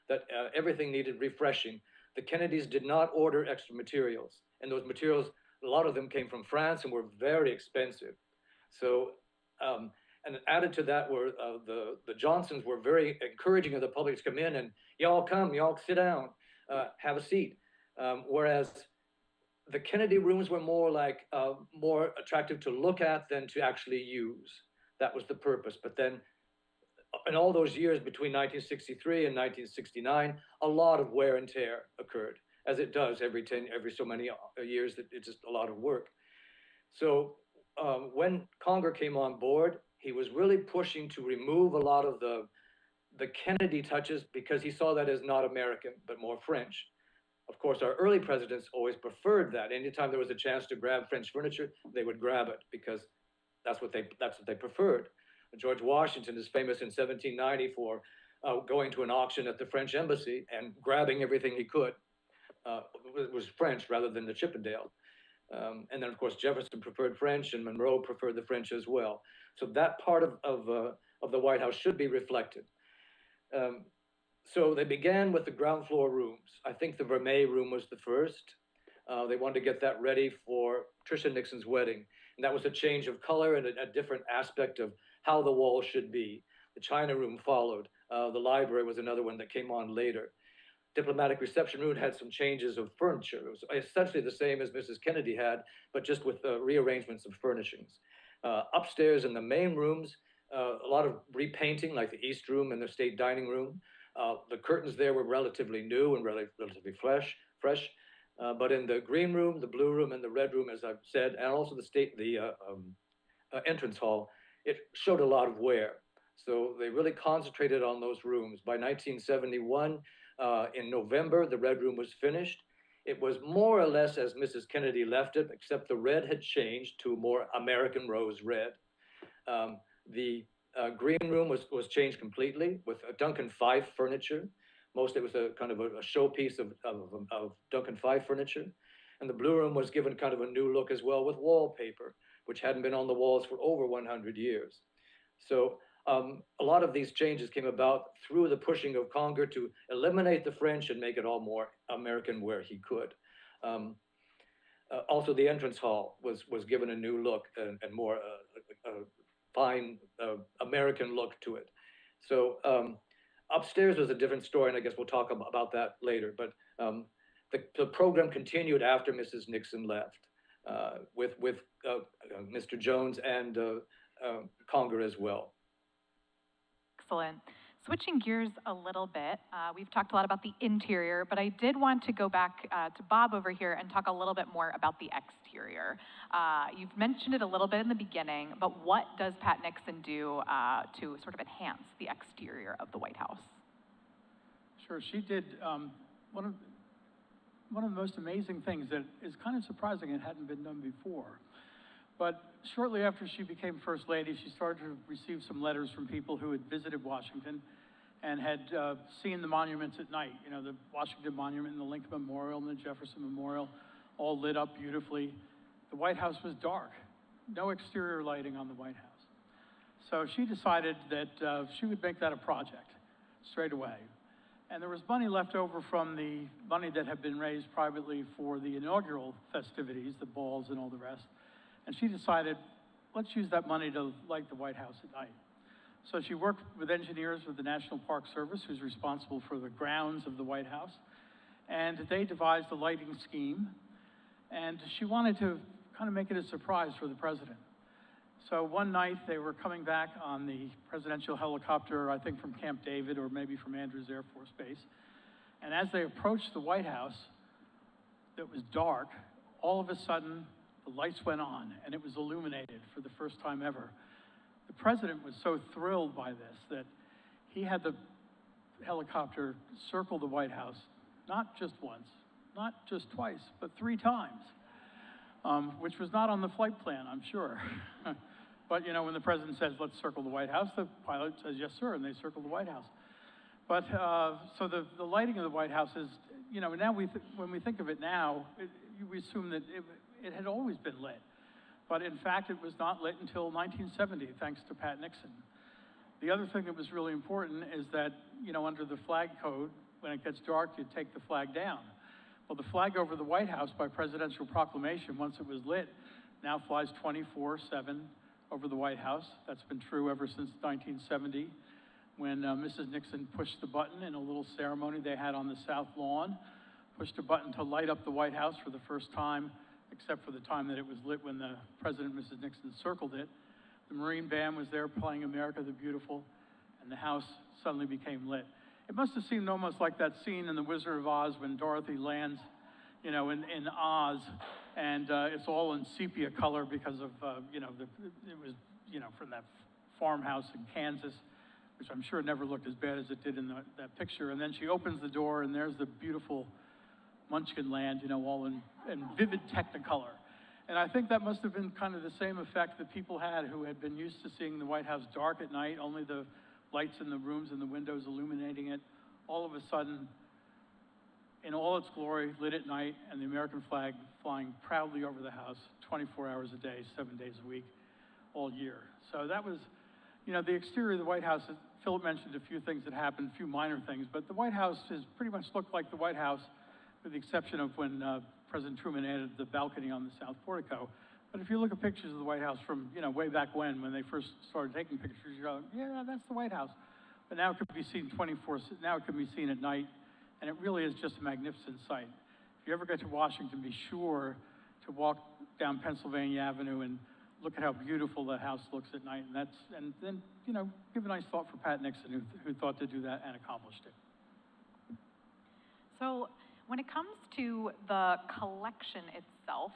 that everything needed refreshing. The Kennedys did not order extra materials. And those materials, a lot of them came from France and were very expensive. So, and added to that were the Johnsons were very encouraging of the public to come in and y'all come, y'all sit down. have a seat. Whereas the Kennedy rooms were more like, more attractive to look at than to actually use. That was the purpose. But then in all those years between 1963 and 1969, a lot of wear and tear occurred, as it does every so many years. It's just a lot of work. So when Conger came on board, he was really pushing to remove a lot of the Kennedy touches because he saw that as not American, but more French. Of course, our early presidents always preferred that. Anytime there was a chance to grab French furniture, they would grab it because that's what they preferred. George Washington is famous in 1790 for going to an auction at the French embassy and grabbing everything he could. It was French rather than the Chippendale. And then, of course, Jefferson preferred French and Monroe preferred the French as well. So that part of the White House should be reflected. So they began with the ground floor rooms. I think the Vermeil room was the first. They wanted to get that ready for Tricia Nixon's wedding. And that was a change of color and a different aspect of how the wall should be. The China room followed. The library was another one that came on later. Diplomatic reception room had some changes of furniture. It was essentially the same as Mrs. Kennedy had, but just with rearrangements of furnishings. Upstairs in the main rooms, a lot of repainting, like the East Room and the State Dining Room. The curtains there were relatively new and relatively fresh. But in the Green Room, the Blue Room, and the Red Room, as I've said, and also the entrance hall, it showed a lot of wear. So they really concentrated on those rooms. By 1971, in November, the Red Room was finished. It was more or less as Mrs. Kennedy left it, except the red had changed to a more American rose red. The Green Room was changed completely with Duncan Fife furniture. Most it was a kind of a showpiece of Duncan Fife furniture. And the Blue Room was given kind of a new look as well with wallpaper, which hadn't been on the walls for over 100 years. So a lot of these changes came about through the pushing of Conger to eliminate the French and make it all more American where he could. Also, the entrance hall was given a new look and more fine American look to it. So upstairs was a different story, and I guess we'll talk about that later. But the program continued after Mrs. Nixon left with Mr. Jones and Conger as well. Excellent. Switching gears a little bit, we've talked a lot about the interior, but I did want to go back to Bob over here and talk a little bit more about the exterior. You've mentioned it a little bit in the beginning, but what does Pat Nixon do to sort of enhance the exterior of the White House? Sure, she did one of the most amazing things that is kind of surprising it hadn't been done before. But shortly after she became First Lady, she started to receive some letters from people who had visited Washington and had seen the monuments at night. You know, the Washington Monument and the Lincoln Memorial and the Jefferson Memorial, all lit up beautifully. The White House was dark, no exterior lighting on the White House. So she decided that she would make that a project straight away. And there was money left over from the money that had been raised privately for the inaugural festivities, the balls and all the rest. And she decided, let's use that money to light the White House at night. So she worked with engineers with the National Park Service, who's responsible for the grounds of the White House. And they devised a lighting scheme. And she wanted to kind of make it a surprise for the president. So one night they were coming back on the presidential helicopter, I think from Camp David or maybe from Andrews Air Force Base. And as they approached the White House, it was dark. All of a sudden, the lights went on and it was illuminated for the first time ever. The president was so thrilled by this that he had the helicopter circle the White House, not just once, not just twice, but 3 times, which was not on the flight plan, I'm sure. But, you know, when the president says, let's circle the White House, the pilot says, yes, sir, and they circle the White House. But, so the lighting of the White House is, you know, now when we think of it now, we assume that it had always been lit. But in fact, it was not lit until 1970, thanks to Pat Nixon. The other thing that was really important is that, you know, under the flag code, when it gets dark, you take the flag down. Well, the flag over the White House by presidential proclamation, once it was lit, now flies 24/7 over the White House. That's been true ever since 1970, when Mrs. Nixon pushed the button in a little ceremony they had on the South Lawn pushed a button to light up the White House for the first time, except for the time that it was lit when the President and Mrs. Nixon circled it. The Marine Band was there playing America the Beautiful, and the house suddenly became lit. It must have seemed almost like that scene in The Wizard of Oz when Dorothy lands, you know, in Oz, and it's all in sepia color because of, you know, it was, you know, from that farmhouse in Kansas, which I'm sure never looked as bad as it did in that picture. And then she opens the door, and there's the beautiful Munchkin land, you know, all in vivid Technicolor. And I think that must have been kind of the same effect that people had who had been used to seeing the White House dark at night, only the lights in the rooms and the windows illuminating it. All of a sudden, in all its glory, lit at night, and the American flag flying proudly over the house 24 hours a day, 7 days a week, all year. So that was, you know, the exterior of the White House, Philip mentioned a few things that happened, a few minor things, but the White House has pretty much looked like the White House, with the exception of when President Truman added the balcony on the south portico. But if you look at pictures of the White House from, you know, way back when they first started taking pictures, you're like, yeah, that's the White House. But now it can be seen now it can be seen at night, and it really is just a magnificent sight. If you ever get to Washington, be sure to walk down Pennsylvania Avenue and look at how beautiful the house looks at night. And then, you know, give a nice thought for Pat Nixon, who thought to do that and accomplished it. So when it comes to the collection itself,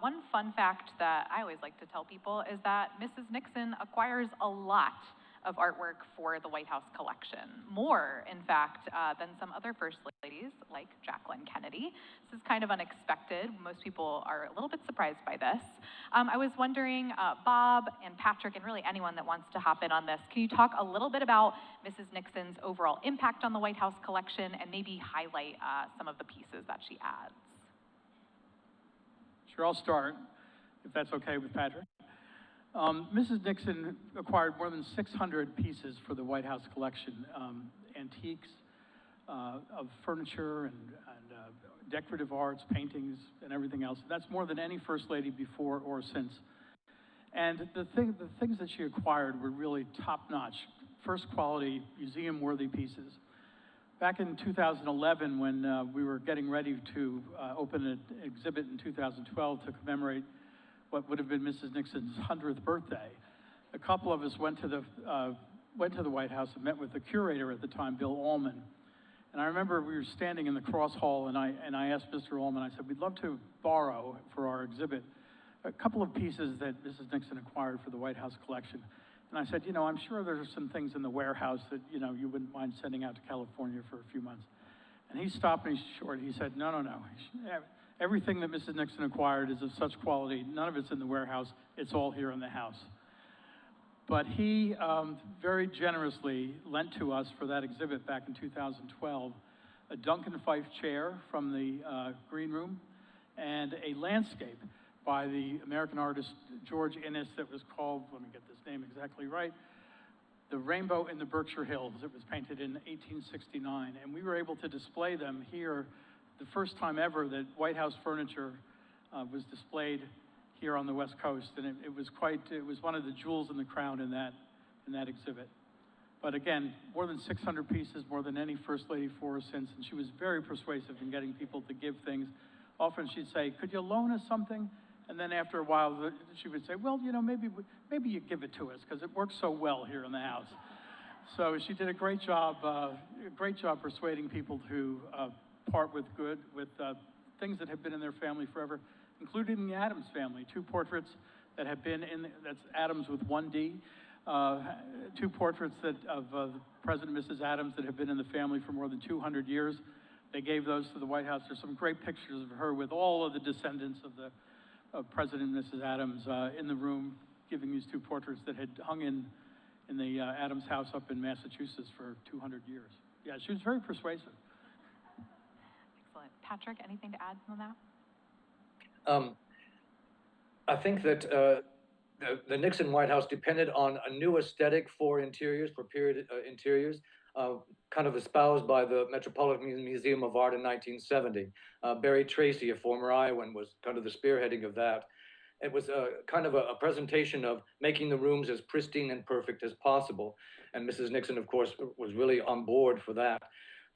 one fun fact that I always like to tell people is that Mrs. Nixon acquires a lot of artwork for the White House collection. More, in fact, than some other first ladies, like Jacqueline Kennedy. This is kind of unexpected. Most people are a little bit surprised by this. I was wondering, Bob and Patrick, and really anyone that wants to hop in on this, can you talk a little bit about Mrs. Nixon's overall impact on the White House collection and maybe highlight some of the pieces that she adds? Sure, I'll start, if that's okay with Patrick. Mrs. Nixon acquired more than 600 pieces for the White House collection, antiques of furniture and decorative arts, paintings, and everything else. That's more than any First Lady before or since. And the things that she acquired were really top-notch, first-quality, museum-worthy pieces. Back in 2011, when we were getting ready to open an exhibit in 2012 to commemorate what would have been Mrs. Nixon's 100th birthday, a couple of us went to the White House and met with the curator at the time, Bill Allman. And I remember we were standing in the cross hall, and I asked Mr. Allman, I said, we'd love to borrow for our exhibit a couple of pieces that Mrs. Nixon acquired for the White House collection. And I said, you know, I'm sure there's some things in the warehouse that, you know, you wouldn't mind sending out to California for a few months. And he stopped me short. He said, no. Everything that Mrs. Nixon acquired is of such quality, none of it's in the warehouse, it's all here in the house. But he very generously lent to us for that exhibit back in 2012 a Duncan Fife chair from the green room and a landscape by the American artist George Innes that was called, let me get this name exactly right, The Rainbow in the Berkshire Hills. It was painted in 1869, and we were able to display them here the first time ever that White House furniture was displayed here on the West Coast, and it was one of the jewels in the crown in that exhibit. But again, more than 600 pieces, more than any First Lady for or since, and she was very persuasive in getting people to give things. Often she'd say, could you loan us something? And then after a while, she would say, well, you know, maybe you give it to us, because it works so well here in the house. So she did a great job persuading people to part with things that have been in their family forever, including the Adams family. 2 portraits that have been that's Adams with 1 D. 2 portraits of President and Mrs. Adams that have been in the family for more than 200 years. They gave those to the White House. There's some great pictures of her with all of the descendants of President and Mrs. Adams in the room, giving these 2 portraits that had hung in the Adams house up in Massachusetts for 200 years. Yeah, she was very persuasive. Excellent. Patrick, anything to add on that? I think that the Nixon White House depended on a new aesthetic for interiors, for period interiors, kind of espoused by the Metropolitan Museum of Art in 1970. Barry Tracy, a former Iowan, was kind of the spearheading of that. It was kind of a presentation of making the rooms as pristine and perfect as possible. And Mrs. Nixon, of course, was really on board for that.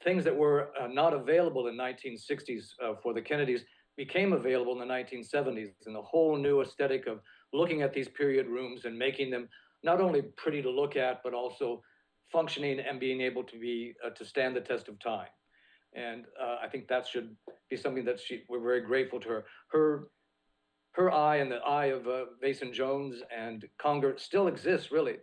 things that were not available in 1960s for the Kennedys became available in the 1970s, and the whole new aesthetic of looking at these period rooms and making them not only pretty to look at, but also functioning and being able to be to stand the test of time. And I think that should be something that we're very grateful to her. Her eye and the eye of Vason Jones and Conger still exists, really.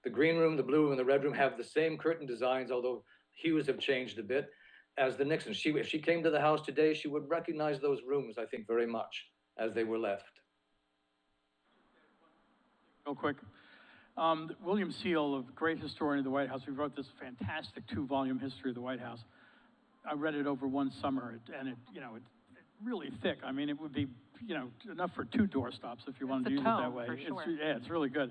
The green room, the blue room, and the red room have the same curtain designs, although hues have changed a bit, as the Nixon. If she came to the house today, she would recognize those rooms, I think, very much as they were left. Real quick. William Seal, a great historian of the White House, he wrote this fantastic 2-volume history of the White House. I read it over one summer, and it's really thick. I mean, it would be, enough for 2 doorstops if you wanted to use it that way. For sure. It's really good.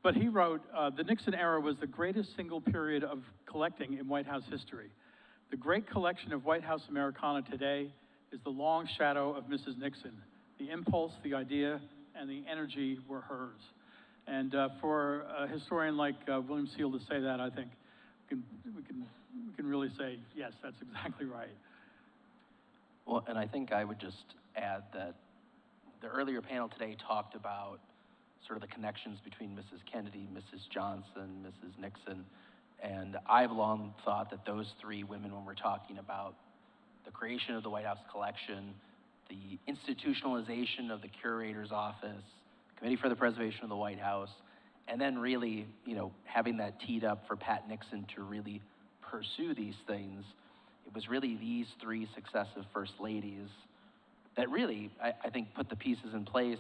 But he wrote, the Nixon era was the greatest single period of collecting in White House history. The great collection of White House Americana today is the long shadow of Mrs. Nixon. The impulse, the idea, and the energy were hers. And for a historian like William Seal to say that, I think we can really say, yes, that's exactly right. Well, and I think I would just add that the earlier panel today talked about sort of the connections between Mrs. Kennedy, Mrs. Johnson, Mrs. Nixon, and I've long thought that those 3 women, when we're talking about the creation of the White House collection, the institutionalization of the curator's office, Committee for the Preservation of the White House, and then really, having that teed up for Pat Nixon to really pursue these things, it was really these 3 successive first ladies that really, I think, put the pieces in place,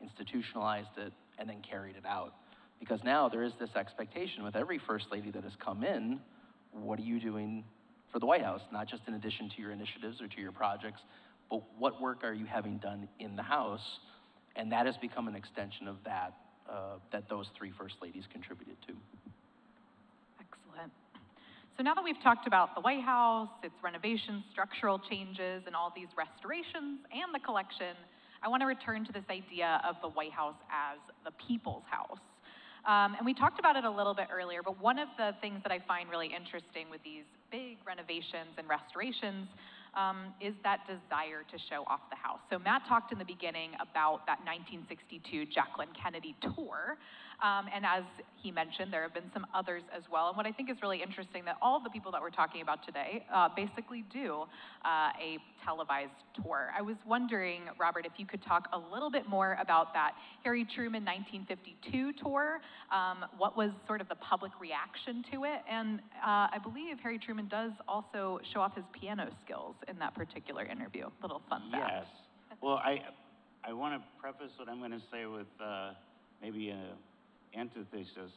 institutionalized it, and then carried it out. Because now there is this expectation with every first lady that has come in, what are you doing for the White House? Not just in addition to your initiatives or to your projects, but what work are you having done in the House? And that has become an extension of that, that those 3 first ladies contributed to. Excellent. So now that we've talked about the White House, its renovations, structural changes, and all these restorations, and the collection, I want to return to this idea of the White House as the people's house. And we talked about it a little bit earlier, but one of the things that I find really interesting with these big renovations and restorations is that desire to show off the house. So Matt talked in the beginning about that 1962 Jacqueline Kennedy tour. And as he mentioned, there have been some others as well. And what I think is really interesting that all of the people that we're talking about today basically do a televised tour. I was wondering, Robert, if you could talk a little bit more about that Harry Truman 1952 tour. What was sort of the public reaction to it? And I believe Harry Truman does also show off his piano skills in that particular interview. Little fun fact. Yes. Well, I want to preface what I'm going to say with maybe an antithesis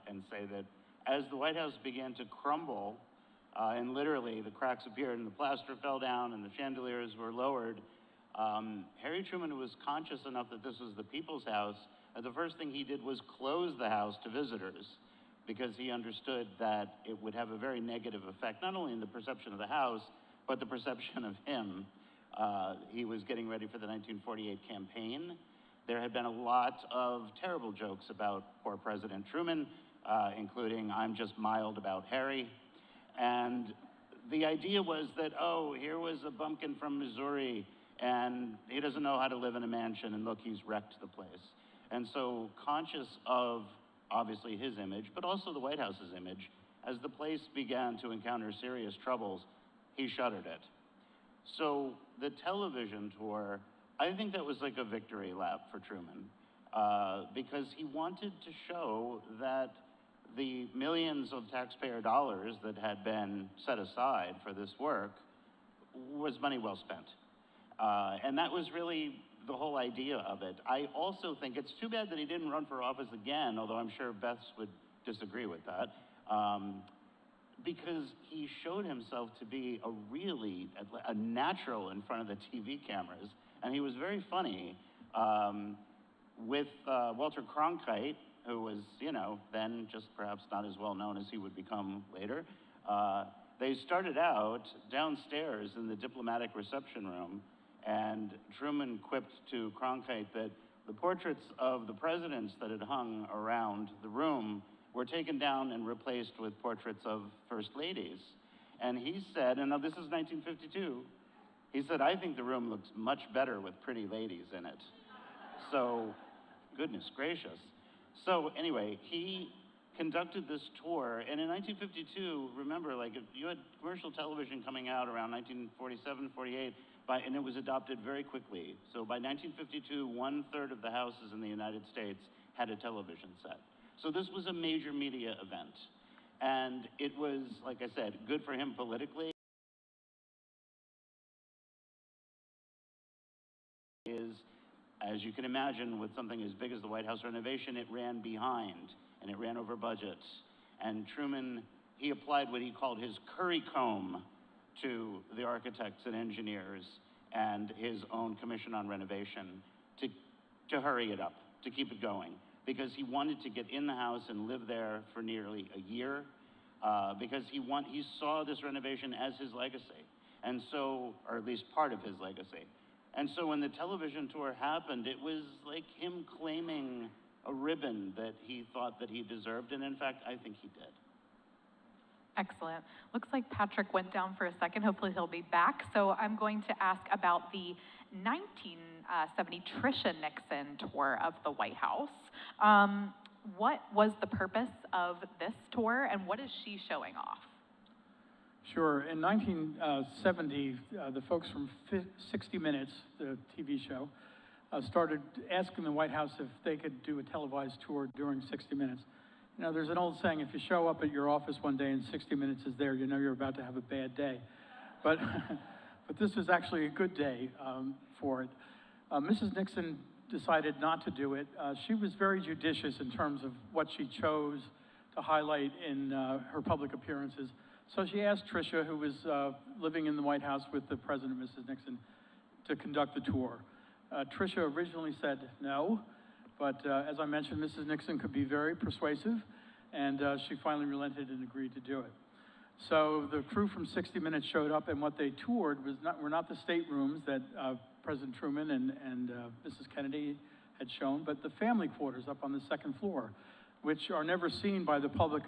and say that as the White House began to crumble, and literally the cracks appeared and the plaster fell down and the chandeliers were lowered, Harry Truman was conscious enough that this was the people's house, and the first thing he did was close the house to visitors, because he understood that it would have a very negative effect, not only in the perception of the house, but the perception of him. He was getting ready for the 1948 campaign. There had been a lot of terrible jokes about poor President Truman, including "I'm just mild about Harry." And the idea was that, oh, here was a bumpkin from Missouri, and he doesn't know how to live in a mansion, and look, he's wrecked the place. And so, conscious of, obviously, his image, but also the White House's image, as the place began to encounter serious troubles, he shuttered it. So the television tour, I think that was like a victory lap for Truman, because he wanted to show that the millions of taxpayer dollars that had been set aside for this work was money well spent. And that was really the whole idea of it. I also think it's too bad that he didn't run for office again, although I'm sure Beth would disagree with that, because he showed himself to be a natural in front of the TV cameras, and he was very funny with Walter Cronkite, who was, then just perhaps not as well known as he would become later. They started out downstairs in the diplomatic reception room, and Truman quipped to Cronkite that the portraits of the presidents that had hung around the room were taken down and replaced with portraits of first ladies. And he said, and now this is 1952, he said, I think the room looks much better with pretty ladies in it. So, goodness gracious. So anyway, he conducted this tour, and in 1952, remember, like, you had commercial television coming out around 1947, 48, and it was adopted very quickly. So by 1952, 1/3 of the houses in the United States had a television set. So this was a major media event. And it was, like I said, good for him politically. As you can imagine, with something as big as the White House renovation, it ran behind, and it ran over budget. And Truman, he applied what he called his curry comb to the architects and engineers and his own commission on renovation to hurry it up, to keep it going, because he wanted to get in the house and live there for nearly a year, because he saw this renovation as his legacy, and so, or at least part of his legacy. And so when the television tour happened, it was like him claiming a ribbon that he thought that he deserved, and in fact, I think he did. Excellent. Looks like Patrick went down for a second. Hopefully he'll be back. So I'm going to ask about the 1970 Tricia Nixon tour of the White House. What was the purpose of this tour, and what is she showing off? Sure. In 1970, the folks from 60 Minutes, the TV show, started asking the White House if they could do a televised tour during 60 Minutes. You know, there's an old saying, if you show up at your office one day and 60 Minutes is there, you know you're about to have a bad day. But, but this was actually a good day for it. Mrs. Nixon decided not to do it. She was very judicious in terms of what she chose to highlight in her public appearances. So she asked Tricia, who was living in the White House with the President, Mrs. Nixon, to conduct the tour. Tricia originally said no, but as I mentioned, Mrs. Nixon could be very persuasive, and she finally relented and agreed to do it. So the crew from 60 Minutes showed up, and what they toured were not the staterooms that President Truman and Mrs. Kennedy had shown, but the family quarters up on the second floor, which are never seen by the public.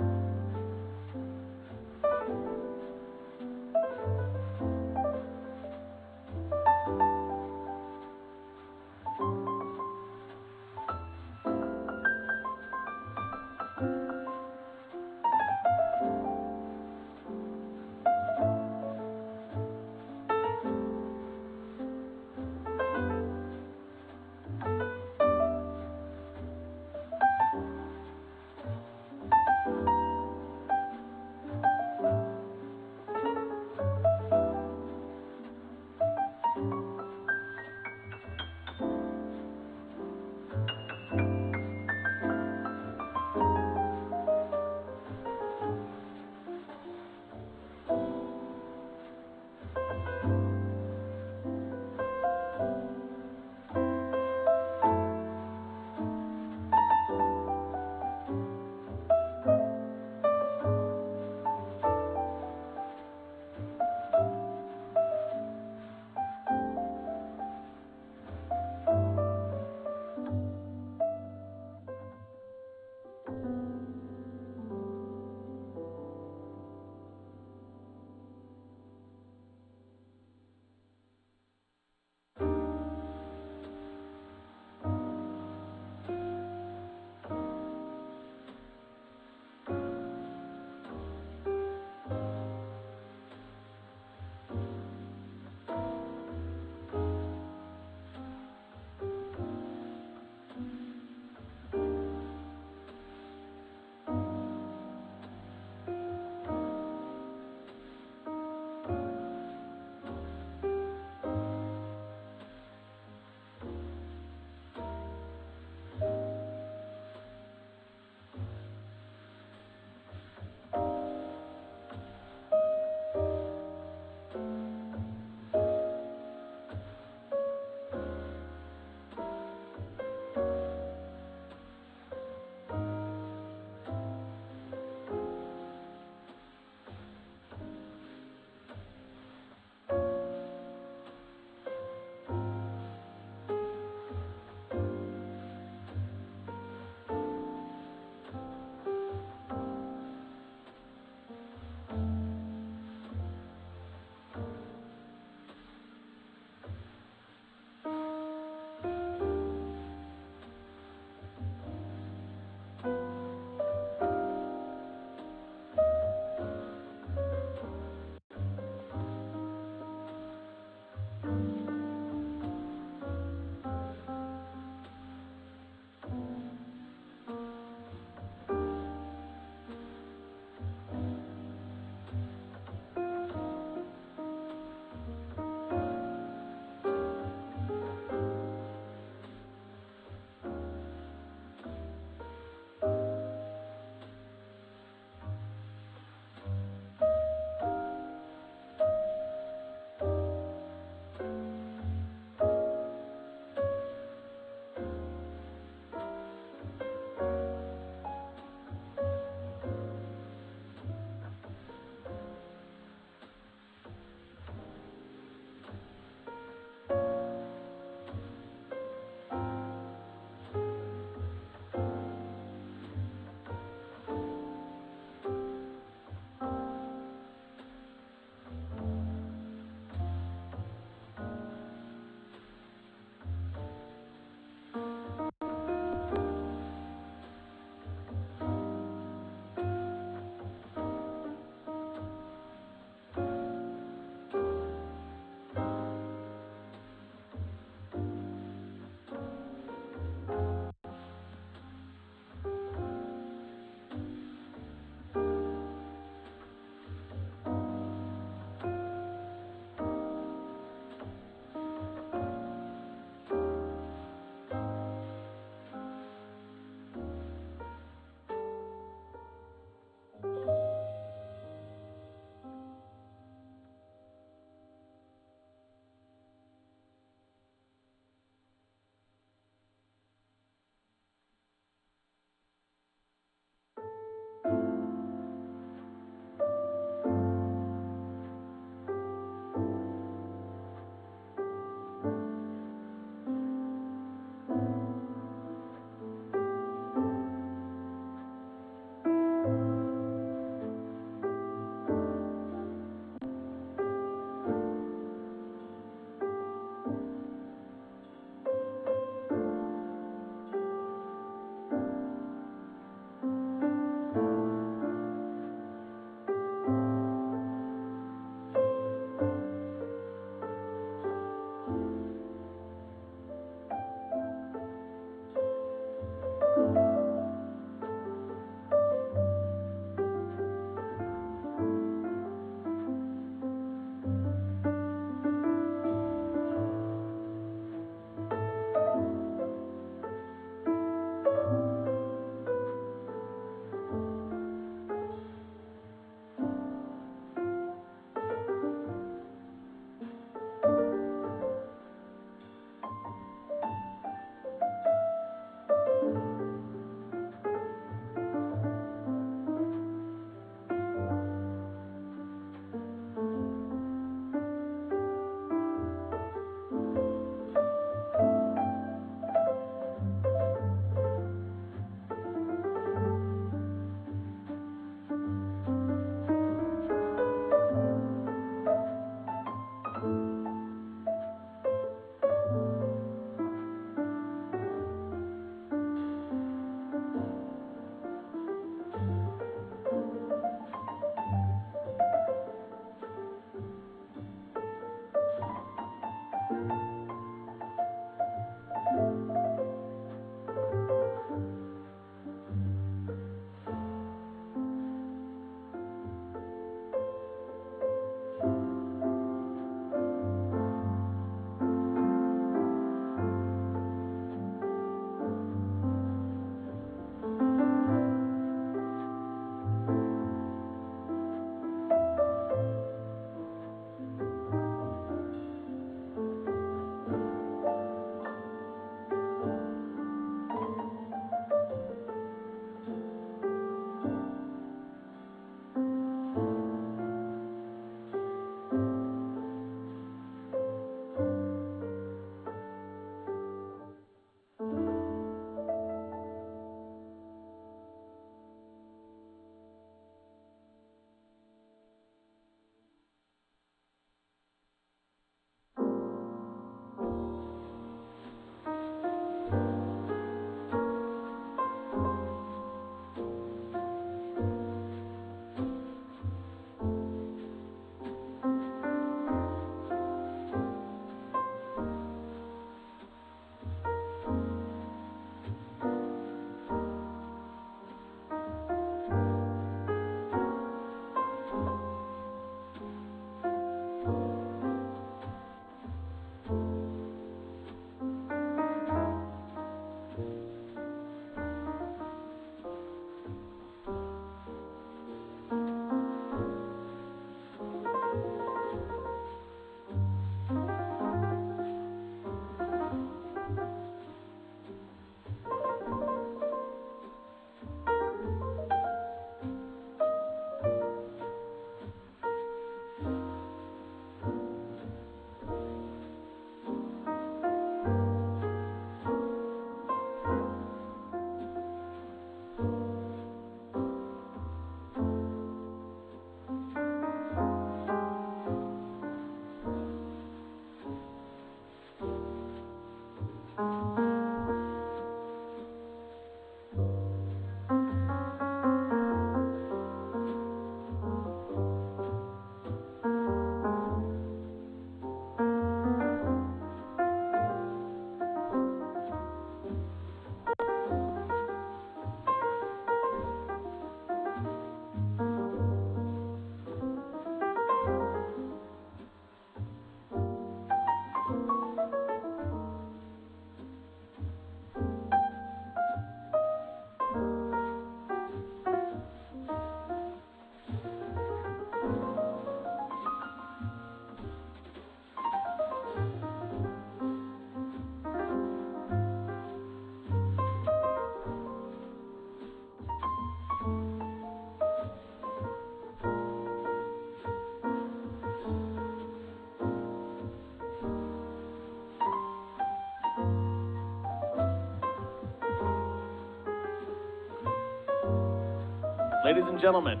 Ladies and gentlemen,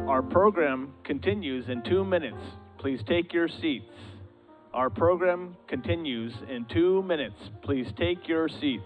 our program continues in 2 minutes. Please take your seats. Our program continues in 2 minutes. Please take your seats.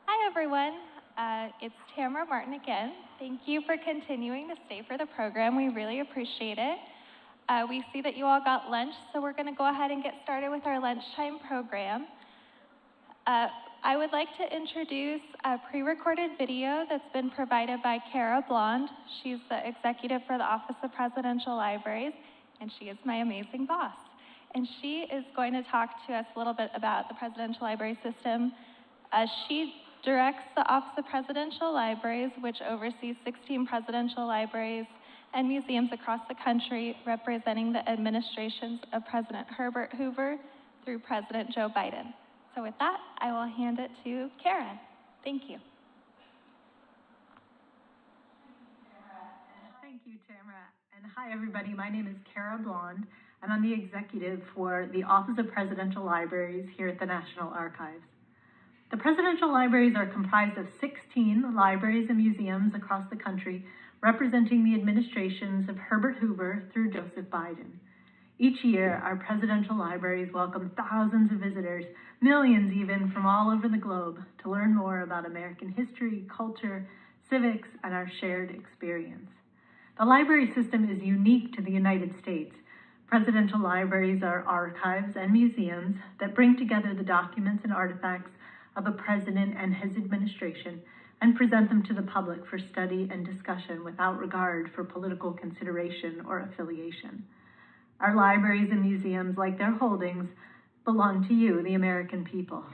Hi, everyone. It's Tamara Martin again. Thank you for continuing to stay for the program. We really appreciate it. We see that you all got lunch, so we're going to go ahead and get started with our lunchtime program. I would like to introduce a pre-recorded video that's been provided by Kara Blond. She's the executive for the Office of Presidential Libraries, and she is my amazing boss. And she is going to talk to us a little bit about the Presidential Library System. She directs the Office of Presidential Libraries, which oversees 16 presidential libraries and museums across the country, representing the administrations of President Herbert Hoover through President Joe Biden. So with that, I will hand it to Kara. Thank you. Thank you, Tamara. And hi, everybody. My name is Kara Blond, and I'm the executive for the Office of Presidential Libraries here at the National Archives. The presidential libraries are comprised of 16 libraries and museums across the country, representing the administrations of Herbert Hoover through Joseph Biden. Each year, our presidential libraries welcome thousands of visitors, millions even from all over the globe, to learn more about American history, culture, civics, and our shared experience. The library system is unique to the United States. Presidential libraries are archives and museums that bring together the documents and artifacts of a president and his administration and present them to the public for study and discussion without regard for political consideration or affiliation. Our libraries and museums, like their holdings, belong to you, the American people.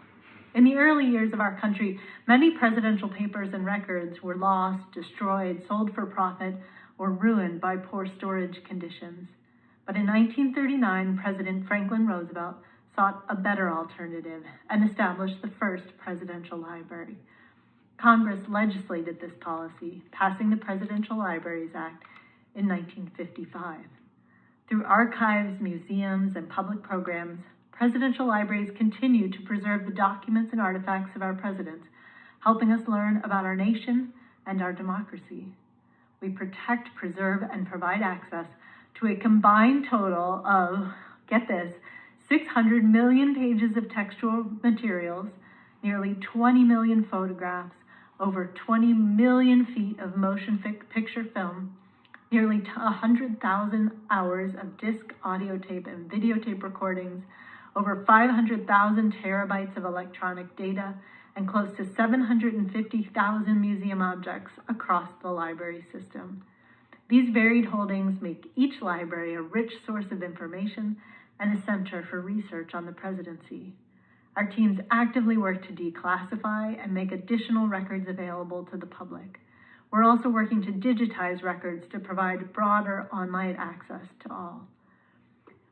In the early years of our country, many presidential papers and records were lost, destroyed, sold for profit, or ruined by poor storage conditions. But in 1939, President Franklin Roosevelt sought a better alternative and established the first presidential library. Congress legislated this policy, passing the Presidential Libraries Act in 1955. Through archives, museums, and public programs, presidential libraries continue to preserve the documents and artifacts of our presidents, helping us learn about our nation and our democracy. We protect, preserve, and provide access to a combined total of, get this, 600 million pages of textual materials, nearly 20 million photographs, over 20 million feet of motion picture film, nearly 100,000 hours of disc, audio tape, and videotape recordings, over 500,000 terabytes of electronic data, and close to 750,000 museum objects across the library system. These varied holdings make each library a rich source of information and a center for research on the presidency. Our teams actively work to declassify and make additional records available to the public. We're also working to digitize records to provide broader online access to all.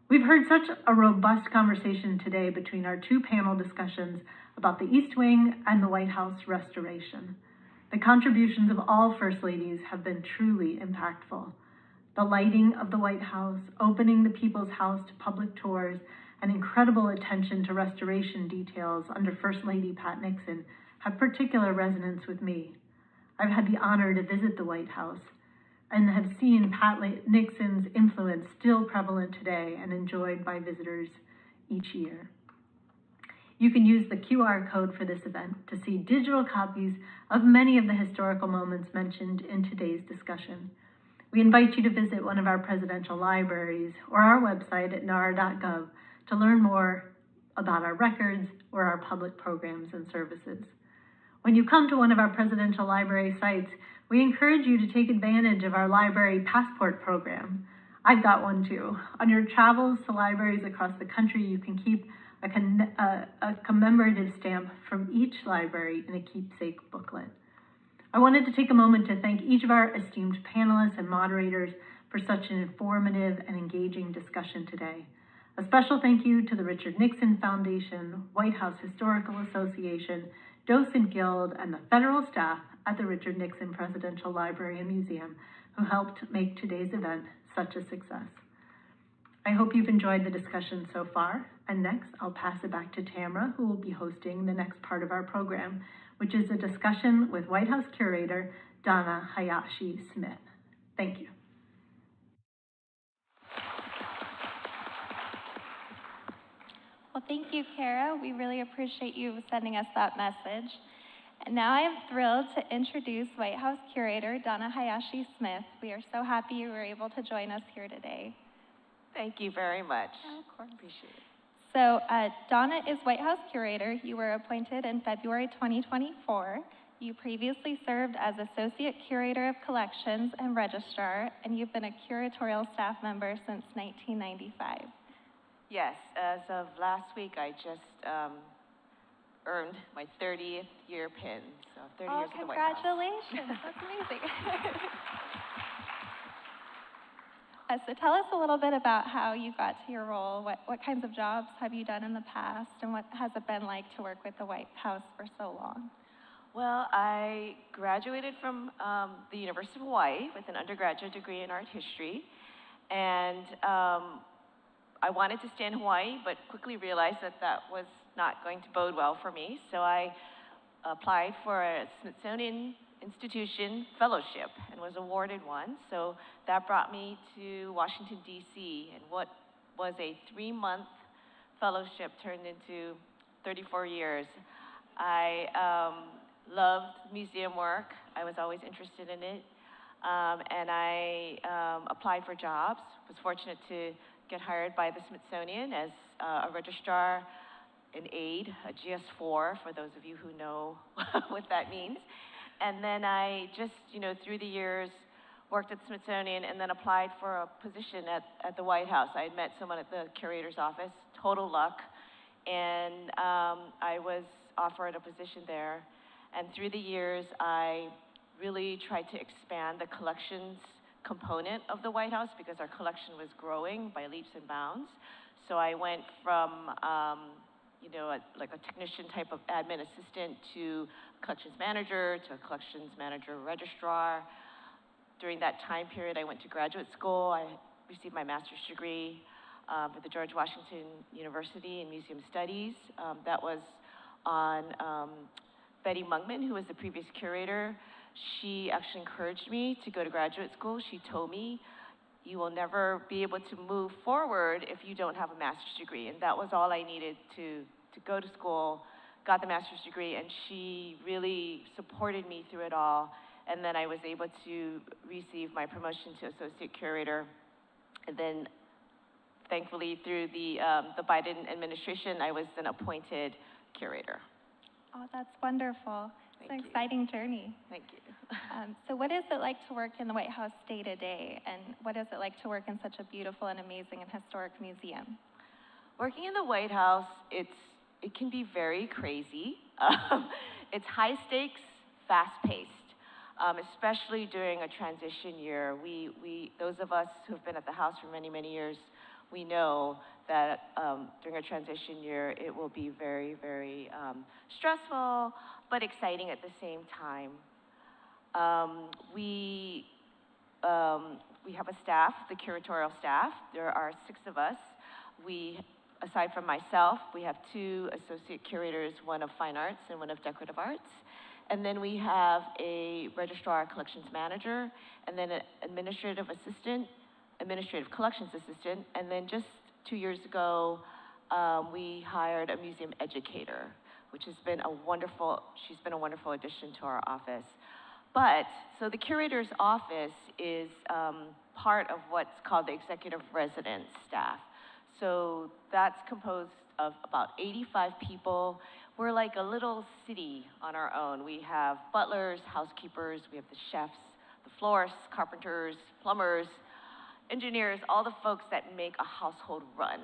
We've heard such a robust conversation today between our two panel discussions about the East Wing and the White House restoration. The contributions of all First Ladies have been truly impactful. The lighting of the White House, opening the People's House to public tours, and incredible attention to restoration details under First Lady Pat Nixon have particular resonance with me. I've had the honor to visit the White House and have seen Pat Nixon's influence still prevalent today and enjoyed by visitors each year. You can use the QR code for this event to see digital copies of many of the historical moments mentioned in today's discussion. We invite you to visit one of our presidential libraries or our website at nar.gov to learn more about our records or our public programs and services. When you come to one of our presidential library sites, we encourage you to take advantage of our library passport program. I've got one too. On your travels to libraries across the country, you can keep a commemorative stamp from each library in a keepsake booklet. I wanted to take a moment to thank each of our esteemed panelists and moderators for such an informative and engaging discussion today. A special thank you to the Richard Nixon Foundation, White House Historical Association, Docent Guild, and the federal staff at the Richard Nixon Presidential Library and Museum who helped make today's event such a success. I hope you've enjoyed the discussion so far, and next I'll pass it back to Tamara, who will be hosting the next part of our program, which is a discussion with White House curator Donna Hayashi Smith. Thank you. Well, thank you, Kara. We really appreciate you sending us that message. And now I am thrilled to introduce White House curator Donna Hayashi Smith. We are so happy you were able to join us here today. Thank you very much. Oh, of course. Appreciate it. So Donna is White House curator. You were appointed in February 2024. You previously served as Associate Curator of Collections and Registrar, and you've been a curatorial staff member since 1995. Yes, as of last week, I just earned my 30th year pin. So 30 years at the White House. Congratulations. That's amazing. So tell us a little bit about how you got to your role. What kinds of jobs have you done in the past, and what has it been like to work with the White House for so long? Well, I graduated from the University of Hawaii with an undergraduate degree in art history, and I wanted to stay in Hawaii, but quickly realized that that was not going to bode well for me, so I applied for a Smithsonian Institution fellowship and was awarded one. So that brought me to Washington, D.C., and what was a 3-month fellowship turned into 34 years. I loved museum work. I was always interested in it, and I applied for jobs. Was fortunate to get hired by the Smithsonian as a registrar, an aide, a GS4, for those of you who know what that means. And then I just, through the years, worked at the Smithsonian and then applied for a position at the White House. I had met someone at the curator's office, total luck, and I was offered a position there. And through the years, I really tried to expand the collections component of the White House because our collection was growing by leaps and bounds. So I went from, like a technician type of admin assistant to collections manager, to a collections manager registrar. During that time period, I went to graduate school. I received my master's degree at the George Washington University in Museum Studies. That was on Betty Mungman, who was the previous curator. She actually encouraged me to go to graduate school. She told me, you will never be able to move forward if you don't have a master's degree. And that was all I needed to go to school, got the master's degree, and she really supported me through it all. And then I was able to receive my promotion to associate curator. And then thankfully, through the Biden administration, I was then appointed curator. Oh, that's wonderful. It's an exciting journey. Thank you. So what is it like to work in the White House day to day? And what is it like to work in such a beautiful and amazing and historic museum? Working in the White House, it can be very crazy. It's high stakes, fast paced, especially during a transition year. Those of us who have been at the House for many, many years, we know that during a transition year, it will be very, very stressful, but exciting at the same time. We have a staff, the curatorial staff. There are 6 of us. Aside from myself, we have 2 associate curators, one of fine arts and one of decorative arts. And then we have a registrar collections manager, and then an administrative collections assistant. And then just 2 years ago, we hired a museum educator, which has been she's been a wonderful addition to our office. So the curator's office is part of what's called the executive residence staff. So that's composed of about 85 people. We're like a little city on our own. We have butlers, housekeepers, we have the chefs, the florists, carpenters, plumbers, engineers, all the folks that make a household run.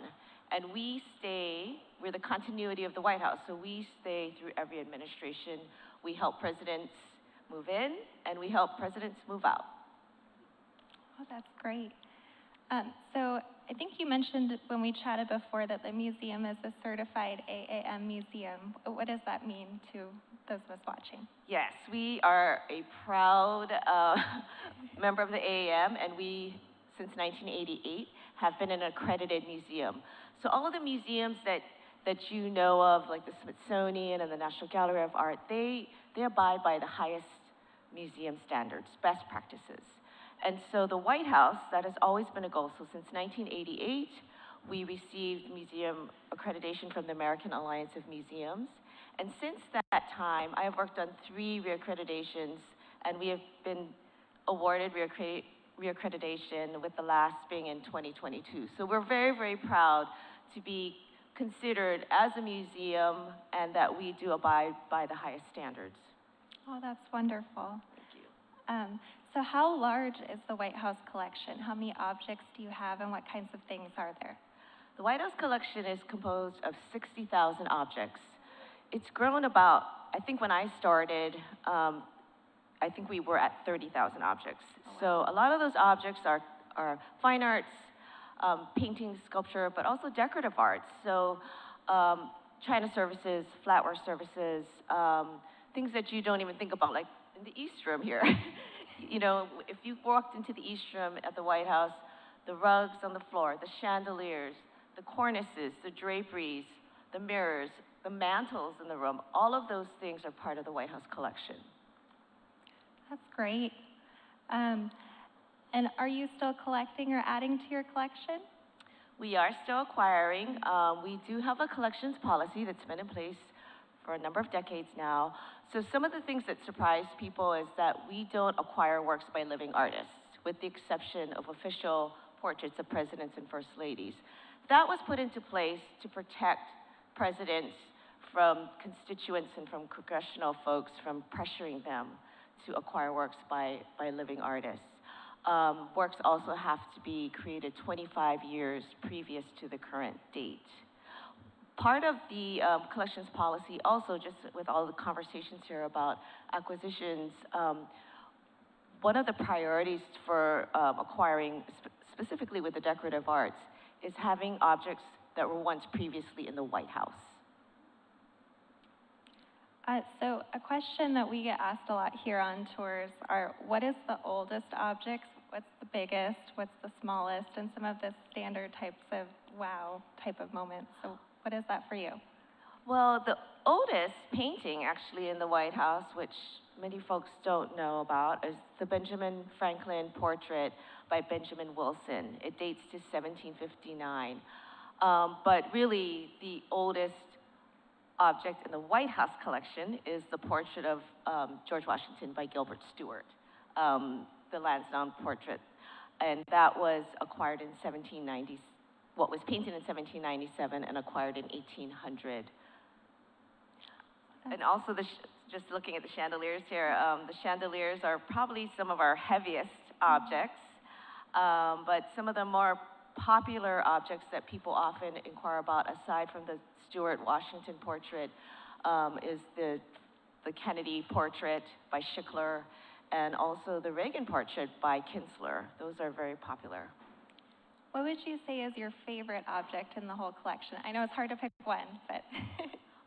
And we're the continuity of the White House, so we stay through every administration. We help presidents move in, and we help presidents move out. Oh, that's great. So I think you mentioned when we chatted before that the museum is a certified AAM museum. What does that mean to those of us watching? Yes, we are a proud member of the AAM, and we, since 1988, have been an accredited museum. So all of the museums that you know of, like the Smithsonian and the National Gallery of Art, they abide by the highest museum standards, best practices. And so the White House, that has always been a goal. So since 1988, we received museum accreditation from the American Alliance of Museums. And since that time, I have worked on 3 reaccreditations, and we have been awarded reaccreditation, with the last being in 2022. So we're very, very proud to be considered as a museum and that we do abide by the highest standards. Oh, that's wonderful. Thank you. So how large is the White House collection? How many objects do you have, and what kinds of things are there? The White House collection is composed of 60,000 objects. It's grown about, I think when I started, I think we were at 30,000 objects. Oh, wow. So a lot of those objects are fine arts, painting, sculpture, but also decorative arts. So China services, flatware services, things that you don't even think about, like in the East Room here. You know, if you walked into the East Room at the White House, the rugs on the floor, the chandeliers, the cornices, the draperies, the mirrors, the mantles in the room, all of those things are part of the White House collection. That's great. And are you still collecting or adding to your collection? We are still acquiring. We do have a collections policy that's been in place for a number of decades now. So some of the things that surprise people is that we don't acquire works by living artists, with the exception of official portraits of presidents and first ladies. That was put into place to protect presidents from constituents and from congressional folks from pressuring them to acquire works by living artists. Works also have to be created 25 years previous to the current date. Part of the collections policy also, just with all the conversations here about acquisitions, one of the priorities for acquiring, specifically with the decorative arts, is having objects that were once previously in the White House. So a question that we get asked a lot here on tours are, what is the oldest objects? What's the biggest? What's the smallest? And some of the standard types of wow type of moments. So what is that for you? Well, the oldest painting actually in the White House, which many folks don't know about, is the Benjamin Franklin portrait by Benjamin Wilson. It dates to 1759. But really, the oldest object in the White House collection is the portrait of George Washington by Gilbert Stuart, the Lansdowne portrait. And that was acquired in 1797. what was painted in 1797 and acquired in 1800. And also, just looking at the chandeliers here, the chandeliers are probably some of our heaviest objects, but some of the more popular objects that people often inquire about, aside from the Stuart Washington portrait, is the Kennedy portrait by Schickler, and also the Reagan portrait by Kinsler. Those are very popular. What would you say is your favorite object in the whole collection? I know it's hard to pick one, but.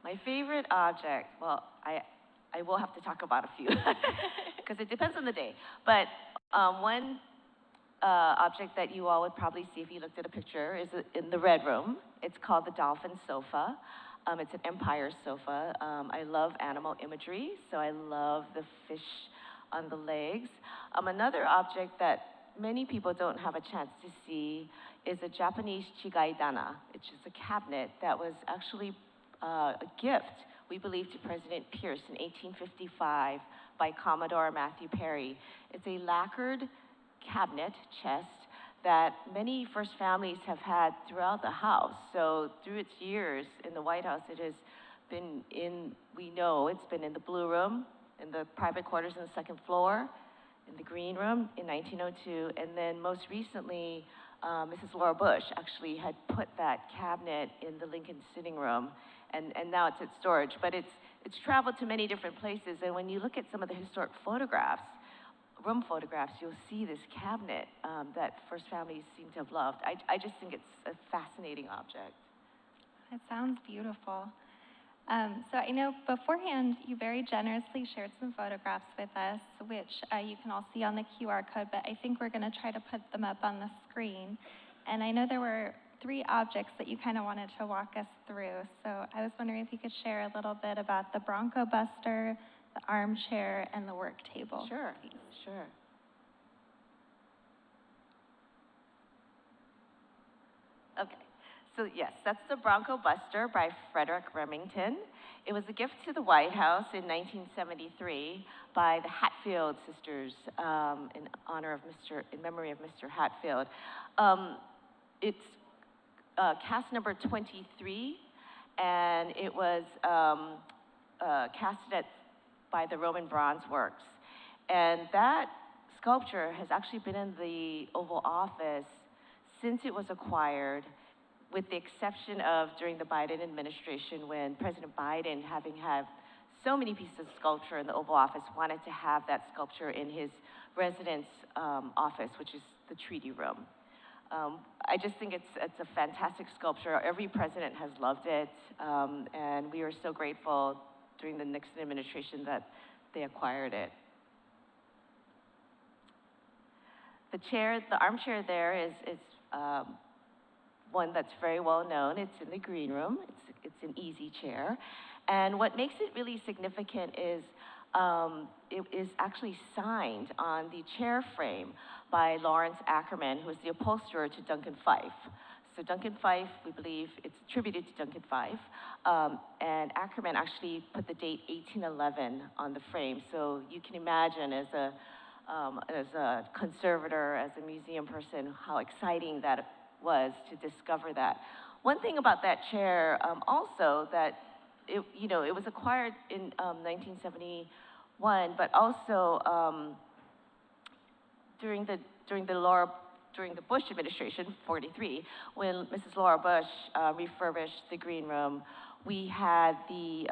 My favorite object, well, I will have to talk about a few, because it depends on the day. But one object that you all would probably see if you looked at a picture is in the Red Room. It's called the Dolphin Sofa. It's an Empire sofa. I love animal imagery, so I love the fish on the legs. Another object that many people don't have a chance to see is a Japanese chigaidana, which is a cabinet that was actually a gift, we believe, to President Pierce in 1855 by Commodore Matthew Perry. It's a lacquered cabinet chest that many first families have had throughout the house. So through its years in the White House, it has been we know it's been in the Blue Room, in the private quarters on the second floor, in the Green Room in 1902, and then most recently, Mrs. Laura Bush actually had put that cabinet in the Lincoln sitting room, and now it's at storage. But it's traveled to many different places, and when you look at some of the historic photographs, room photographs, you'll see this cabinet that first families seem to have loved. I just think it's a fascinating object. It sounds beautiful. So I know beforehand you very generously shared some photographs with us, which you can all see on the QR code, but I think we're going to try to put them up on the screen. And I know there were 3 objects that you kind of wanted to walk us through. So I was wondering if you could share a little bit about the Bronco Buster, the armchair, and the work table. Sure, sure. Okay. So yes, that's the Bronco Buster by Frederick Remington. It was a gift to the White House in 1973 by the Hatfield sisters in memory of Mr. Hatfield. It's cast number 23, and it was casted by the Roman Bronze Works. And that sculpture has actually been in the Oval Office since it was acquired, with the exception of during the Biden administration, when President Biden, having had so many pieces of sculpture in the Oval Office, wanted to have that sculpture in his residence office, which is the Treaty Room. I just think it's a fantastic sculpture. Every president has loved it, and we are so grateful during the Nixon administration that they acquired it. The armchair there is one that's very well known. It's in the Green Room. It's an easy chair. And what makes it really significant is it is actually signed on the chair frame by Lawrence Ackerman, who is the upholsterer to Duncan Phyfe. So Duncan Phyfe, we believe it's attributed to Duncan Phyfe, and Ackerman actually put the date 1811 on the frame. So you can imagine as a conservator, as a museum person, how exciting that was to discover that. One thing about that chair, also, that it was acquired in 1971, but also during the Bush administration, 43, when Mrs. Laura Bush refurbished the Green Room, we had the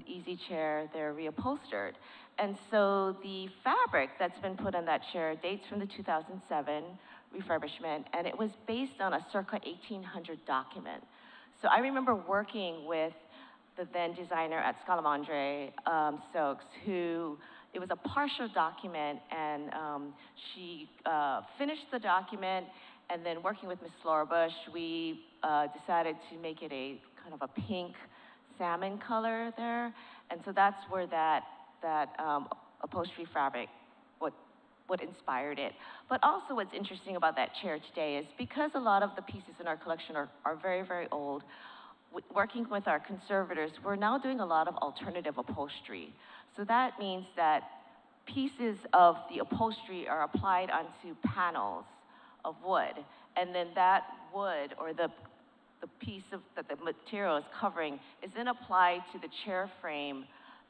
easy chair there reupholstered. And so the fabric that's been put on that chair dates from the 2007 refurbishment, and it was based on a circa 1800 document. So I remember working with the then designer at Scalamandre, Stokes, who, it was a partial document, and she finished the document, and then working with Ms. Laura Bush, we decided to make it a kind of a pink salmon color there, and so that's where that upholstery fabric, what inspired it. But also what's interesting about that chair today is because a lot of the pieces in our collection are very, very old, working with our conservators, we're now doing a lot of alternative upholstery. So that means that pieces of the upholstery are applied onto panels of wood. And then that wood, or the piece of, that the material is covering, is then applied to the chair frame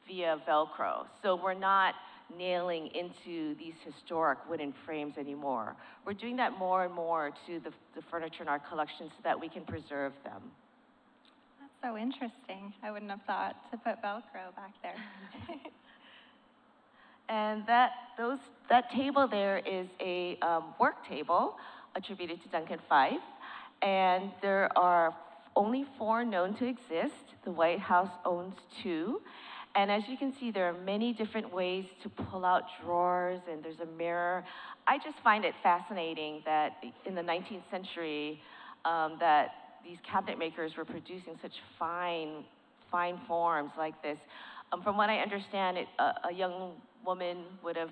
via Velcro. So we're not nailing into these historic wooden frames anymore. We're doing that more and more to the furniture in our collection so that we can preserve them. That's so interesting. I wouldn't have thought to put Velcro back there. And that table there is a work table attributed to Duncan Fife. And there are only 4 known to exist. The White House owns 2. And as you can see, there are many different ways to pull out drawers, and there's a mirror. I just find it fascinating that in the 19th century, that these cabinet makers were producing such fine forms like this. From what I understand, a young woman would have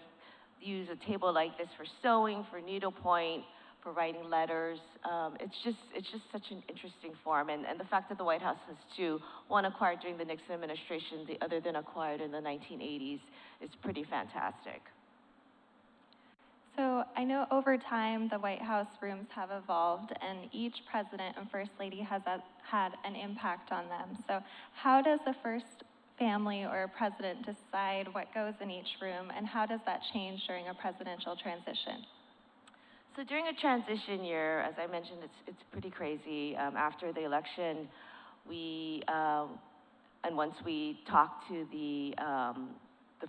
used a table like this for sewing, for needlepoint, for writing letters. It's just such an interesting form. And the fact that the White House has 2, one acquired during the Nixon administration, the other then acquired in the 1980s, is pretty fantastic. So I know over time the White House rooms have evolved, and each president and first lady has had an impact on them. So how does the first family or a president decide what goes in each room, and how does that change during a presidential transition? So during a transition year, as I mentioned, it's pretty crazy. After the election, and once we talk to the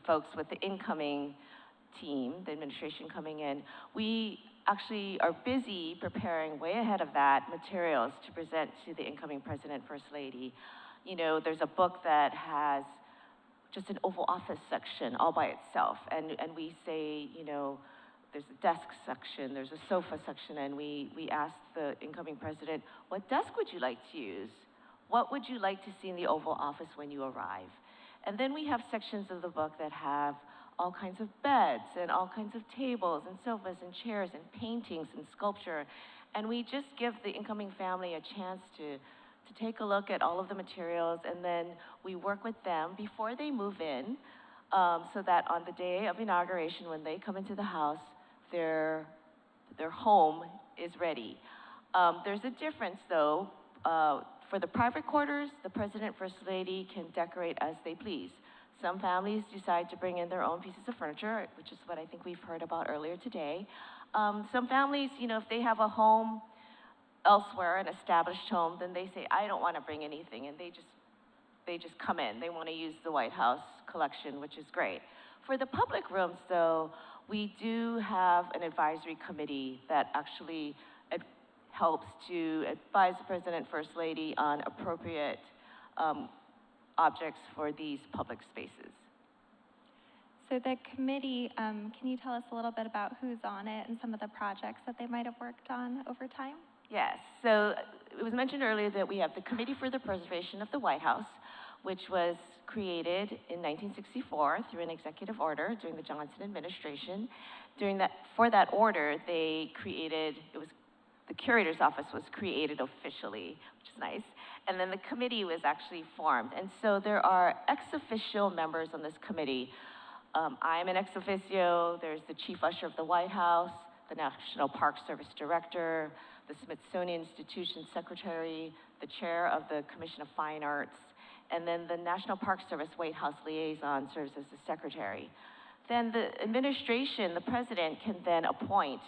folks with the incoming team, the administration coming in, we actually are busy preparing way ahead of that materials to present to the incoming president, first lady. You know, there's a book that has just an Oval Office section all by itself, and we say, you know, there's a desk section, there's a sofa section, and we ask the incoming president, what desk would you like to use? What would you like to see in the Oval Office when you arrive? And then we have sections of the book that have all kinds of beds and all kinds of tables and sofas and chairs and paintings and sculpture. And we just give the incoming family a chance to take a look at all of the materials, and then we work with them before they move in, so that on the day of inauguration, when they come into the house, their home is ready. There's a difference, though. For the private quarters, the president, first lady can decorate as they please. Some families decide to bring in their own pieces of furniture, which is what I think we've heard about earlier today. Some families, you know, if they have a home elsewhere, an established home, then they say, I don't want to bring anything, and they just come in. They want to use the White House collection, which is great. For the public rooms, though, we do have an advisory committee that actually helps to advise the president, first lady on appropriate objects for these public spaces. So the committee, can you tell us a little bit about who's on it and some of the projects that they might have worked on over time? Yes, so it was mentioned earlier that we have the Committee for the Preservation of the White House, which was created in 1964 through an executive order during the Johnson administration. For that order, they created, the curator's office was created officially, which is nice, and then the committee was actually formed. And so there are ex officio members on this committee. I'm an ex officio, there's the chief usher of the White House, the National Park Service director, the Smithsonian Institution secretary, the chair of the Commission of Fine Arts, and then the National Park Service White House liaison serves as the secretary. Then the administration, the president, can then appoint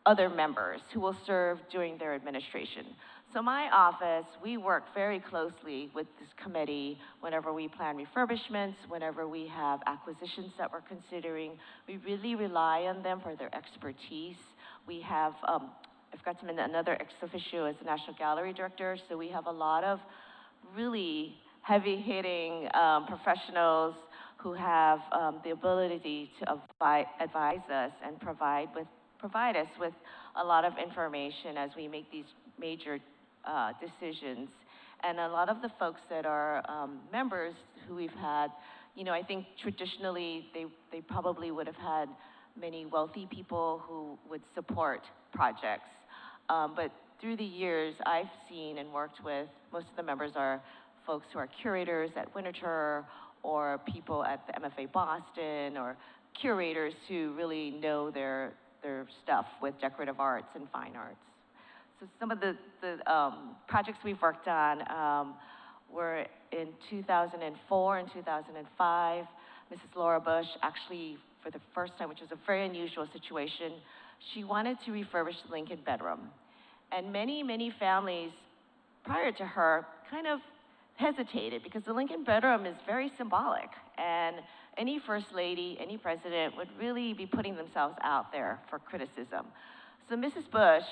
other members who will serve during their administration. So my office, we work very closely with this committee whenever we plan refurbishments, whenever we have acquisitions that we're considering. We really rely on them for their expertise. We have, I've got to mention another ex officio as the National Gallery Director, so we have a lot of really heavy-hitting professionals who have the ability to advise us and provide us with a lot of information as we make these major decisions. And a lot of the folks that are members who we've had, you know, I think traditionally they probably would have had many wealthy people who would support projects. But through the years, I've seen and worked with, most of the members are folks who are curators at Winterthur, or people at the MFA Boston, or curators who really know their their stuff with decorative arts and fine arts. So some of the projects we've worked on were in 2004 and 2005. Mrs. Laura Bush actually, for the first time, which was a very unusual situation, she wanted to refurbish the Lincoln bedroom. And many, many families prior to her kind of hesitated because the Lincoln bedroom is very symbolic. And any first lady, any president would really be putting themselves out there for criticism. So Mrs. Bush,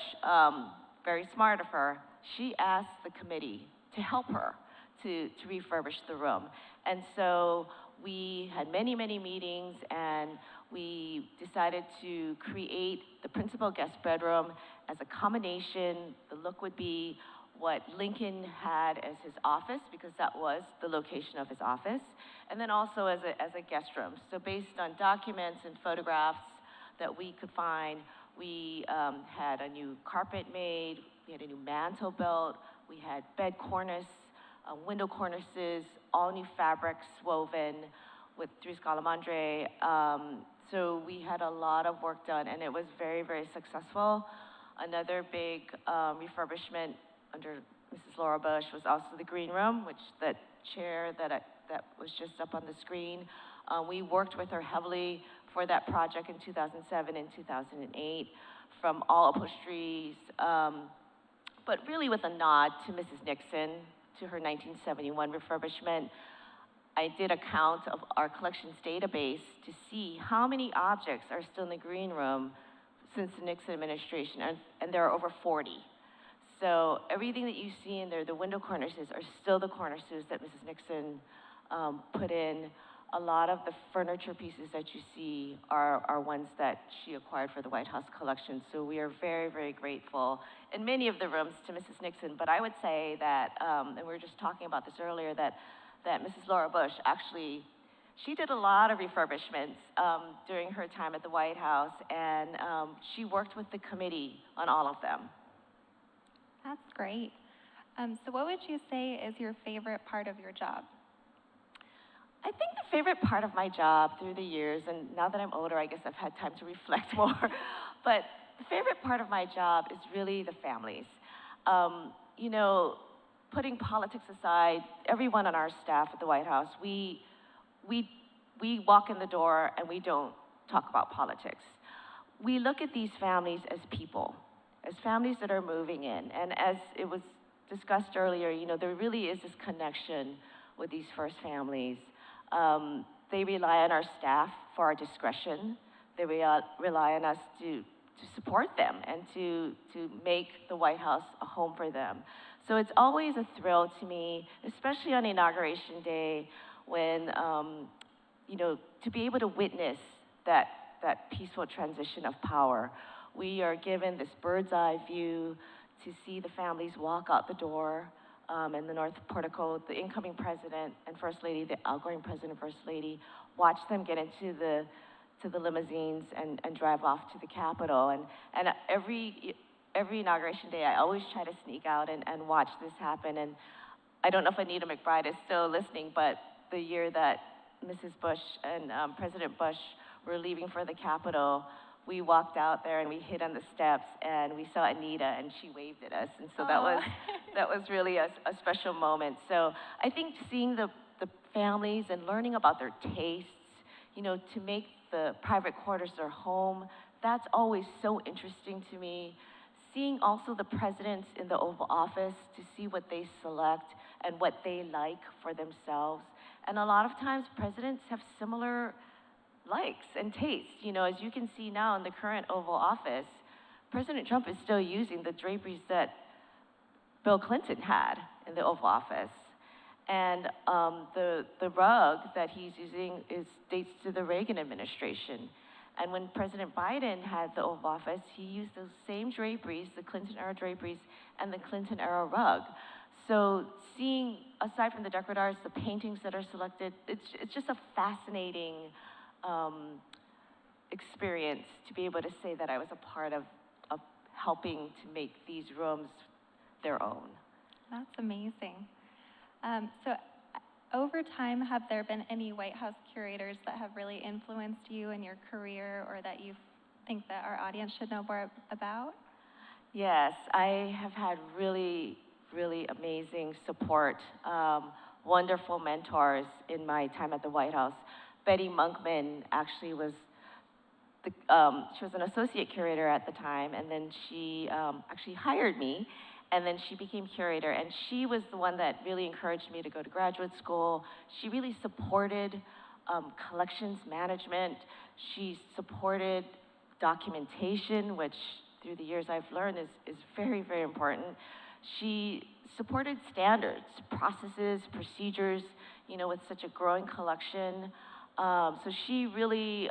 very smart of her, she asked the committee to help her to refurbish the room. And so we had many, many meetings, and we decided to create the principal guest bedroom as a combination. The look would be what Lincoln had as his office, because that was the location of his office, and then also as a guest room. So based on documents and photographs that we could find, we had a new carpet made, we had a new mantel built, we had bed cornice, window cornices, all new fabrics woven with through scalamandre. So we had a lot of work done, and it was very, very successful. Another big refurbishment under Mrs. Laura Bush was also the green room, which that chair that was just up on the screen. We worked with her heavily for that project in 2007 and 2008, from all upholsteries, but really with a nod to Mrs. Nixon, to her 1971 refurbishment. I did a count of our collections database to see how many objects are still in the green room since the Nixon administration, and there are over 40. So everything that you see in there, the window cornices, are still the cornices that Mrs. Nixon put in. A lot of the furniture pieces that you see are ones that she acquired for the White House collection. So we are very, very grateful in many of the rooms to Mrs. Nixon. But I would say that, and we were just talking about this earlier, that Mrs. Laura Bush actually, she did a lot of refurbishments during her time at the White House, and she worked with the committee on all of them. That's great. So what would you say is your favorite part of your job? I think the favorite part of my job through the years, and now that I'm older, I guess I've had time to reflect more, but the favorite part of my job is really the families. You know, putting politics aside, everyone on our staff at the White House, we walk in the door and we don't talk about politics. We look at these families as people, as families that are moving in. And as it was discussed earlier, you know, there really is this connection with these first families. They rely on our staff for our discretion. They rely on us to support them and to make the White House a home for them. So it's always a thrill to me, especially on Inauguration Day, when, you know, to be able to witness that peaceful transition of power. We are given this bird's eye view to see the families walk out the door in the North Portico, the incoming president and First Lady, the outgoing president and First Lady, watch them get into the limousines and drive off to the Capitol. And every Inauguration Day, I always try to sneak out and watch this happen. And I don't know if Anita McBride is still listening, but the year that Mrs. Bush and President Bush were leaving for the Capitol, we walked out there and we hid on the steps and we saw Anita and she waved at us. And so that was really a special moment. So I think seeing the families and learning about their tastes, you know, to make the private quarters their home, that's always so interesting to me. Seeing also the presidents in the Oval Office to see what they select and what they like for themselves. And a lot of times presidents have similar likes and tastes. You know, as you can see now in the current Oval Office, President Trump is still using the draperies that Bill Clinton had in the Oval Office. And the rug that he's using dates to the Reagan administration. And when President Biden had the Oval Office, he used those same draperies, the Clinton-era draperies, and the Clinton-era rug. So seeing, aside from the decorative arts, the paintings that are selected, it's just a fascinating experience to be able to say that I was a part of helping to make these rooms their own. That's amazing. So over time, have there been any White House curators that have really influenced you in your career or that you've think that our audience should know more about? Yes, I have had really, really amazing support, wonderful mentors in my time at the White House. Betty Monkman actually was she was an associate curator at the time, and then she actually hired me, and then she became curator, and she was the one that really encouraged me to go to graduate school. She really supported collections management. She supported documentation, which through the years I've learned is very, very important. She supported standards, processes, procedures, you know, with such a growing collection. So she really,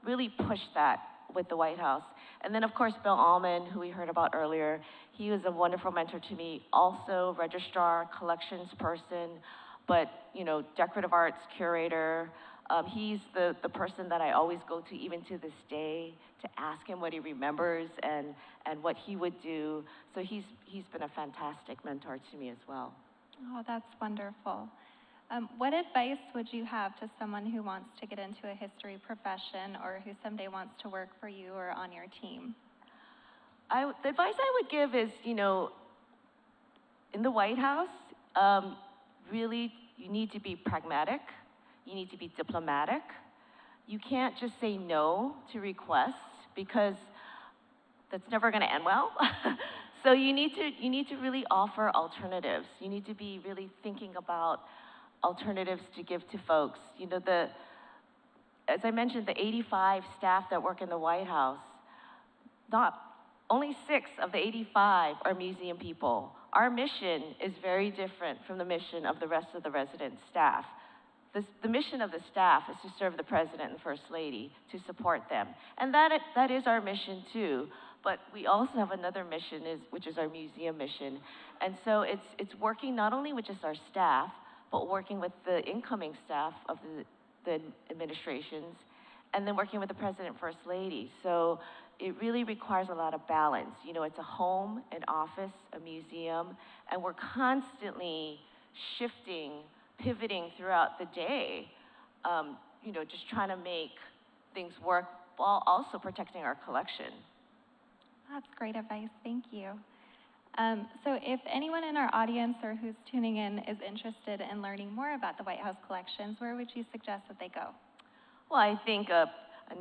really pushed that with the White House. And then, of course, Bill Allman, who we heard about earlier, he was a wonderful mentor to me. Also, registrar, collections person, but, you know, decorative arts curator. He's the person that I always go to, even to this day, to ask him what he remembers and what he would do. So he's been a fantastic mentor to me as well. Oh, that's wonderful. What advice would you have to someone who wants to get into a history profession or who someday wants to work for you or on your team? The advice I would give is, you know, in the White House, really, you need to be pragmatic. You need to be diplomatic. You can't just say no to requests because that's never going to end well. So you need to really offer alternatives. You need to be really thinking about alternatives to give to folks. You know, as I mentioned, the 85 staff that work in the White House, only 6 of the 85 are museum people. Our mission is very different from the mission of the rest of the resident staff. The mission of the staff is to serve the President and First Lady, to support them. And that is our mission too. But we also have another mission, which is our museum mission. And so it's working not only with just our staff, but working with the incoming staff of the administrations, and then working with the President and First Lady. So it really requires a lot of balance. You know, it's a home, an office, a museum, and we're constantly shifting, pivoting throughout the day, you know, just trying to make things work while also protecting our collection. That's great advice, thank you. So if anyone in our audience or who's tuning in is interested in learning more about the White House collections, where would you suggest that they go? Well, I think a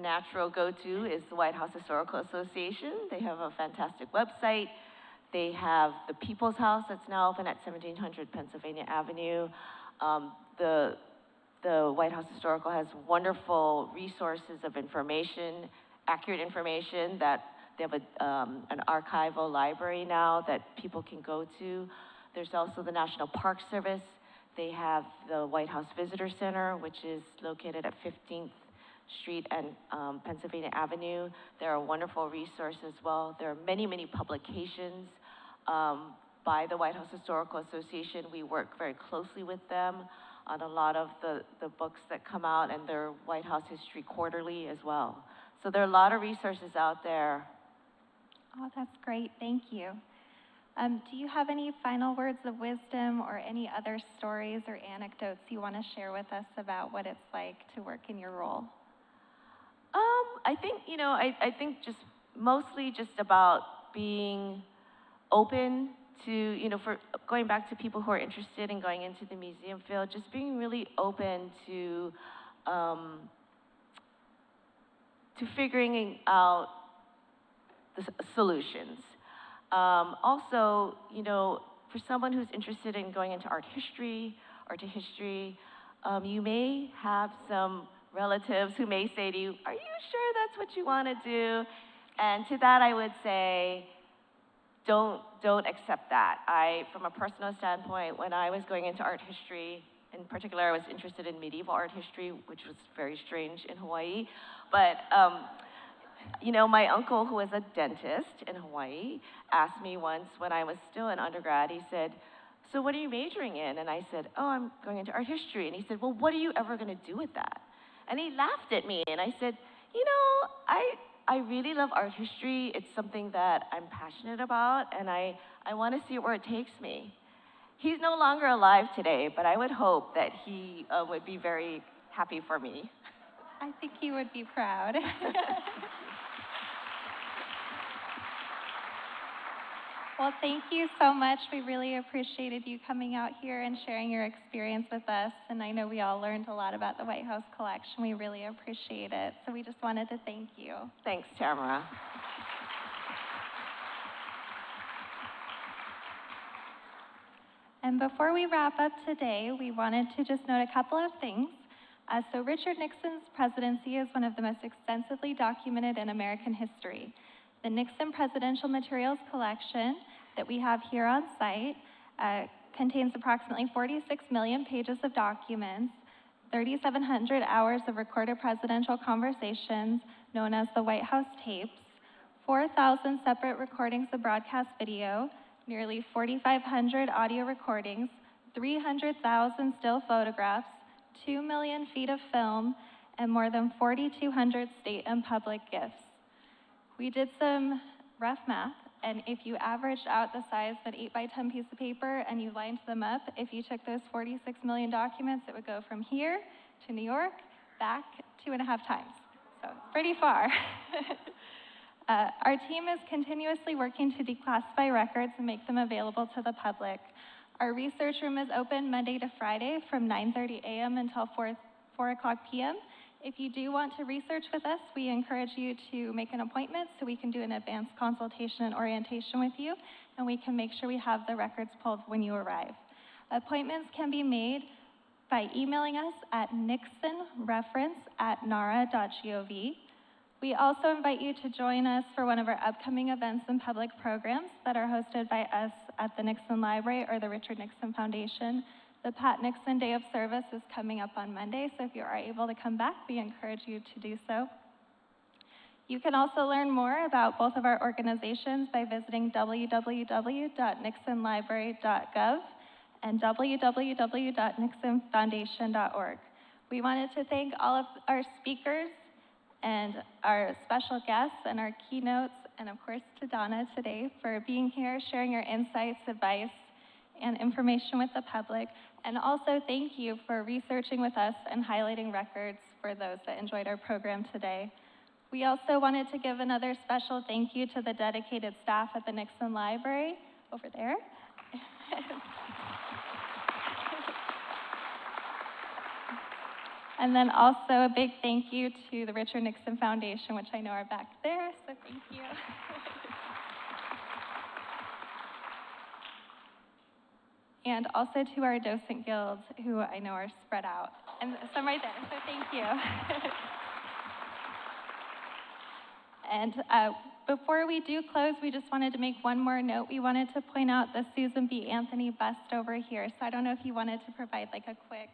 natural go-to is the White House Historical Association. They have a fantastic website. They have the People's House that's now open at 1700 Pennsylvania Avenue. The White House Historical has wonderful resources of information, accurate information that they have an archival library now that people can go to. There's also the National Park Service. They have the White House Visitor Center, which is located at 15th Street and Pennsylvania Avenue. They're a wonderful resource as well. There are many, many publications by the White House Historical Association. We work very closely with them on a lot of the books that come out, and their White House History Quarterly as well. So there are a lot of resources out there. Oh, that's great, thank you. Do you have any final words of wisdom or any other stories or anecdotes you want to share with us about what it's like to work in your role? I think, you know, I think just mostly just about being open to, you know, for going back to people who are interested in going into the museum field, just being really open to figuring out the solutions. Also, you know, for someone who's interested in going into art history, you may have some relatives who may say to you, are you sure that's what you want to do? And to that I would say, don't accept that. From a personal standpoint, when I was going into art history, in particular, I was interested in medieval art history, which was very strange in Hawaii. But, you know, my uncle, who was a dentist in Hawaii, asked me once when I was still an undergrad, he said, so what are you majoring in? And I said, oh, I'm going into art history. And he said, well, what are you ever going to do with that? And he laughed at me, and I said, you know, I really love art history. It's something that I'm passionate about, and I want to see where it takes me. He's no longer alive today, but I would hope that he would be very happy for me. I think he would be proud. Well, thank you so much. We really appreciated you coming out here and sharing your experience with us. And I know we all learned a lot about the White House collection. We really appreciate it. So we just wanted to thank you. Thanks, Tamara. And before we wrap up today, we wanted to just note a couple of things. So Richard Nixon's presidency is one of the most extensively documented in American history. The Nixon Presidential Materials Collection that we have here on site contains approximately 46 million pages of documents, 3,700 hours of recorded presidential conversations, known as the White House tapes, 4,000 separate recordings of broadcast video, nearly 4,500 audio recordings, 300,000 still photographs, 2 million feet of film, and more than 4,200 state and public gifts. We did some rough math, and if you averaged out the size of an 8x10 piece of paper and you lined them up, if you took those 46 million documents, it would go from here to New York, back 2.5 times. So it's pretty far. Our team is continuously working to declassify records and make them available to the public. Our research room is open Monday to Friday from 9:30 a.m. until 4 o'clock p.m. If you do want to research with us, we encourage you to make an appointment so we can do an advanced consultation and orientation with you, and we can make sure we have the records pulled when you arrive. Appointments can be made by emailing us at nixonreference@nara.gov. We also invite you to join us for one of our upcoming events and public programs that are hosted by us at the Nixon Library or the Richard Nixon Foundation. The Pat Nixon Day of Service is coming up on Monday, so if you are able to come back, we encourage you to do so. You can also learn more about both of our organizations by visiting www.nixonlibrary.gov and www.nixonfoundation.org. We wanted to thank all of our speakers and our special guests and our keynotes, and of course to Donna today for being here, sharing your insights, advice, and information with the public. And also thank you for researching with us and highlighting records for those that enjoyed our program today. We also wanted to give another special thank you to the dedicated staff at the Nixon Library over there. And then also a big thank you to the Richard Nixon Foundation, which I know are back there, so thank you. And also to our docent guilds, who I know are spread out. And some right there, so thank you. And before we do close, we just wanted to make one more note. We wanted to point out the Susan B. Anthony bust over here. So I don't know if you wanted to provide like a quick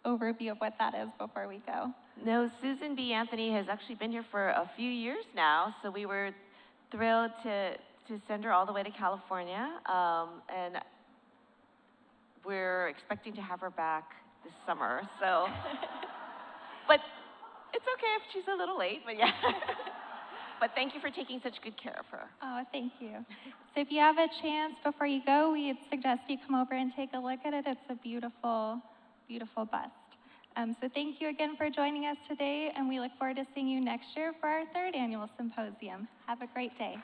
overview of what that is before we go. No, Susan B. Anthony has actually been here for a few years now, so we were thrilled to send her all the way to California, and we're expecting to have her back this summer, so. But it's okay if she's a little late, but yeah. But thank you for taking such good care of her. Oh, thank you. So if you have a chance before you go, we'd suggest you come over and take a look at it. It's a beautiful, beautiful bust. So thank you again for joining us today, and we look forward to seeing you next year for our 3rd annual symposium. Have a great day.